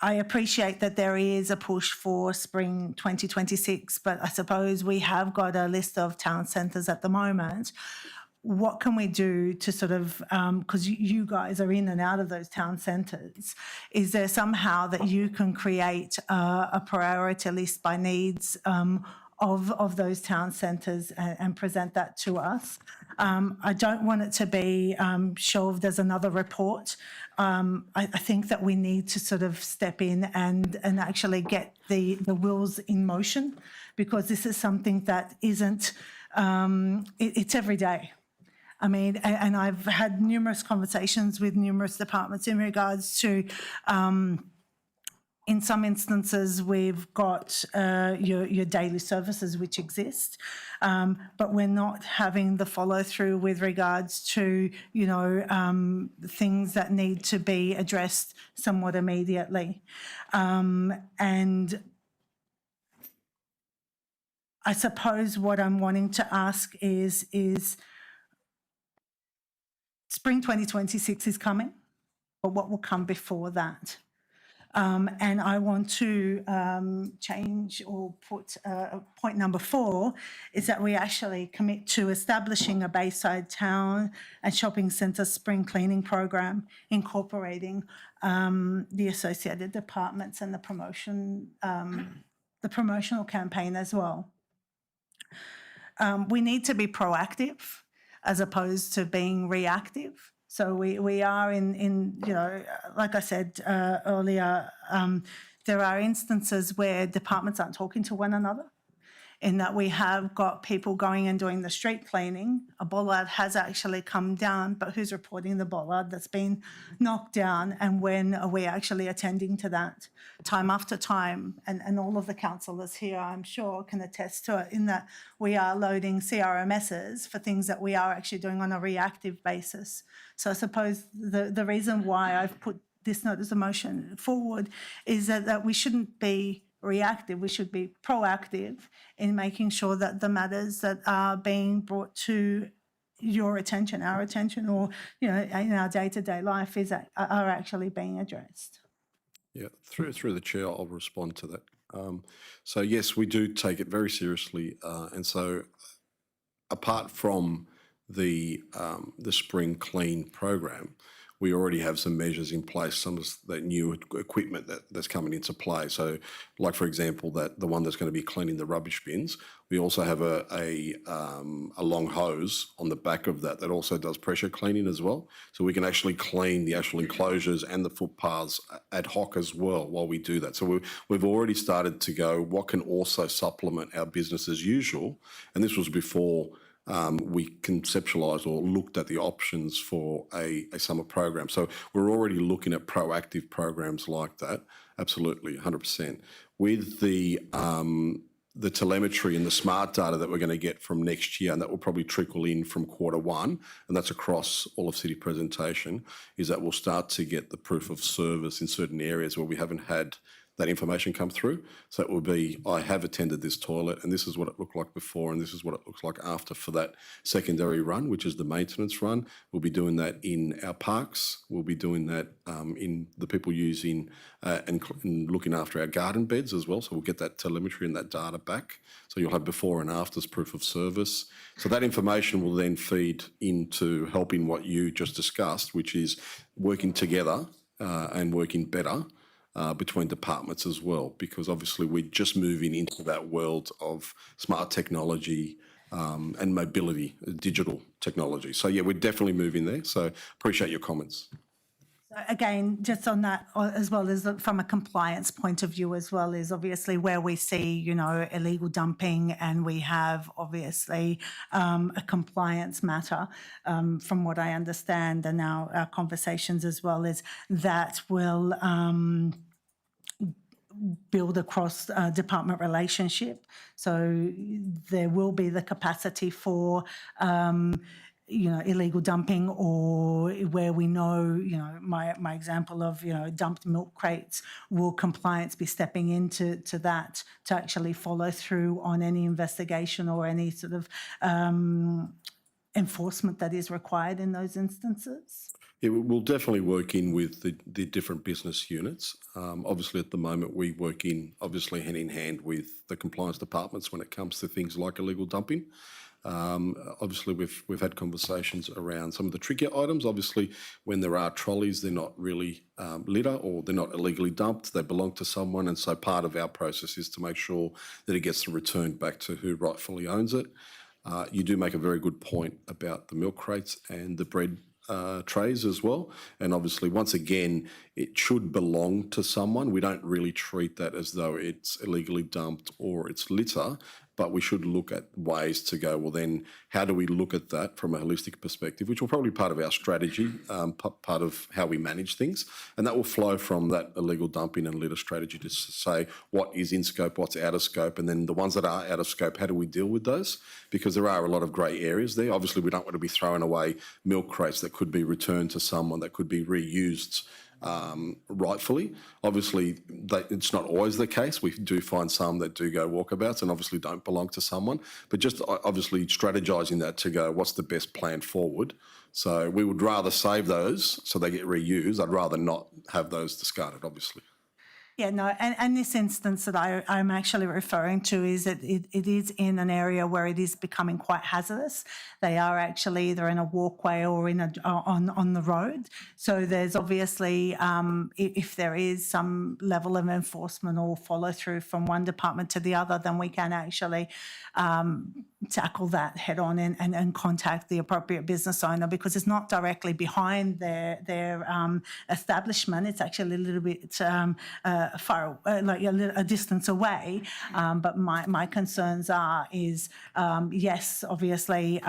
I appreciate that there is a push for spring 2026, but I suppose we have got a list of town centres at the moment. What can we do to sort of, because you guys are in and out of those town centres, is there somehow that you can create a priority list by needs of those town centres and present that to us? I don't want it to be shelved as another report. I think that we need to sort of step in and actually get the wheels in motion, because this is something that isn't, it's every day. I mean, and I've had numerous conversations with numerous departments in regards to, in some instances, we've got your daily services which exist, but we're not having the follow through with regards to, things that need to be addressed somewhat immediately. And I suppose what I'm wanting to ask is spring 2026 is coming, but what will come before that? And I want to change or put point number 4 is that we actually commit to establishing a Bayside Town and Shopping Centre spring cleaning program, incorporating the associated departments and the promotional campaign as well. We need to be proactive as opposed to being reactive. So we are in like I said earlier, there are instances where departments aren't talking to one another, in that we have got people going and doing the street cleaning. A bollard has actually come down, but who's reporting the bollard that's been knocked down, and when are we actually attending to that? Time after time, and all of the councillors here, I'm sure, can attest to it, in that we are loading CRMSs for things that we are actually doing on a reactive basis. So I suppose the reason why I've put this notice of motion forward is that we shouldn't be reactive, we should be proactive in making sure that the matters that are being brought to your attention, our attention, or in our day-to-day life are actually being addressed. Yeah, through the chair, I'll respond to that. So yes, we do take it very seriously, and so apart from the spring clean program, we already have some measures in place, some of that new equipment that's coming into play. So, like for example, that the one that's going to be cleaning the rubbish bins, we also have a long hose on the back of that also does pressure cleaning as well. So we can actually clean the actual enclosures and the footpaths ad hoc as well while we do that. So we've already started to go, what can also supplement our business as usual? And this was before we conceptualised or looked at the options for a summer program. So we're already looking at proactive programs like that. Absolutely, 100%. With the telemetry and the smart data that we're going to get from next year, and that will probably trickle in from Q1, and that's across all of City presentation, is that we'll start to get the proof of service in certain areas where we haven't had that information come through. So it will be, I have attended this toilet and this is what it looked like before and this is what it looks like after for that secondary run, which is the maintenance run. We'll be doing that in our parks. We'll be doing that in the people using and looking after our garden beds as well. So we'll get that telemetry and that data back. So you'll have before and afters proof of service. So that information will then feed into helping what you just discussed, which is working together and working better between departments as well, because obviously we're just moving into that world of smart technology and mobility, digital technology. So yeah, we're definitely moving there. So appreciate your comments. Again, just on that, as well as from a compliance point of view as well, is obviously where we see, you know, illegal dumping, and we have obviously a compliance matter, from what I understand, and our conversations as well, is that will build across department relationship. So there will be the capacity for you know, illegal dumping, or where we know, you know, my example of, you know, dumped milk crates, will compliance be stepping into that to actually follow through on any investigation or any sort of enforcement that is required in those instances? Yeah, we'll definitely work in with the different business units. Obviously, at the moment, we work in, obviously, hand in hand with the compliance departments when it comes to things like illegal dumping. Obviously, we've had conversations around some of the trickier items. Obviously, when there are trolleys, they're not really litter, or they're not illegally dumped. They belong to someone, and so part of our process is to make sure that it gets returned back to who rightfully owns it. You do make a very good point about the milk crates and the bread trays as well. And obviously, once again, it should belong to someone. We don't really treat that as though it's illegally dumped or it's litter, but we should look at ways to go, well, then how do we look at that from a holistic perspective, which will probably be part of our strategy, part of how we manage things. And that will flow from that illegal dumping and litter strategy to say what is in scope, what's out of scope, and then the ones that are out of scope, how do we deal with those? Because there are a lot of grey areas there. Obviously, we don't want to be throwing away milk crates that could be returned to someone, that could be reused rightfully. Obviously, it's not always the case. We do find some that do go walkabouts and obviously don't belong to someone, but just obviously strategizing that to go, what's the best plan forward? So we would rather save those so they get reused. I'd rather not have those discarded, obviously. Yeah, no, and this instance that I'm actually referring to is that it is in an area where it is becoming quite hazardous. They are actually either in a walkway or in on the road. So there's obviously, if there is some level of enforcement or follow through from one department to the other, then we can actually tackle that head on and contact the appropriate business owner, because it's not directly behind their establishment. It's actually a little bit far, like a distance away. But my concerns is yes, obviously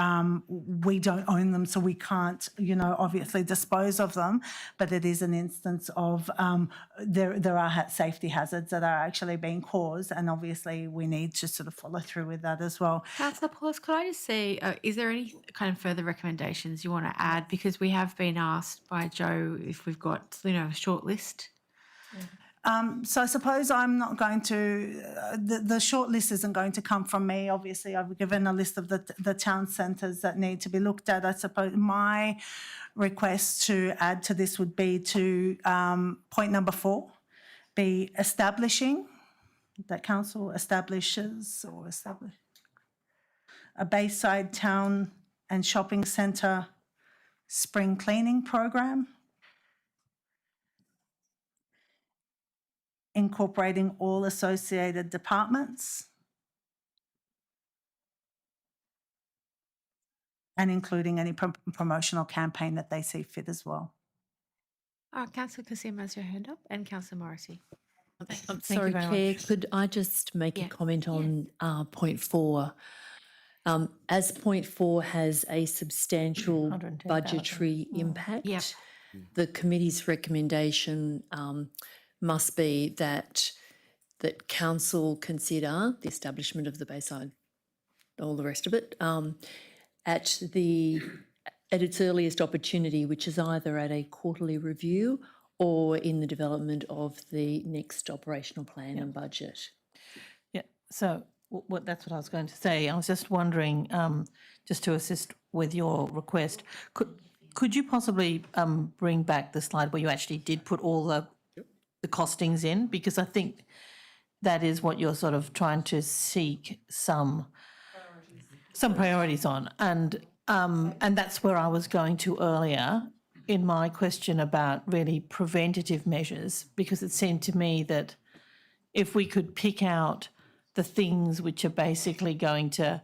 we don't own them, so we can't, you know, obviously dispose of them. But it is an instance of there are safety hazards that are actually being caused, and obviously we need to sort of follow through with that as well. Councillor Pauls, could I just say, is there any kind of further recommendations you want to add? Because we have been asked by Joe if we've got, you know, a short list. So I suppose I'm not going to, the short list isn't going to come from me. Obviously, I've given a list of the town centres that need to be looked at. I suppose my request to add to this would be to point number 4, be establishing, that council establishes or establish a Bayside town and shopping centre spring cleaning program. incorporating all associated departments and including any promotional campaign that they see fit as well. Councillor Kassim has your hand up, and Councillor Morrissey. I'm Thank you sorry, very Chair, much. could I just make a comment on point 4? As point 4 has a substantial 110,000. budgetary impact, Yep. the committee's recommendation must be that council consider the establishment of the Bayside, all the rest of it, at its earliest opportunity, which is either at a quarterly review or in the development of the next operational plan and budget. Yeah, so that's what I was going to say. I was just wondering, just to assist with your request, could you possibly bring back the slide where you actually did put all the costings in? Because I think that is what you're sort of trying to seek some priorities on. And that's where I was going to earlier in my question about really preventative measures, because it seemed to me that if we could pick out the things which are basically going to,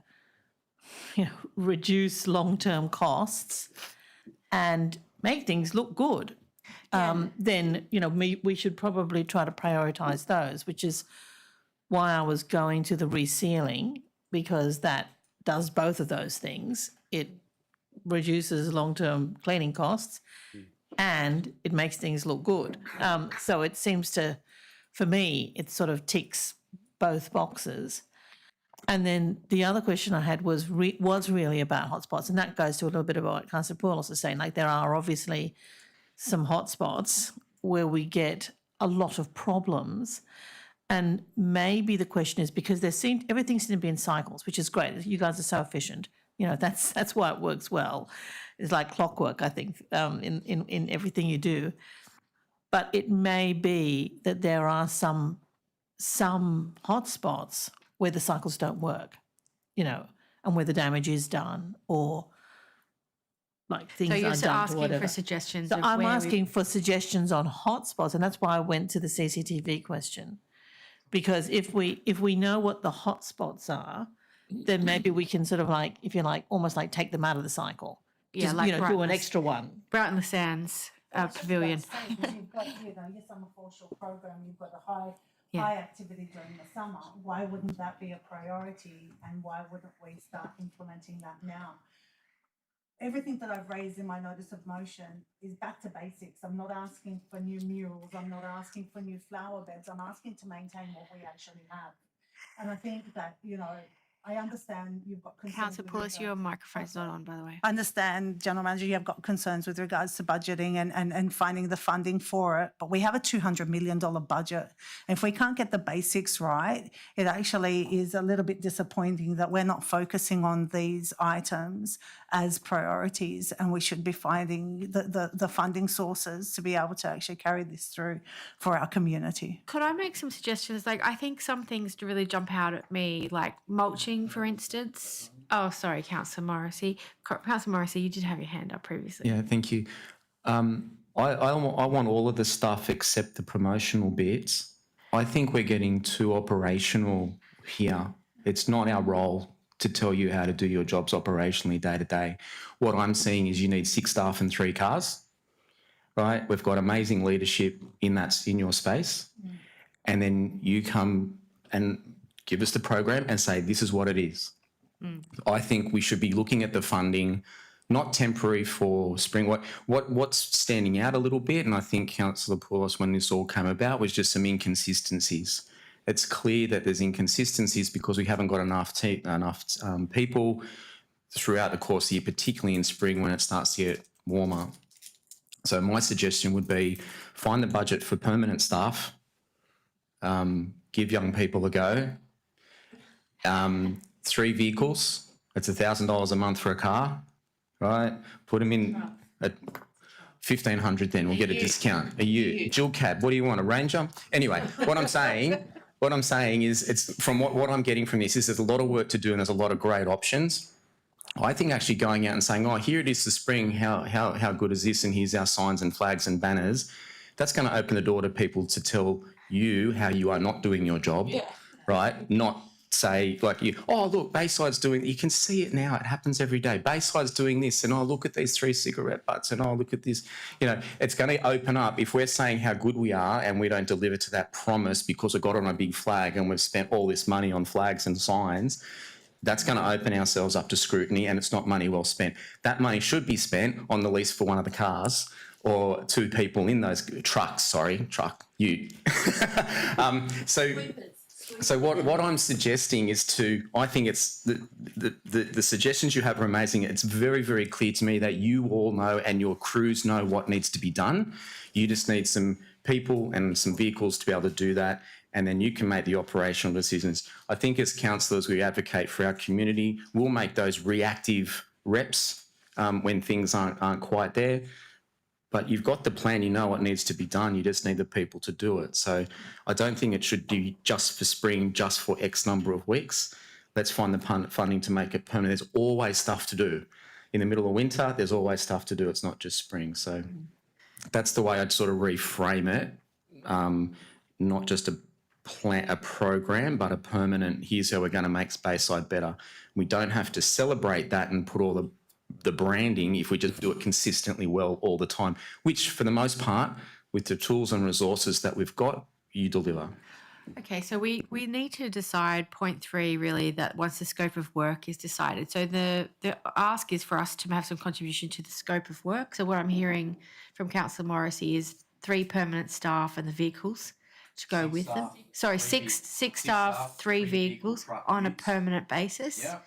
reduce long-term costs and make things look good, then, we should probably try to prioritise those, which is why I was going to the resealing, because that does both of those things. It reduces long-term cleaning costs and it makes things look good. So it seems to, for me, it sort of ticks both boxes. And then the other question I had was really about hotspots, and that goes to a little bit about what Councillor Poulos was saying. Like, there are obviously some hotspots where we get a lot of problems, and maybe the question is because everything seems to be in cycles, which is great. You guys are so efficient. That's why it works well. It's like clockwork, I think, in everything you do. But it may be that there are some hotspots where the cycles don't work, and where the damage is done, or like things So you're are done to asking whatever. for suggestions. So of I'm where we- asking for suggestions on hotspots, and that's why I went to the CCTV question. Because if we know what the hotspots are, then maybe we can sort of like, if you like, almost like take them out of the cycle. Yeah, Just, like do an Brighton- extra one. Brighton the Sands Pavilion. You've got, your summer foreshore program, you've got a high activity during the summer. Why wouldn't that be a priority, and why wouldn't we start implementing that now? Everything that I've raised in my notice of motion is back to basics. I'm not asking for new murals. I'm not asking for new flower beds. I'm asking to maintain what we actually have. And I think that, I understand you've got concerns. Councillor with Poulos, regards- your microphone's not on, by the way. I understand, General Manager, you've got concerns with regards to budgeting and finding the funding for it, but we have a $200 million budget. And if we can't get the basics right, it actually is a little bit disappointing that we're not focusing on these items as priorities, and we should be finding the funding sources to be able to actually carry this through for our community. Could I make some suggestions? Like, I think some things to really jump out at me, like mulching, for instance. Oh, sorry, Councillor Morrissey. Councillor Morrissey, you did have your hand up previously. Yeah, thank you. I want all of the stuff except the promotional bits. I think we're getting too operational here. It's not our role to tell you how to do your jobs operationally day to day. What I'm seeing is you need 6 staff and 3 cars, right? We've got amazing leadership in your space. And then you come and give us the program and say, this is what it is. I think we should be looking at the funding, not temporary for spring. What's standing out a little bit, and I think Councillor Poulos, when this all came about, was just some inconsistencies. It's clear that there's inconsistencies because we haven't got enough people throughout the course of the year, particularly in spring when it starts to get warmer. So my suggestion would be find the budget for permanent staff, give young people a go. 3 vehicles, it's $1,000 a month for a car, right? Put them in at $1,500, then we'll get a discount. A ute, dual cab. What do you want, a Ranger? Anyway, what I'm saying is, it's from what I'm getting from this is there's a lot of work to do and there's a lot of great options. I think actually going out and saying, oh, here it is the spring, how good is this? And here's our signs and flags and banners. That's going to open the door to people to tell you how you are not doing your job, right? Not say like you, oh, look, Bayside's doing, you can see it now. It happens every day. Bayside's doing this and oh, look at these 3 cigarette butts and oh, look at this. You know, it's going to open up. If we're saying how good we are and we don't deliver to that promise because it got on a big flag and we've spent all this money on flags and signs, that's going to open ourselves up to scrutiny and it's not money well spent. That money should be spent on the lease for one of the cars or 2 people in those trucks, So what I'm suggesting is I think it's the suggestions you have are amazing. It's very, very clear to me that you all know and your crews know what needs to be done. You just need some people and some vehicles to be able to do that, and then you can make the operational decisions. I think as councillors, we advocate for our community. We'll make those reactive reps when things aren't quite there. But you've got the plan, you know what needs to be done, you just need the people to do it. So I don't think it should be just for spring, just for X number of weeks. Let's find the funding to make it permanent. There's always stuff to do. In the middle of winter, there's always stuff to do. It's not just spring. So that's the way I'd sort of reframe it. Not just a program, but a permanent, here's how we're going to make Speyside better. We don't have to celebrate that and put all the branding if we just do it consistently well all the time, which for the most part, with the tools and resources that we've got, you deliver. Okay, so we need to decide point 3 really, that once the scope of work is decided. So the ask is for us to have some contribution to the scope of work. So what I'm hearing from Councillor Morrissey is 3 permanent staff and the vehicles to go with them. Sorry, six staff, 3 vehicles on a permanent basis. Yeah,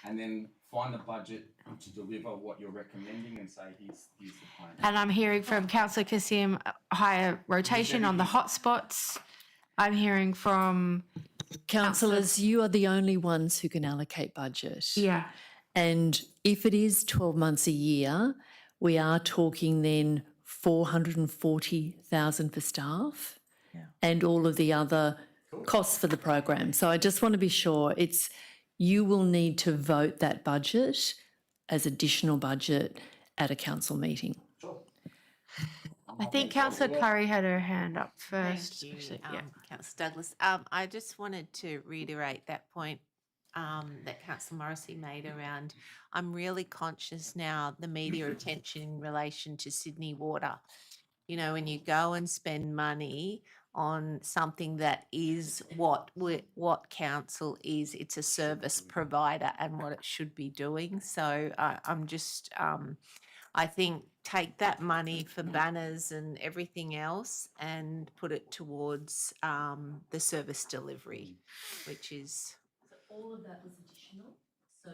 and then find the budget to deliver what you're recommending and say, here's the plan. And I'm hearing from Councillor Kassim higher rotation on the hotspots. I'm hearing from Councillors, you are the only ones who can allocate budget. Yeah. And if it is 12 months a year, we are talking then 440,000 for staff and all of the other costs for the program. So I just want to be sure you will need to vote that budget as additional budget at a council meeting. I think Councillor Curry had her hand up first. Thank you, Councillor Douglas. I just wanted to reiterate that point that Councillor Morrissey made around, I'm really conscious now the media attention in relation to Sydney Water. You know, when you go and spend money on something that is what council is, it's a service provider and what it should be doing. So I'm just, I think take that money for banners and everything else and put it towards the service delivery, which is... All of that was additional. So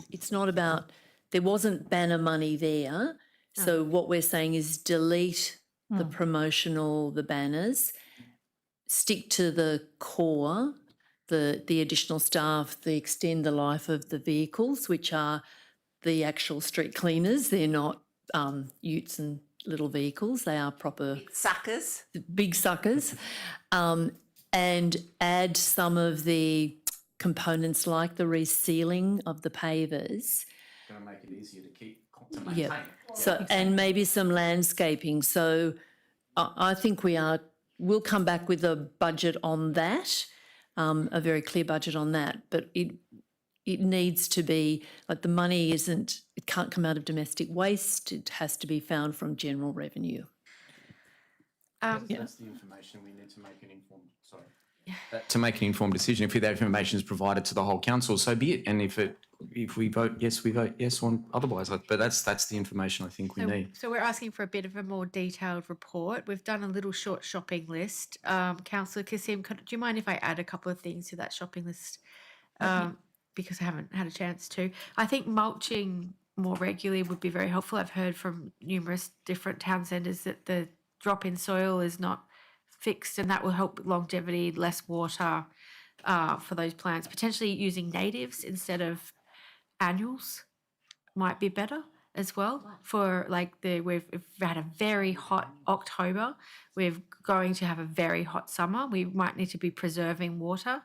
it's not about, there wasn't banner money there. So what we're saying is delete the promotional, the banners, stick to the core, the additional staff, extend the life of the vehicles, which are the actual street cleaners. They're not utes and little vehicles. They are proper suckers. Big suckers. And add some of the components like the resealing of the pavers. Going to make it easier to maintain. Yeah. So, and maybe some landscaping. So I think we'll come back with a budget on that, a very clear budget on that. But it needs to be, like, the money it can't come out of domestic waste. It has to be found from general revenue. That's the information we need to make an informed, to make an informed decision. If that information is provided to the whole council, so be it. And if we vote yes, we vote yes on otherwise. But that's the information I think we need. So we're asking for a bit of a more detailed report. We've done a little short shopping list. Councillor Kassim, do you mind if I add a couple of things to that shopping list? Because I haven't had a chance to. I think mulching more regularly would be very helpful. I've heard from numerous different town centres that the drop in soil is not fixed, and that will help with longevity, less water for those plants. Potentially using natives instead of annuals might be better as well. For we've had a very hot October. We're going to have a very hot summer. We might need to be preserving water.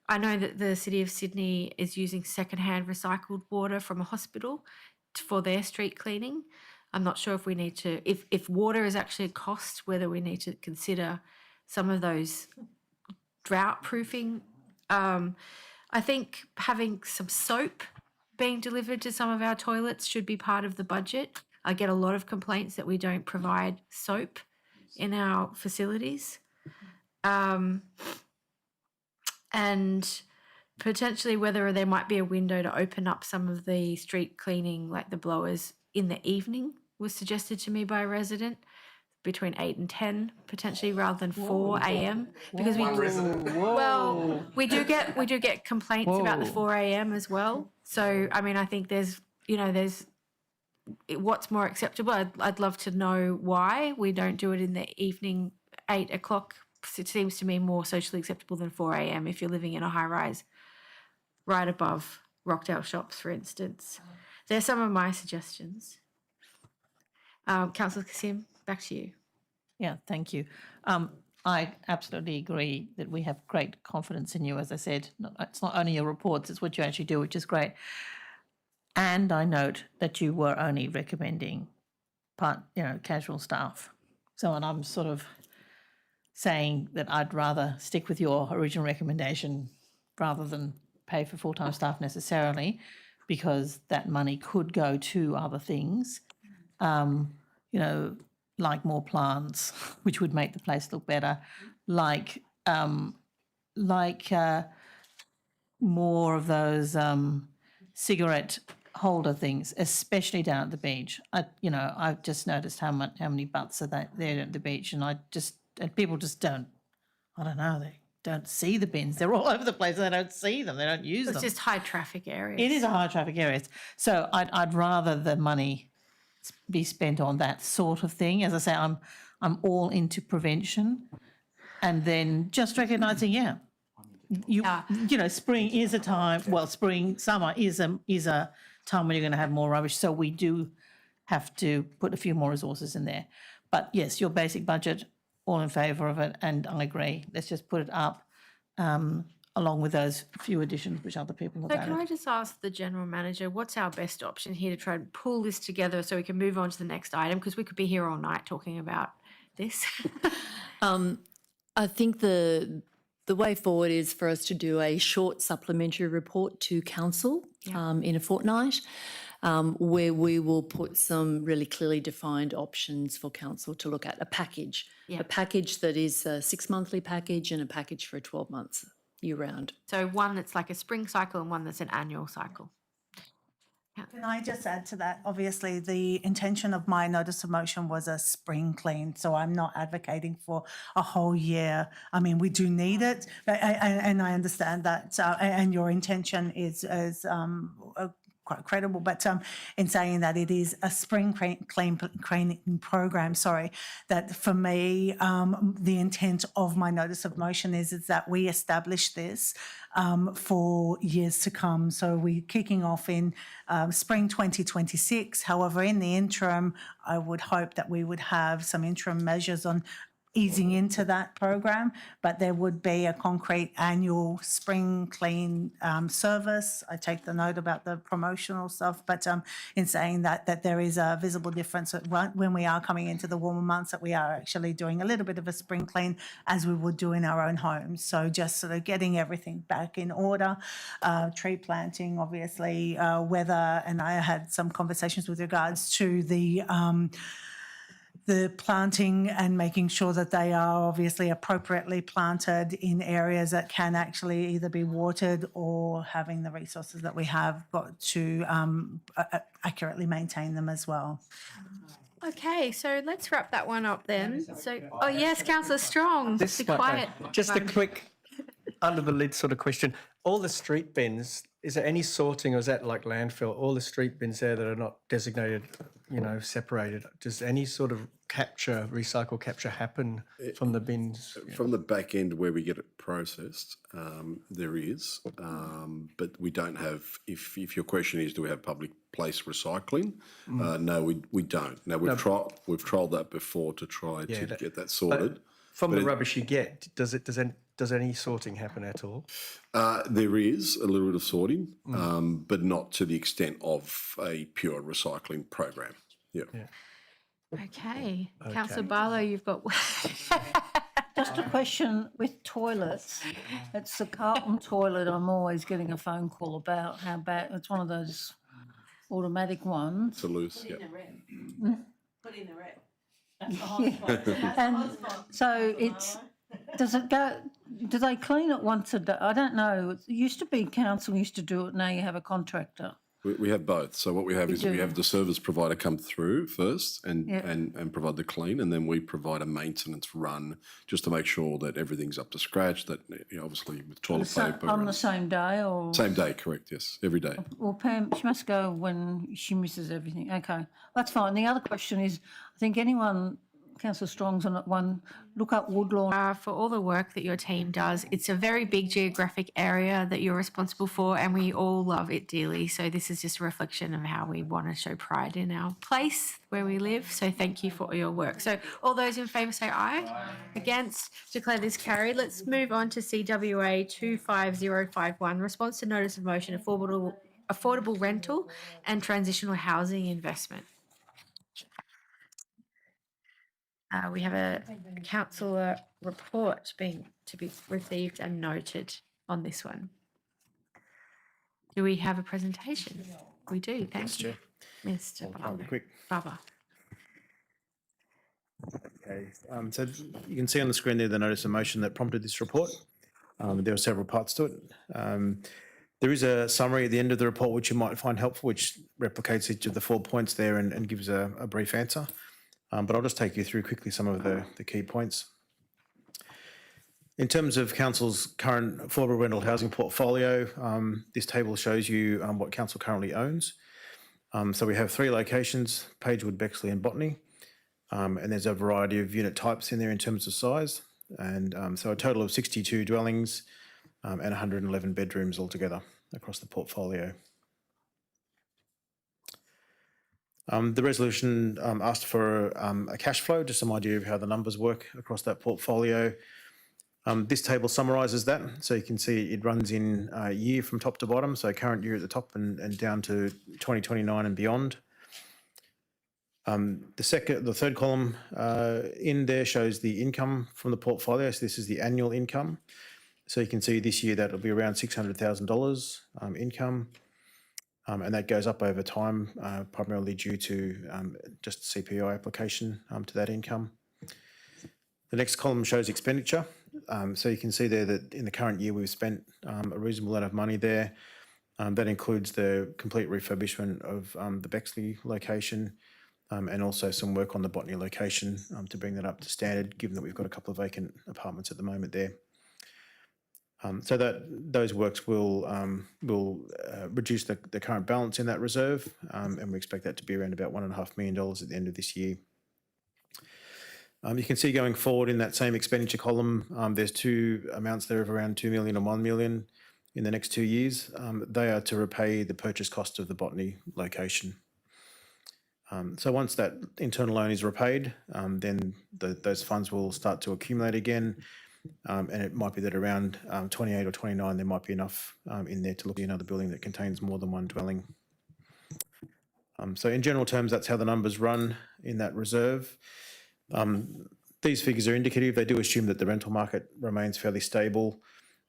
I know that the City of Sydney is using secondhand recycled water from a hospital for their street cleaning. I'm not sure if we need to, if water is actually a cost, whether we need to consider some of those drought proofing. I think having some soap being delivered to some of our toilets should be part of the budget. I get a lot of complaints that we don't provide soap in our facilities. And potentially whether there might be a window to open up some of the street cleaning, like the blowers, in the evening was suggested to me by a resident, between 8 and 10 potentially, rather than 4 a.m. because we do get complaints about the 4 a.m. as well. So I mean, I think there's what's more acceptable. I'd love to know why we don't do it in the evening. 8 o'clock it seems to me more socially acceptable than 4 a.m. if you're living in a high rise right above Rockdale Shops, for instance. They're some of my suggestions. Councillor Kassim, back to you. Yeah, thank you. I absolutely agree that we have great confidence in you. As I said, it's not only your reports, it's what you actually do, which is great. And I note that you were only recommending casual staff. So, and I'm sort of saying that I'd rather stick with your original recommendation rather than pay for full-time staff necessarily, because that money could go to other things, like more plants, which would make the place look better, like more of those cigarette holder things, especially down at the beach. I've just noticed how many butts are there at the beach, and people just don't. I don't know. They don't see the bins. They're all over the place. They don't see them. They don't use them. It's just high traffic areas. It is a high traffic area. So I'd rather the money be spent on that sort of thing. As I say, I'm all into prevention, and then just recognising, spring is a time. Well, summer is a time when you're going to have more rubbish. So we do have to put a few more resources in there. But yes, your basic budget, all in favour of it, and I agree. Let's just put it up, along with those few additions which other people have So added. can I just ask the general manager, what's our best option here to try and pull this together so we can move on to the next item? Because we could be here all night talking about this. I think the way forward is for us to do a short supplementary report to council in a fortnight, where we will put some really clearly defined options for council to look at, a package that is a 6-monthly package and a package for 12 months year round. So one that's like a spring cycle and one that's an annual cycle. Can I just add to that? Obviously, the intention of my notice of motion was a spring clean, so I'm not advocating for a whole year. I mean, we do need it, and I understand that, and your intention is quite credible, but in saying that it is a spring cleaning program, that for me, the intent of my notice of motion is that we establish this for years to come. So we're kicking off in spring 2026. However, in the interim, I would hope that we would have some interim measures on easing into that program, but there would be a concrete annual spring clean service. I take the note about the promotional stuff, but in saying that there is a visible difference when we are coming into the warmer months, that we are actually doing a little bit of a spring clean as we would do in our own homes. So just sort of getting everything back in order, tree planting, obviously, weather, and I had some conversations with regards to the planting and making sure that they are obviously appropriately planted in areas that can actually either be watered, or having the resources that we have got to accurately maintain them as well. Okay, so let's wrap that one up then. So, oh yes, Councillor Strong, be quiet. Just a quick under the lid sort of question. All the street bins, is there any sorting, or is that like landfill? All the street bins there that are not designated, separated, does any sort of recycle capture happen from the bins? From the back end where we get it processed, there is, but we don't have, if your question is, do we have public place recycling? No, we don't. Now, we've trialled that before to try to get that sorted. From the rubbish you get, does any sorting happen at all? There is a little bit of sorting, but not to the extent of a pure recycling program. Yeah. Okay. Councillor Barlow, you've got. Just a question with toilets. It's the Carlton toilet I'm always getting a phone call about how bad, it's one of those automatic ones. Toulouse, yeah. Put in the rep. And so does it go, do they clean it once a day? I don't know. It used to be council used to do it, now you have a contractor. We have both. So what we have is we do. have the service provider come through first and, Yep. and provide the clean, and then we provide a maintenance run just to make sure that everything's up to scratch, that, you know, obviously with toilet paper. On and- the same day or? Same day, correct, yes, every day. Well, Pam, she must go when she misses everything. Okay, that's fine. The other question is, I think anyone, Councillor Strong's on it one, look up Woodlawn. For all the work that your team does. It's a very big geographic area that you're responsible for, and we all love it dearly. So this is just a reflection of how we want to show pride in our place where we live. So thank you for all your work. So all those in favour say aye. Against, declare this carried. Let's move on to CWA 25051, response to notice of motion, affordable rental and transitional housing investment. We have a councillor report to be received and noted on this one. Do we have a presentation? We do, thank you. Mr. I'll be quick. Baba. Okay, so you can see on the screen there the notice of motion that prompted this report. There are several parts to it. There is a summary at the end of the report which you might find helpful, which replicates each of the 4 points there and gives a brief answer. But I'll just take you through quickly some of the key points. In terms of Council's current affordable rental housing portfolio, this table shows you what Council currently owns. So we have 3 locations, Pagewood, Bexley and Botany. And there's a variety of unit types in there in terms of size. And so a total of 62 dwellings and 111 bedrooms altogether across the portfolio. The resolution asked for a cash flow, just some idea of how the numbers work across that portfolio. This table summarises that, so you can see it runs in a year from top to bottom, so current year at the top and down to 2029 and beyond. The third column in there shows the income from the portfolio, so this is the annual income. So you can see this year that'll be around $600,000 income. And that goes up over time, primarily due to just CPI application to that income. The next column shows expenditure. So you can see there that in the current year we've spent a reasonable amount of money there. That includes the complete refurbishment of the Bexley location and also some work on the Botany location to bring that up to standard, given that we've got a couple of vacant apartments at the moment there. So that those works will reduce the current balance in that reserve, and we expect that to be around about $1.5 million at the end of this year. You can see going forward in that same expenditure column, there's 2 amounts there of around $2 million and $1 million in the next 2 years. They are to repay the purchase cost of the Botany location. So once that internal loan is repaid, then those funds will start to accumulate again. And it might be that around 28 or 29, there might be enough in there to look at another building that contains more than one dwelling. So in general terms, that's how the numbers run in that reserve. These figures are indicative. They do assume that the rental market remains fairly stable,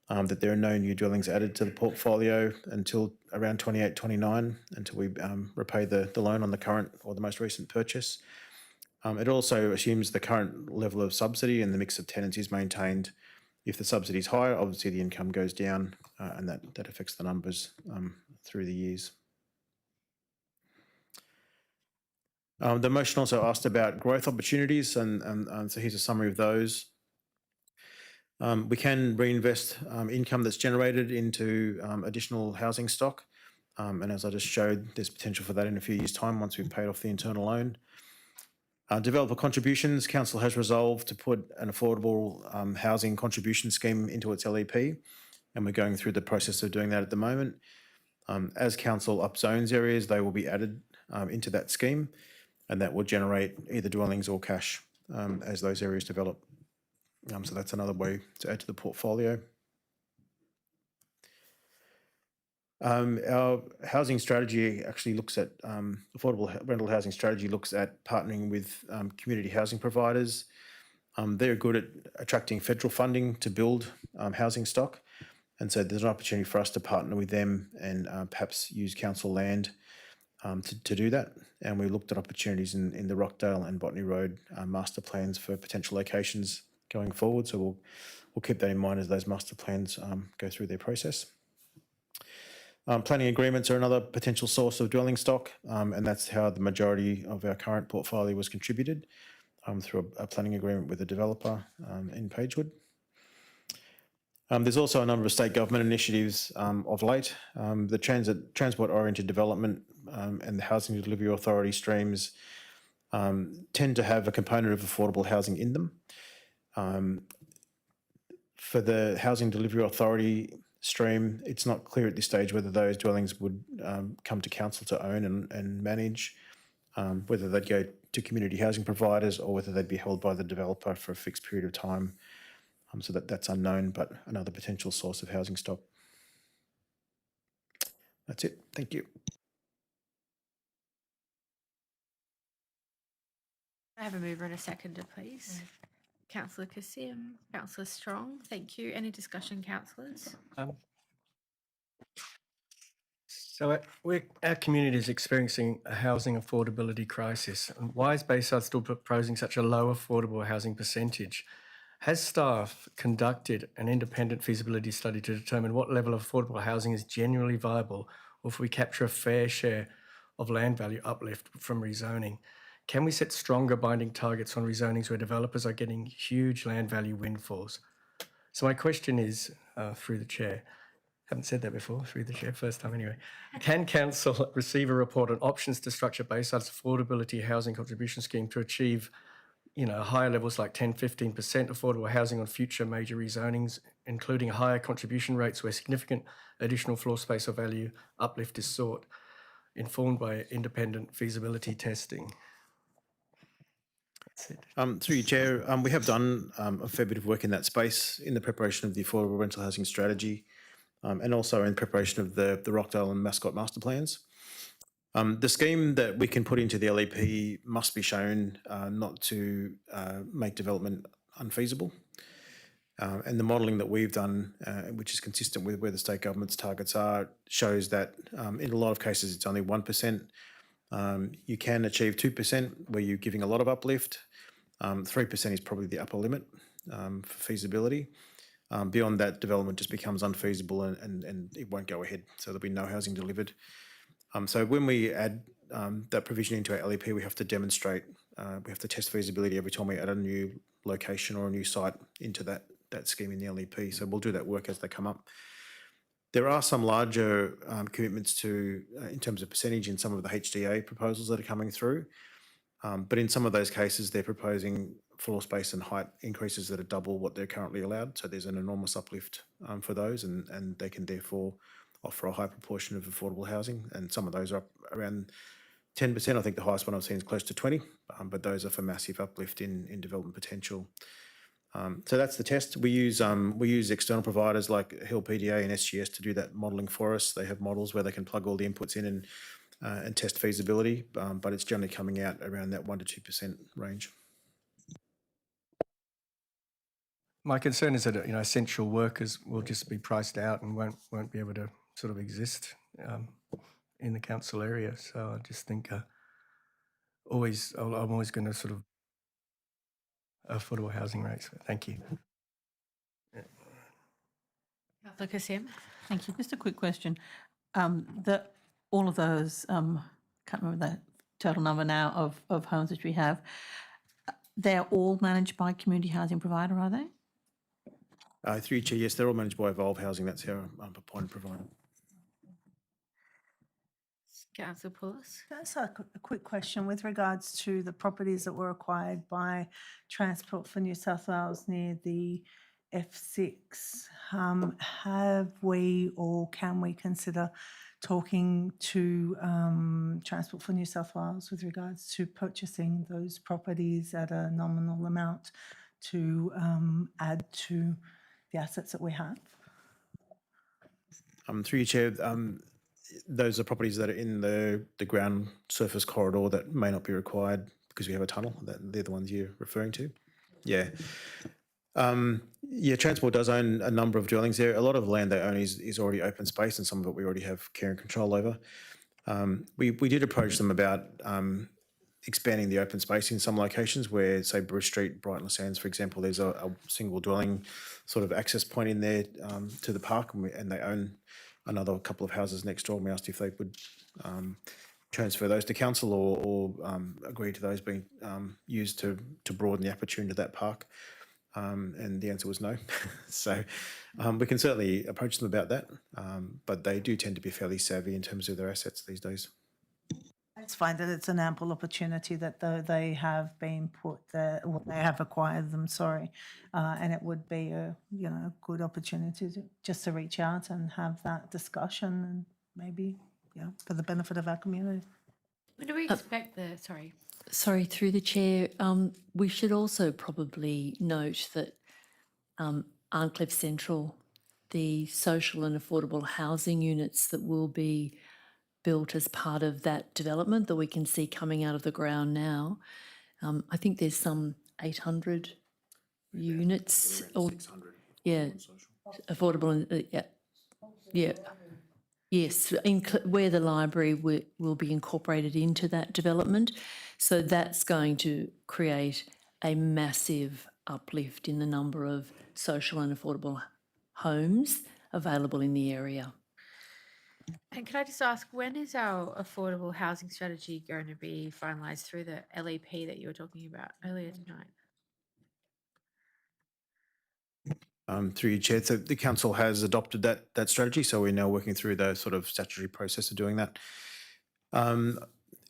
that there are no new dwellings added to the portfolio until around 28, 29, until we repay the loan on the current or the most recent purchase. It also assumes the current level of subsidy and the mix of tenants is maintained. If the subsidy is higher, obviously the income goes down and that affects the numbers through the years. The motion also asked about growth opportunities, and so here's a summary of those. We can reinvest income that's generated into additional housing stock, and as I just showed, there's potential for that in a few years' time once we've paid off the internal loan. Developer contributions, Council has resolved to put an affordable housing contribution scheme into its LEP, and we're going through the process of doing that at the moment. As Council upzones areas, they will be added into that scheme, and that will generate either dwellings or cash as those areas develop. So that's another way to add to the portfolio. Our housing strategy actually looks at rental housing strategy looks at partnering with community housing providers. They're good at attracting federal funding to build housing stock, and so there's an opportunity for us to partner with them and perhaps use council land to do that. And we looked at opportunities in the Rockdale and Botany Road master plans for potential locations going forward. So we'll keep that in mind as those master plans go through their process. Planning agreements are another potential source of dwelling stock, and that's how the majority of our current portfolio was contributed through a planning agreement with a developer in Pagewood. There's also a number of state government initiatives of late. The transport-oriented development and the Housing Delivery Authority streams tend to have a component of affordable housing in them. For the Housing Delivery Authority stream, it's not clear at this stage whether those dwellings would come to council to own and manage, whether they'd go to community housing providers or whether they'd be held by the developer for a fixed period of time. So that's unknown, but another potential source of housing stock. That's it. Thank you. I have a mover and a seconder, please. Councillor Kassim, Councillor Strong, thank you. Any discussion, councillors? So our community is experiencing a housing affordability crisis. And why is Bayside still proposing such a low affordable housing percentage? Has staff conducted an independent feasibility study to determine what level of affordable housing is genuinely viable, or if we capture a fair share of land value uplift from rezoning? Can we set stronger binding targets on rezonings where developers are getting huge land value windfalls? So my question is, through the chair, haven't said that before, through the chair, first time anyway. Can council receive a report on options to structure Bayside's affordability housing contribution scheme to achieve higher levels like 10, 15% affordable housing on future major rezonings, including higher contribution rates where significant additional floor space or value uplift is sought, informed by independent feasibility testing? That's it. Through you, Chair, we have done a fair bit of work in that space in the preparation of the affordable rental housing strategy and also in preparation of the Rockdale and Mascot master plans. The scheme that we can put into the LEP must be shown not to make development unfeasible. And the modelling that we've done, which is consistent with where the state government's targets are, shows that in a lot of cases it's only 1%. You can achieve 2% where you're giving a lot of uplift. 3% is probably the upper limit for feasibility. Beyond that, development just becomes unfeasible and it won't go ahead. So there'll be no housing delivered. So when we add that provision into our LEP, we have to demonstrate, we have to test feasibility every time we add a new location or a new site into that scheme in the LEP. So we'll do that work as they come up. There are some larger commitments to, in terms of percentage, in some of the HDA proposals that are coming through. But in some of those cases, they're proposing floor space and height increases that are double what they're currently allowed. So there's an enormous uplift for those, and they can therefore offer a high proportion of affordable housing. And some of those are up around 10%. I think the highest one I've seen is close to 20, but those are for massive uplift in development potential. So that's the test. We use external providers like Hill PDA and SGS to do that modelling for us. They have models where they can plug all the inputs in and test feasibility, but it's generally coming out around that 1 to 2% range. My concern is that essential workers will just be priced out and won't be able to sort of exist in the council area. So I just think I'm always going to sort of affordable housing rates. Thank you. Councillor Kassim. Thank you. Just a quick question. All of those, can't remember the total number now of homes which we have, they're all managed by a community housing provider, are they? Through you, Chair, yes, they're all managed by Evolve Housing. That's our appointed provider. Councillor Poulos. That's a quick question with regards to the properties that were acquired by Transport for New South Wales near the F6. Have we or can we consider talking to Transport for New South Wales with regards to purchasing those properties at a nominal amount to add to the assets that we have? Through you, Chair, those are properties that are in the ground surface corridor that may not be required because we have a tunnel. They're the ones you're referring to. Yeah. Yeah, Transport does own a number of dwellings there. A lot of the land they own is already open space, and some of it we already have care and control over. We did approach them about expanding the open space in some locations where, say, Bruce Street, Brighton Sands, for example, there's a single dwelling sort of access point in there to the park, and they own another couple of houses next door. And we asked if they would transfer those to council or agree to those being used to broaden the aperture into that park. And the answer was no. So we can certainly approach them about that, but they do tend to be fairly savvy in terms of their assets these days. I just find that it's an ample opportunity that they have been put there, or they have acquired them, sorry, and it would be a good opportunity just to reach out and have that discussion, and maybe for the benefit of our community. When do we expect Sorry, through the chair, we should also probably note that Arncliffe Central, the social and affordable housing units that will be built as part of that development that we can see coming out of the ground now, I think there's some 800 units. Or 600. Yeah, affordable. Yeah. Yes, where the library will be incorporated into that development. So that's going to create a massive uplift in the number of social and affordable homes available in the area. And can I just ask, when is our affordable housing strategy going to be finalised through the LEP that you were talking about earlier tonight? Through your chair, so the council has adopted that strategy, so we're now working through the sort of statutory process of doing that.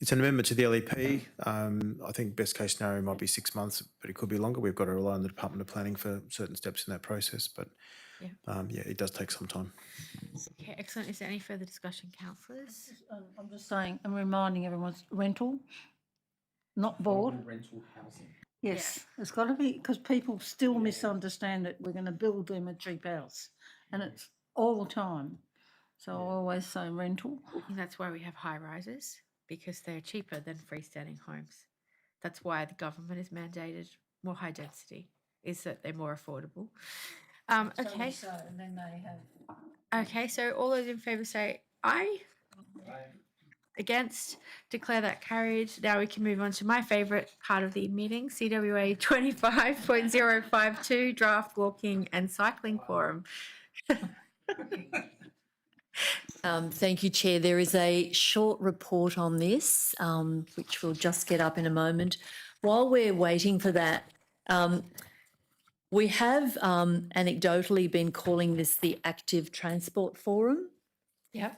It's an amendment to the LEP. I think best case scenario might be 6 months, but it could be longer. We've got to rely on the Department of Planning for certain steps in that process, but it does take some time. Okay, excellent. Is there any further discussion, councillors? I'm just saying, I'm reminding everyone, it's rental, not board. Rental housing. Yes, it's got to be, because people still misunderstand that we're going to build them a cheap house, and it's all the time. So I always say rental. And that's why we have high rises, because they're cheaper than freestanding homes. That's why the government has mandated more high density, is that they're more affordable. Okay. So, and then they have. Okay, so all those in favour say aye. Aye. Against, declare that carried. Now we can move on to my favourite part of the meeting, CWA 25.052, draft walking and cycling forum. Thank you, Chair. There is a short report on this, which we'll just get up in a moment. While we're waiting for that, we have anecdotally been calling this the Active Transport Forum. Yeah.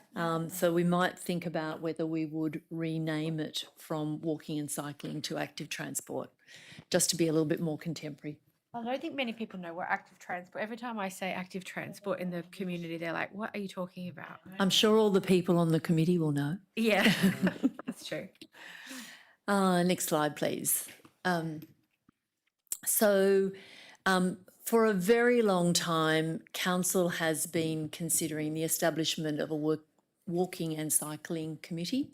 So we might think about whether we would rename it from walking and cycling to active transport, just to be a little bit more contemporary. I don't think many people know what active transport. Every time I say active transport in the community, they're like, what are you talking about? I'm sure all the people on the committee will know. Yeah, that's true. Next slide, please. For a very long time, Council has been considering the establishment of a walking and cycling committee,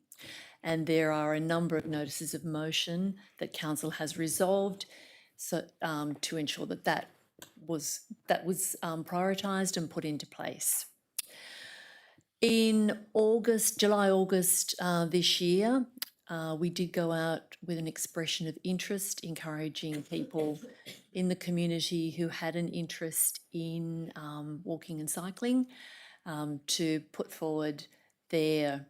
and there are a number of notices of motion that Council has resolved to ensure that was prioritised and put into place. In July, August this year, we did go out with an expression of interest, encouraging people in the community who had an interest in walking and cycling to put forward their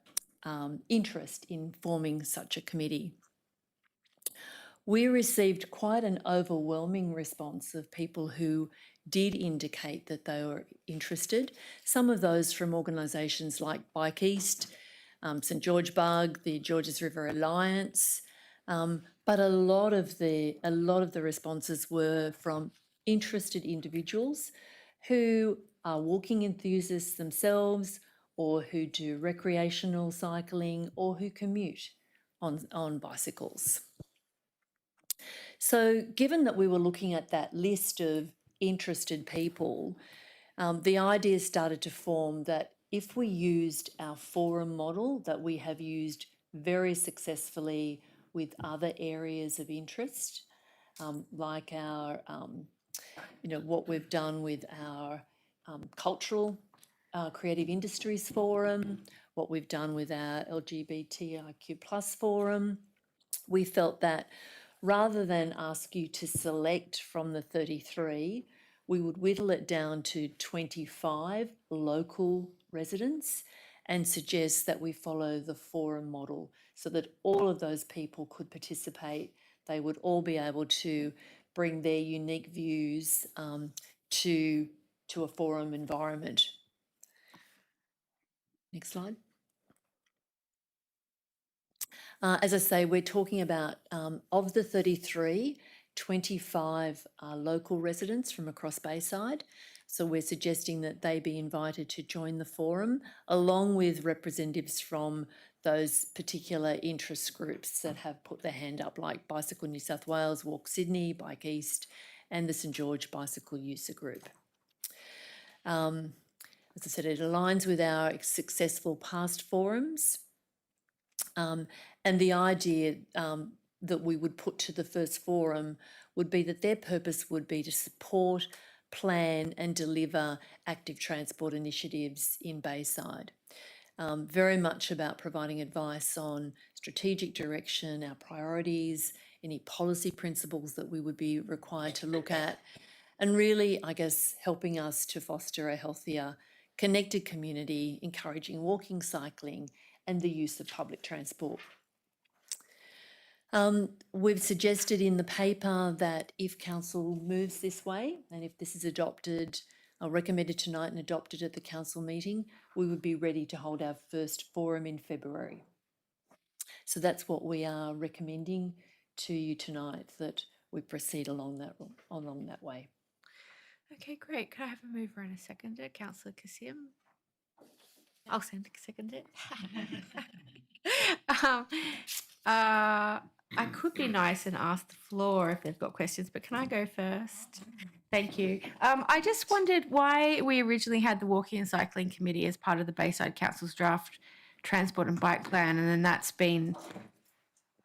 interest in forming such a committee. We received quite an overwhelming response of people who did indicate that they were interested. Some of those from organisations like Bike East, St George Bug, the Georges River Alliance, but a lot of the responses were from interested individuals who are walking enthusiasts themselves, or who do recreational cycling, or who commute on bicycles. So given that we were looking at that list of interested people, the idea started to form that if we used our forum model that we have used very successfully with other areas of interest, like our, what we've done with our cultural creative industries forum, what we've done with our LGBTIQ plus forum, we felt that rather than ask you to select from the 33, we would whittle it down to 25 local residents and suggest that we follow the forum model so that all of those people could participate. They would all be able to bring their unique views to a forum environment. Next slide. As I say, we're talking about, of the 33, 25 are local residents from across Bayside. So we're suggesting that they be invited to join the forum, along with representatives from those particular interest groups that have put their hand up, like Bicycle New South Wales, Walk Sydney, Bike East, and the St George Bicycle User Group. As I said, it aligns with our successful past forums. And the idea that we would put to the first forum would be that their purpose would be to support, plan and deliver active transport initiatives in Bayside. Very much about providing advice on strategic direction, our priorities, any policy principles that we would be required to look at, and really, I guess, helping us to foster a healthier, connected community, encouraging walking, cycling, and the use of public transport. We've suggested in the paper that if council moves this way, and if this is adopted, recommended tonight and adopted at the council meeting, we would be ready to hold our first forum in February. So that's what we are recommending to you tonight, that we proceed along that way. Okay, great. Could I have a mover and a seconder? Councillor Kassim. I'll second it. I could be nice and ask the floor if they've got questions, but can I go first? Thank you. I just wondered why we originally had the Walking and Cycling Committee as part of the Bayside Council's draft transport and bike plan, and then that's been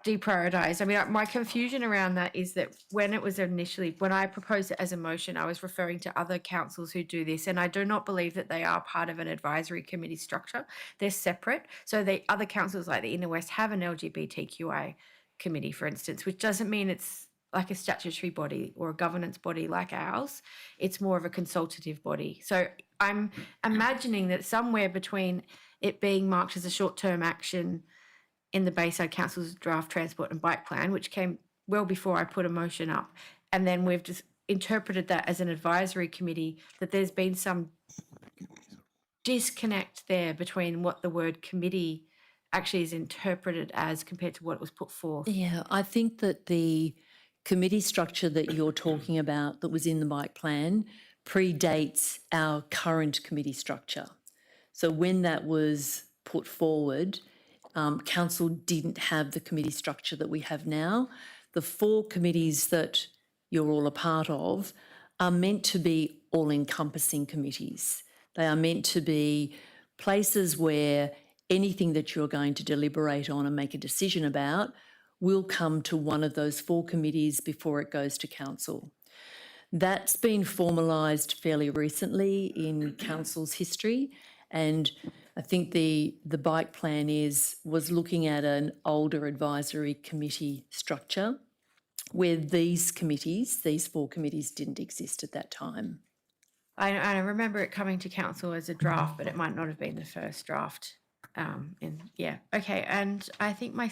deprioritised. I mean, my confusion around that is that when I proposed it as a motion, I was referring to other councils who do this, and I do not believe that they are part of an advisory committee structure. They're separate. So the other councils like the Inner West have an LGBTQI committee, for instance, which doesn't mean it's like a statutory body or a governance body like ours. It's more of a consultative body. So I'm imagining that somewhere between it being marked as a short-term action in the Bayside Council's draft transport and bike plan, which came well before I put a motion up, and then we've just interpreted that as an advisory committee, that there's been some disconnect there between what the word committee actually is interpreted as compared to what was put forth. Yeah, I think that the committee structure that you're talking about that was in the bike plan predates our current committee structure. So when that was put forward, council didn't have the committee structure that we have now. The 4 committees that you're all a part of are meant to be all-encompassing committees. They are meant to be places where anything that you're going to deliberate on and make a decision about will come to one of those 4 committees before it goes to council. That's been formalised fairly recently in council's history, and I think the bike plan was looking at an older advisory committee structure where these 4 committees didn't exist at that time. I remember it coming to council as a draft, but it might not have been the first draft. Okay. And I think my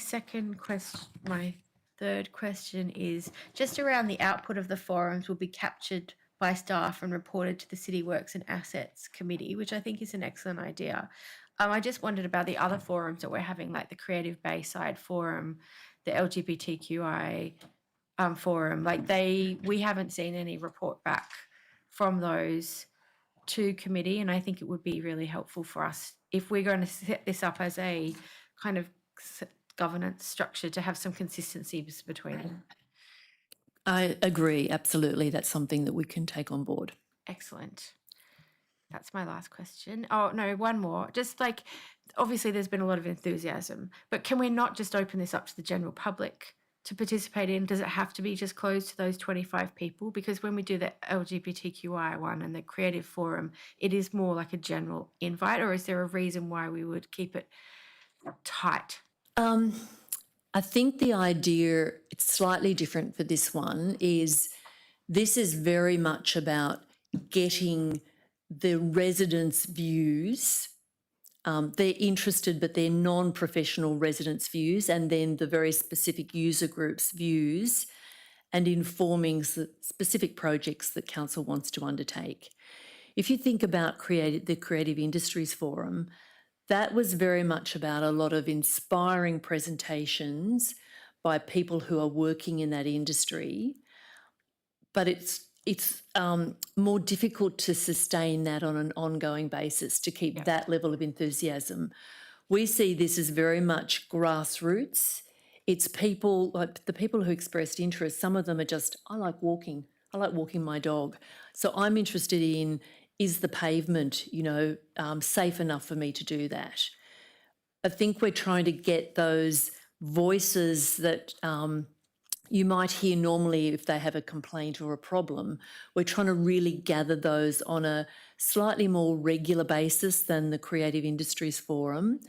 third question is just around the output of the forums will be captured by staff and reported to the City Works and Assets Committee, which I think is an excellent idea. I just wondered about the other forums that we're having, like the Creative Bayside Forum, the LGBTQI forum. We haven't seen any report back from those to committee, and I think it would be really helpful for us if we're going to set this up as a kind of governance structure to have some consistencies between them. I agree, absolutely. That's something that we can take on board. Excellent. that's my last question. Oh, no, one more. Just like, obviously there's been a lot of enthusiasm, but can we not just open this up to the general public to participate in? Does it have to be just closed to those 25 people? Because when we do the LGBTQI one and the creative forum, it is more like a general invite, or is there a reason why we would keep it tight? I think the idea, it's slightly different for this one, is this is very much about getting the residents' views. They're interested, but they're non-professional residents' views, and then the very specific user groups' views, and informing specific projects that council wants to undertake. If you think about the Creative Industries Forum, that was very much about a lot of inspiring presentations by people who are working in that industry, but it's more difficult to sustain that on an ongoing basis, to keep that level of enthusiasm. We see this as very much grassroots. It's people, like the people who expressed interest, some of them are just, I like walking my dog. So I'm interested in, is the pavement, safe enough for me to do that? I think we're trying to get those voices that you might hear normally if they have a complaint or a problem. We're trying to really gather those on a slightly more regular basis than the Creative Industries Forum.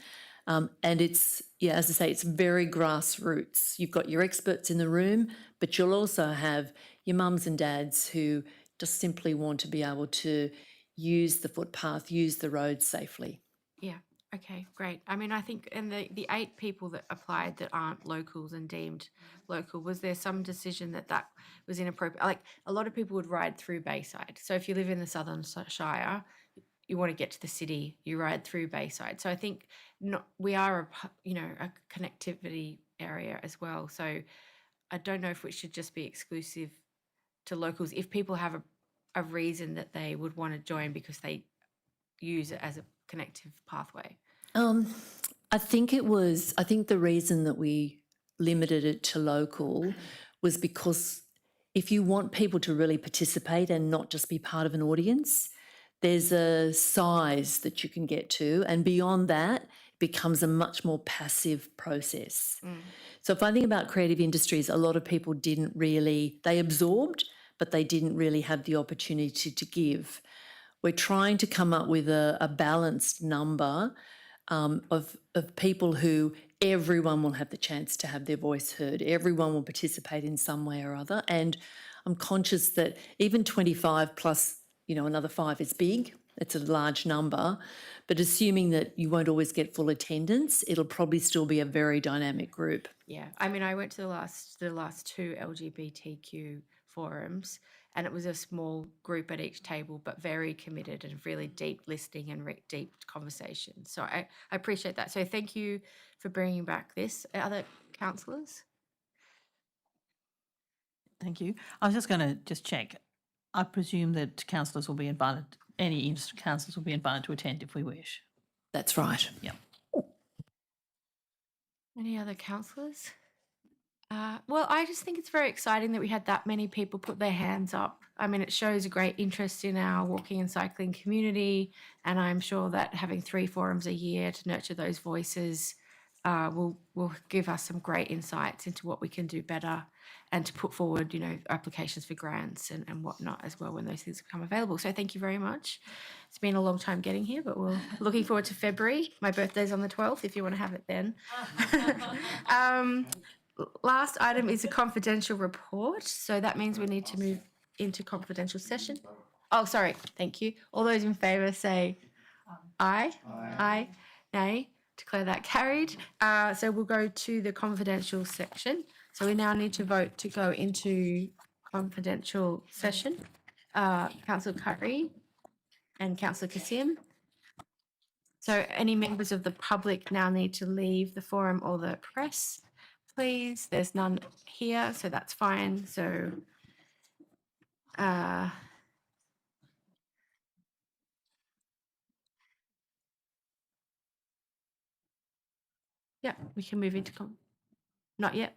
And it's, as I say, it's very grassroots. You've got your experts in the room, but you'll also have your mums and dads who just simply want to be able to use the footpath, use the road safely. Yeah. Okay, great. I mean, I think, and the 8 people that applied that aren't locals and deemed local, was there some decision that was inappropriate? Like, a lot of people would ride through Bayside. So if you live in the Southern Shire, you want to get to the city, you ride through Bayside. So I think we are a connectivity area as well. So I don't know if it should just be exclusive to locals. If people have a reason that they would want to join because they use it as a connective pathway. I think the reason that we limited it to local was because if you want people to really participate and not just be part of an audience, there's a size that you can get to, and beyond that, it becomes a much more passive process. So if I think about creative industries, a lot of people they absorbed, but they didn't really have the opportunity to give. We're trying to come up with a balanced number of people who everyone will have the chance to have their voice heard. Everyone will participate in some way or other. And I'm conscious that even 25 plus, another 5 is big. It's a large number. But assuming that you won't always get full attendance, it'll probably still be a very dynamic group. Yeah. I mean, I went to the last 2 LGBTQ forums, and it was a small group at each table, but very committed and really deep listening and deep conversation. So I appreciate that. So thank you for bringing back this. Other councillors? Thank you. I was just going to check. I presume that councillors will be invited, any interested councillors will be invited to attend if we wish. That's right. Yeah. Any other councillors? Well, I just think it's very exciting that we had that many people put their hands up. I mean, it shows a great interest in our walking and cycling community, and I'm sure that having 3 forums a year to nurture those voices will give us some great insights into what we can do better, and to put forward, applications for grants and whatnot as well when those things become available. So thank you very much. It's been a long time getting here, but we're looking forward to February. My birthday's on the 12th, if you want to have it then. Last item is a confidential report. So that means we need to move into confidential session. Oh, sorry. Thank you. All those in favour say aye. Aye. Nay. Declare that carried. So we'll go to the confidential section. So we now need to vote to go into confidential session. Councillor Curry and Councillor Kassim. So any members of the public now need to leave the forum or the press, please. There's none here, so that's fine. So yeah, we can move into not yet.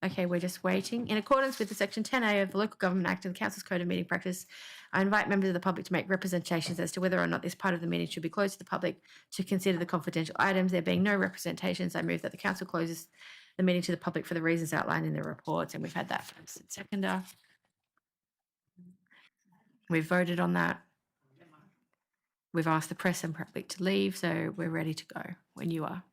Okay, we're just waiting. In accordance with the Section 10A of the Local Government Act and the Council's Code of Meeting Practice, I invite members of the public to make representations as to whether or not this part of the meeting should be closed to the public to consider the confidential items. There being no representations, I move that the council closes the meeting to the public for the reasons outlined in the reports, and we've had that first and seconder. We've voted on that. We've asked the press and public to leave, so we're ready to go when you are.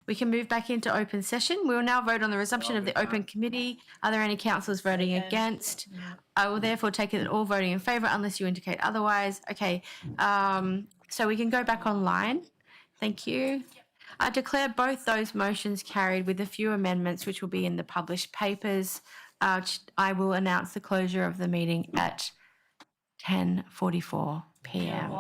We can move back into open session. We will now vote on the resumption of the open committee. Are there any councillors voting against? I will therefore take it that all voting in favour unless you indicate otherwise. Okay, so we can go back online. Thank you. I declare both those motions carried with a few amendments which will be in the published papers. I will announce the closure of the meeting at 10:44 p.m.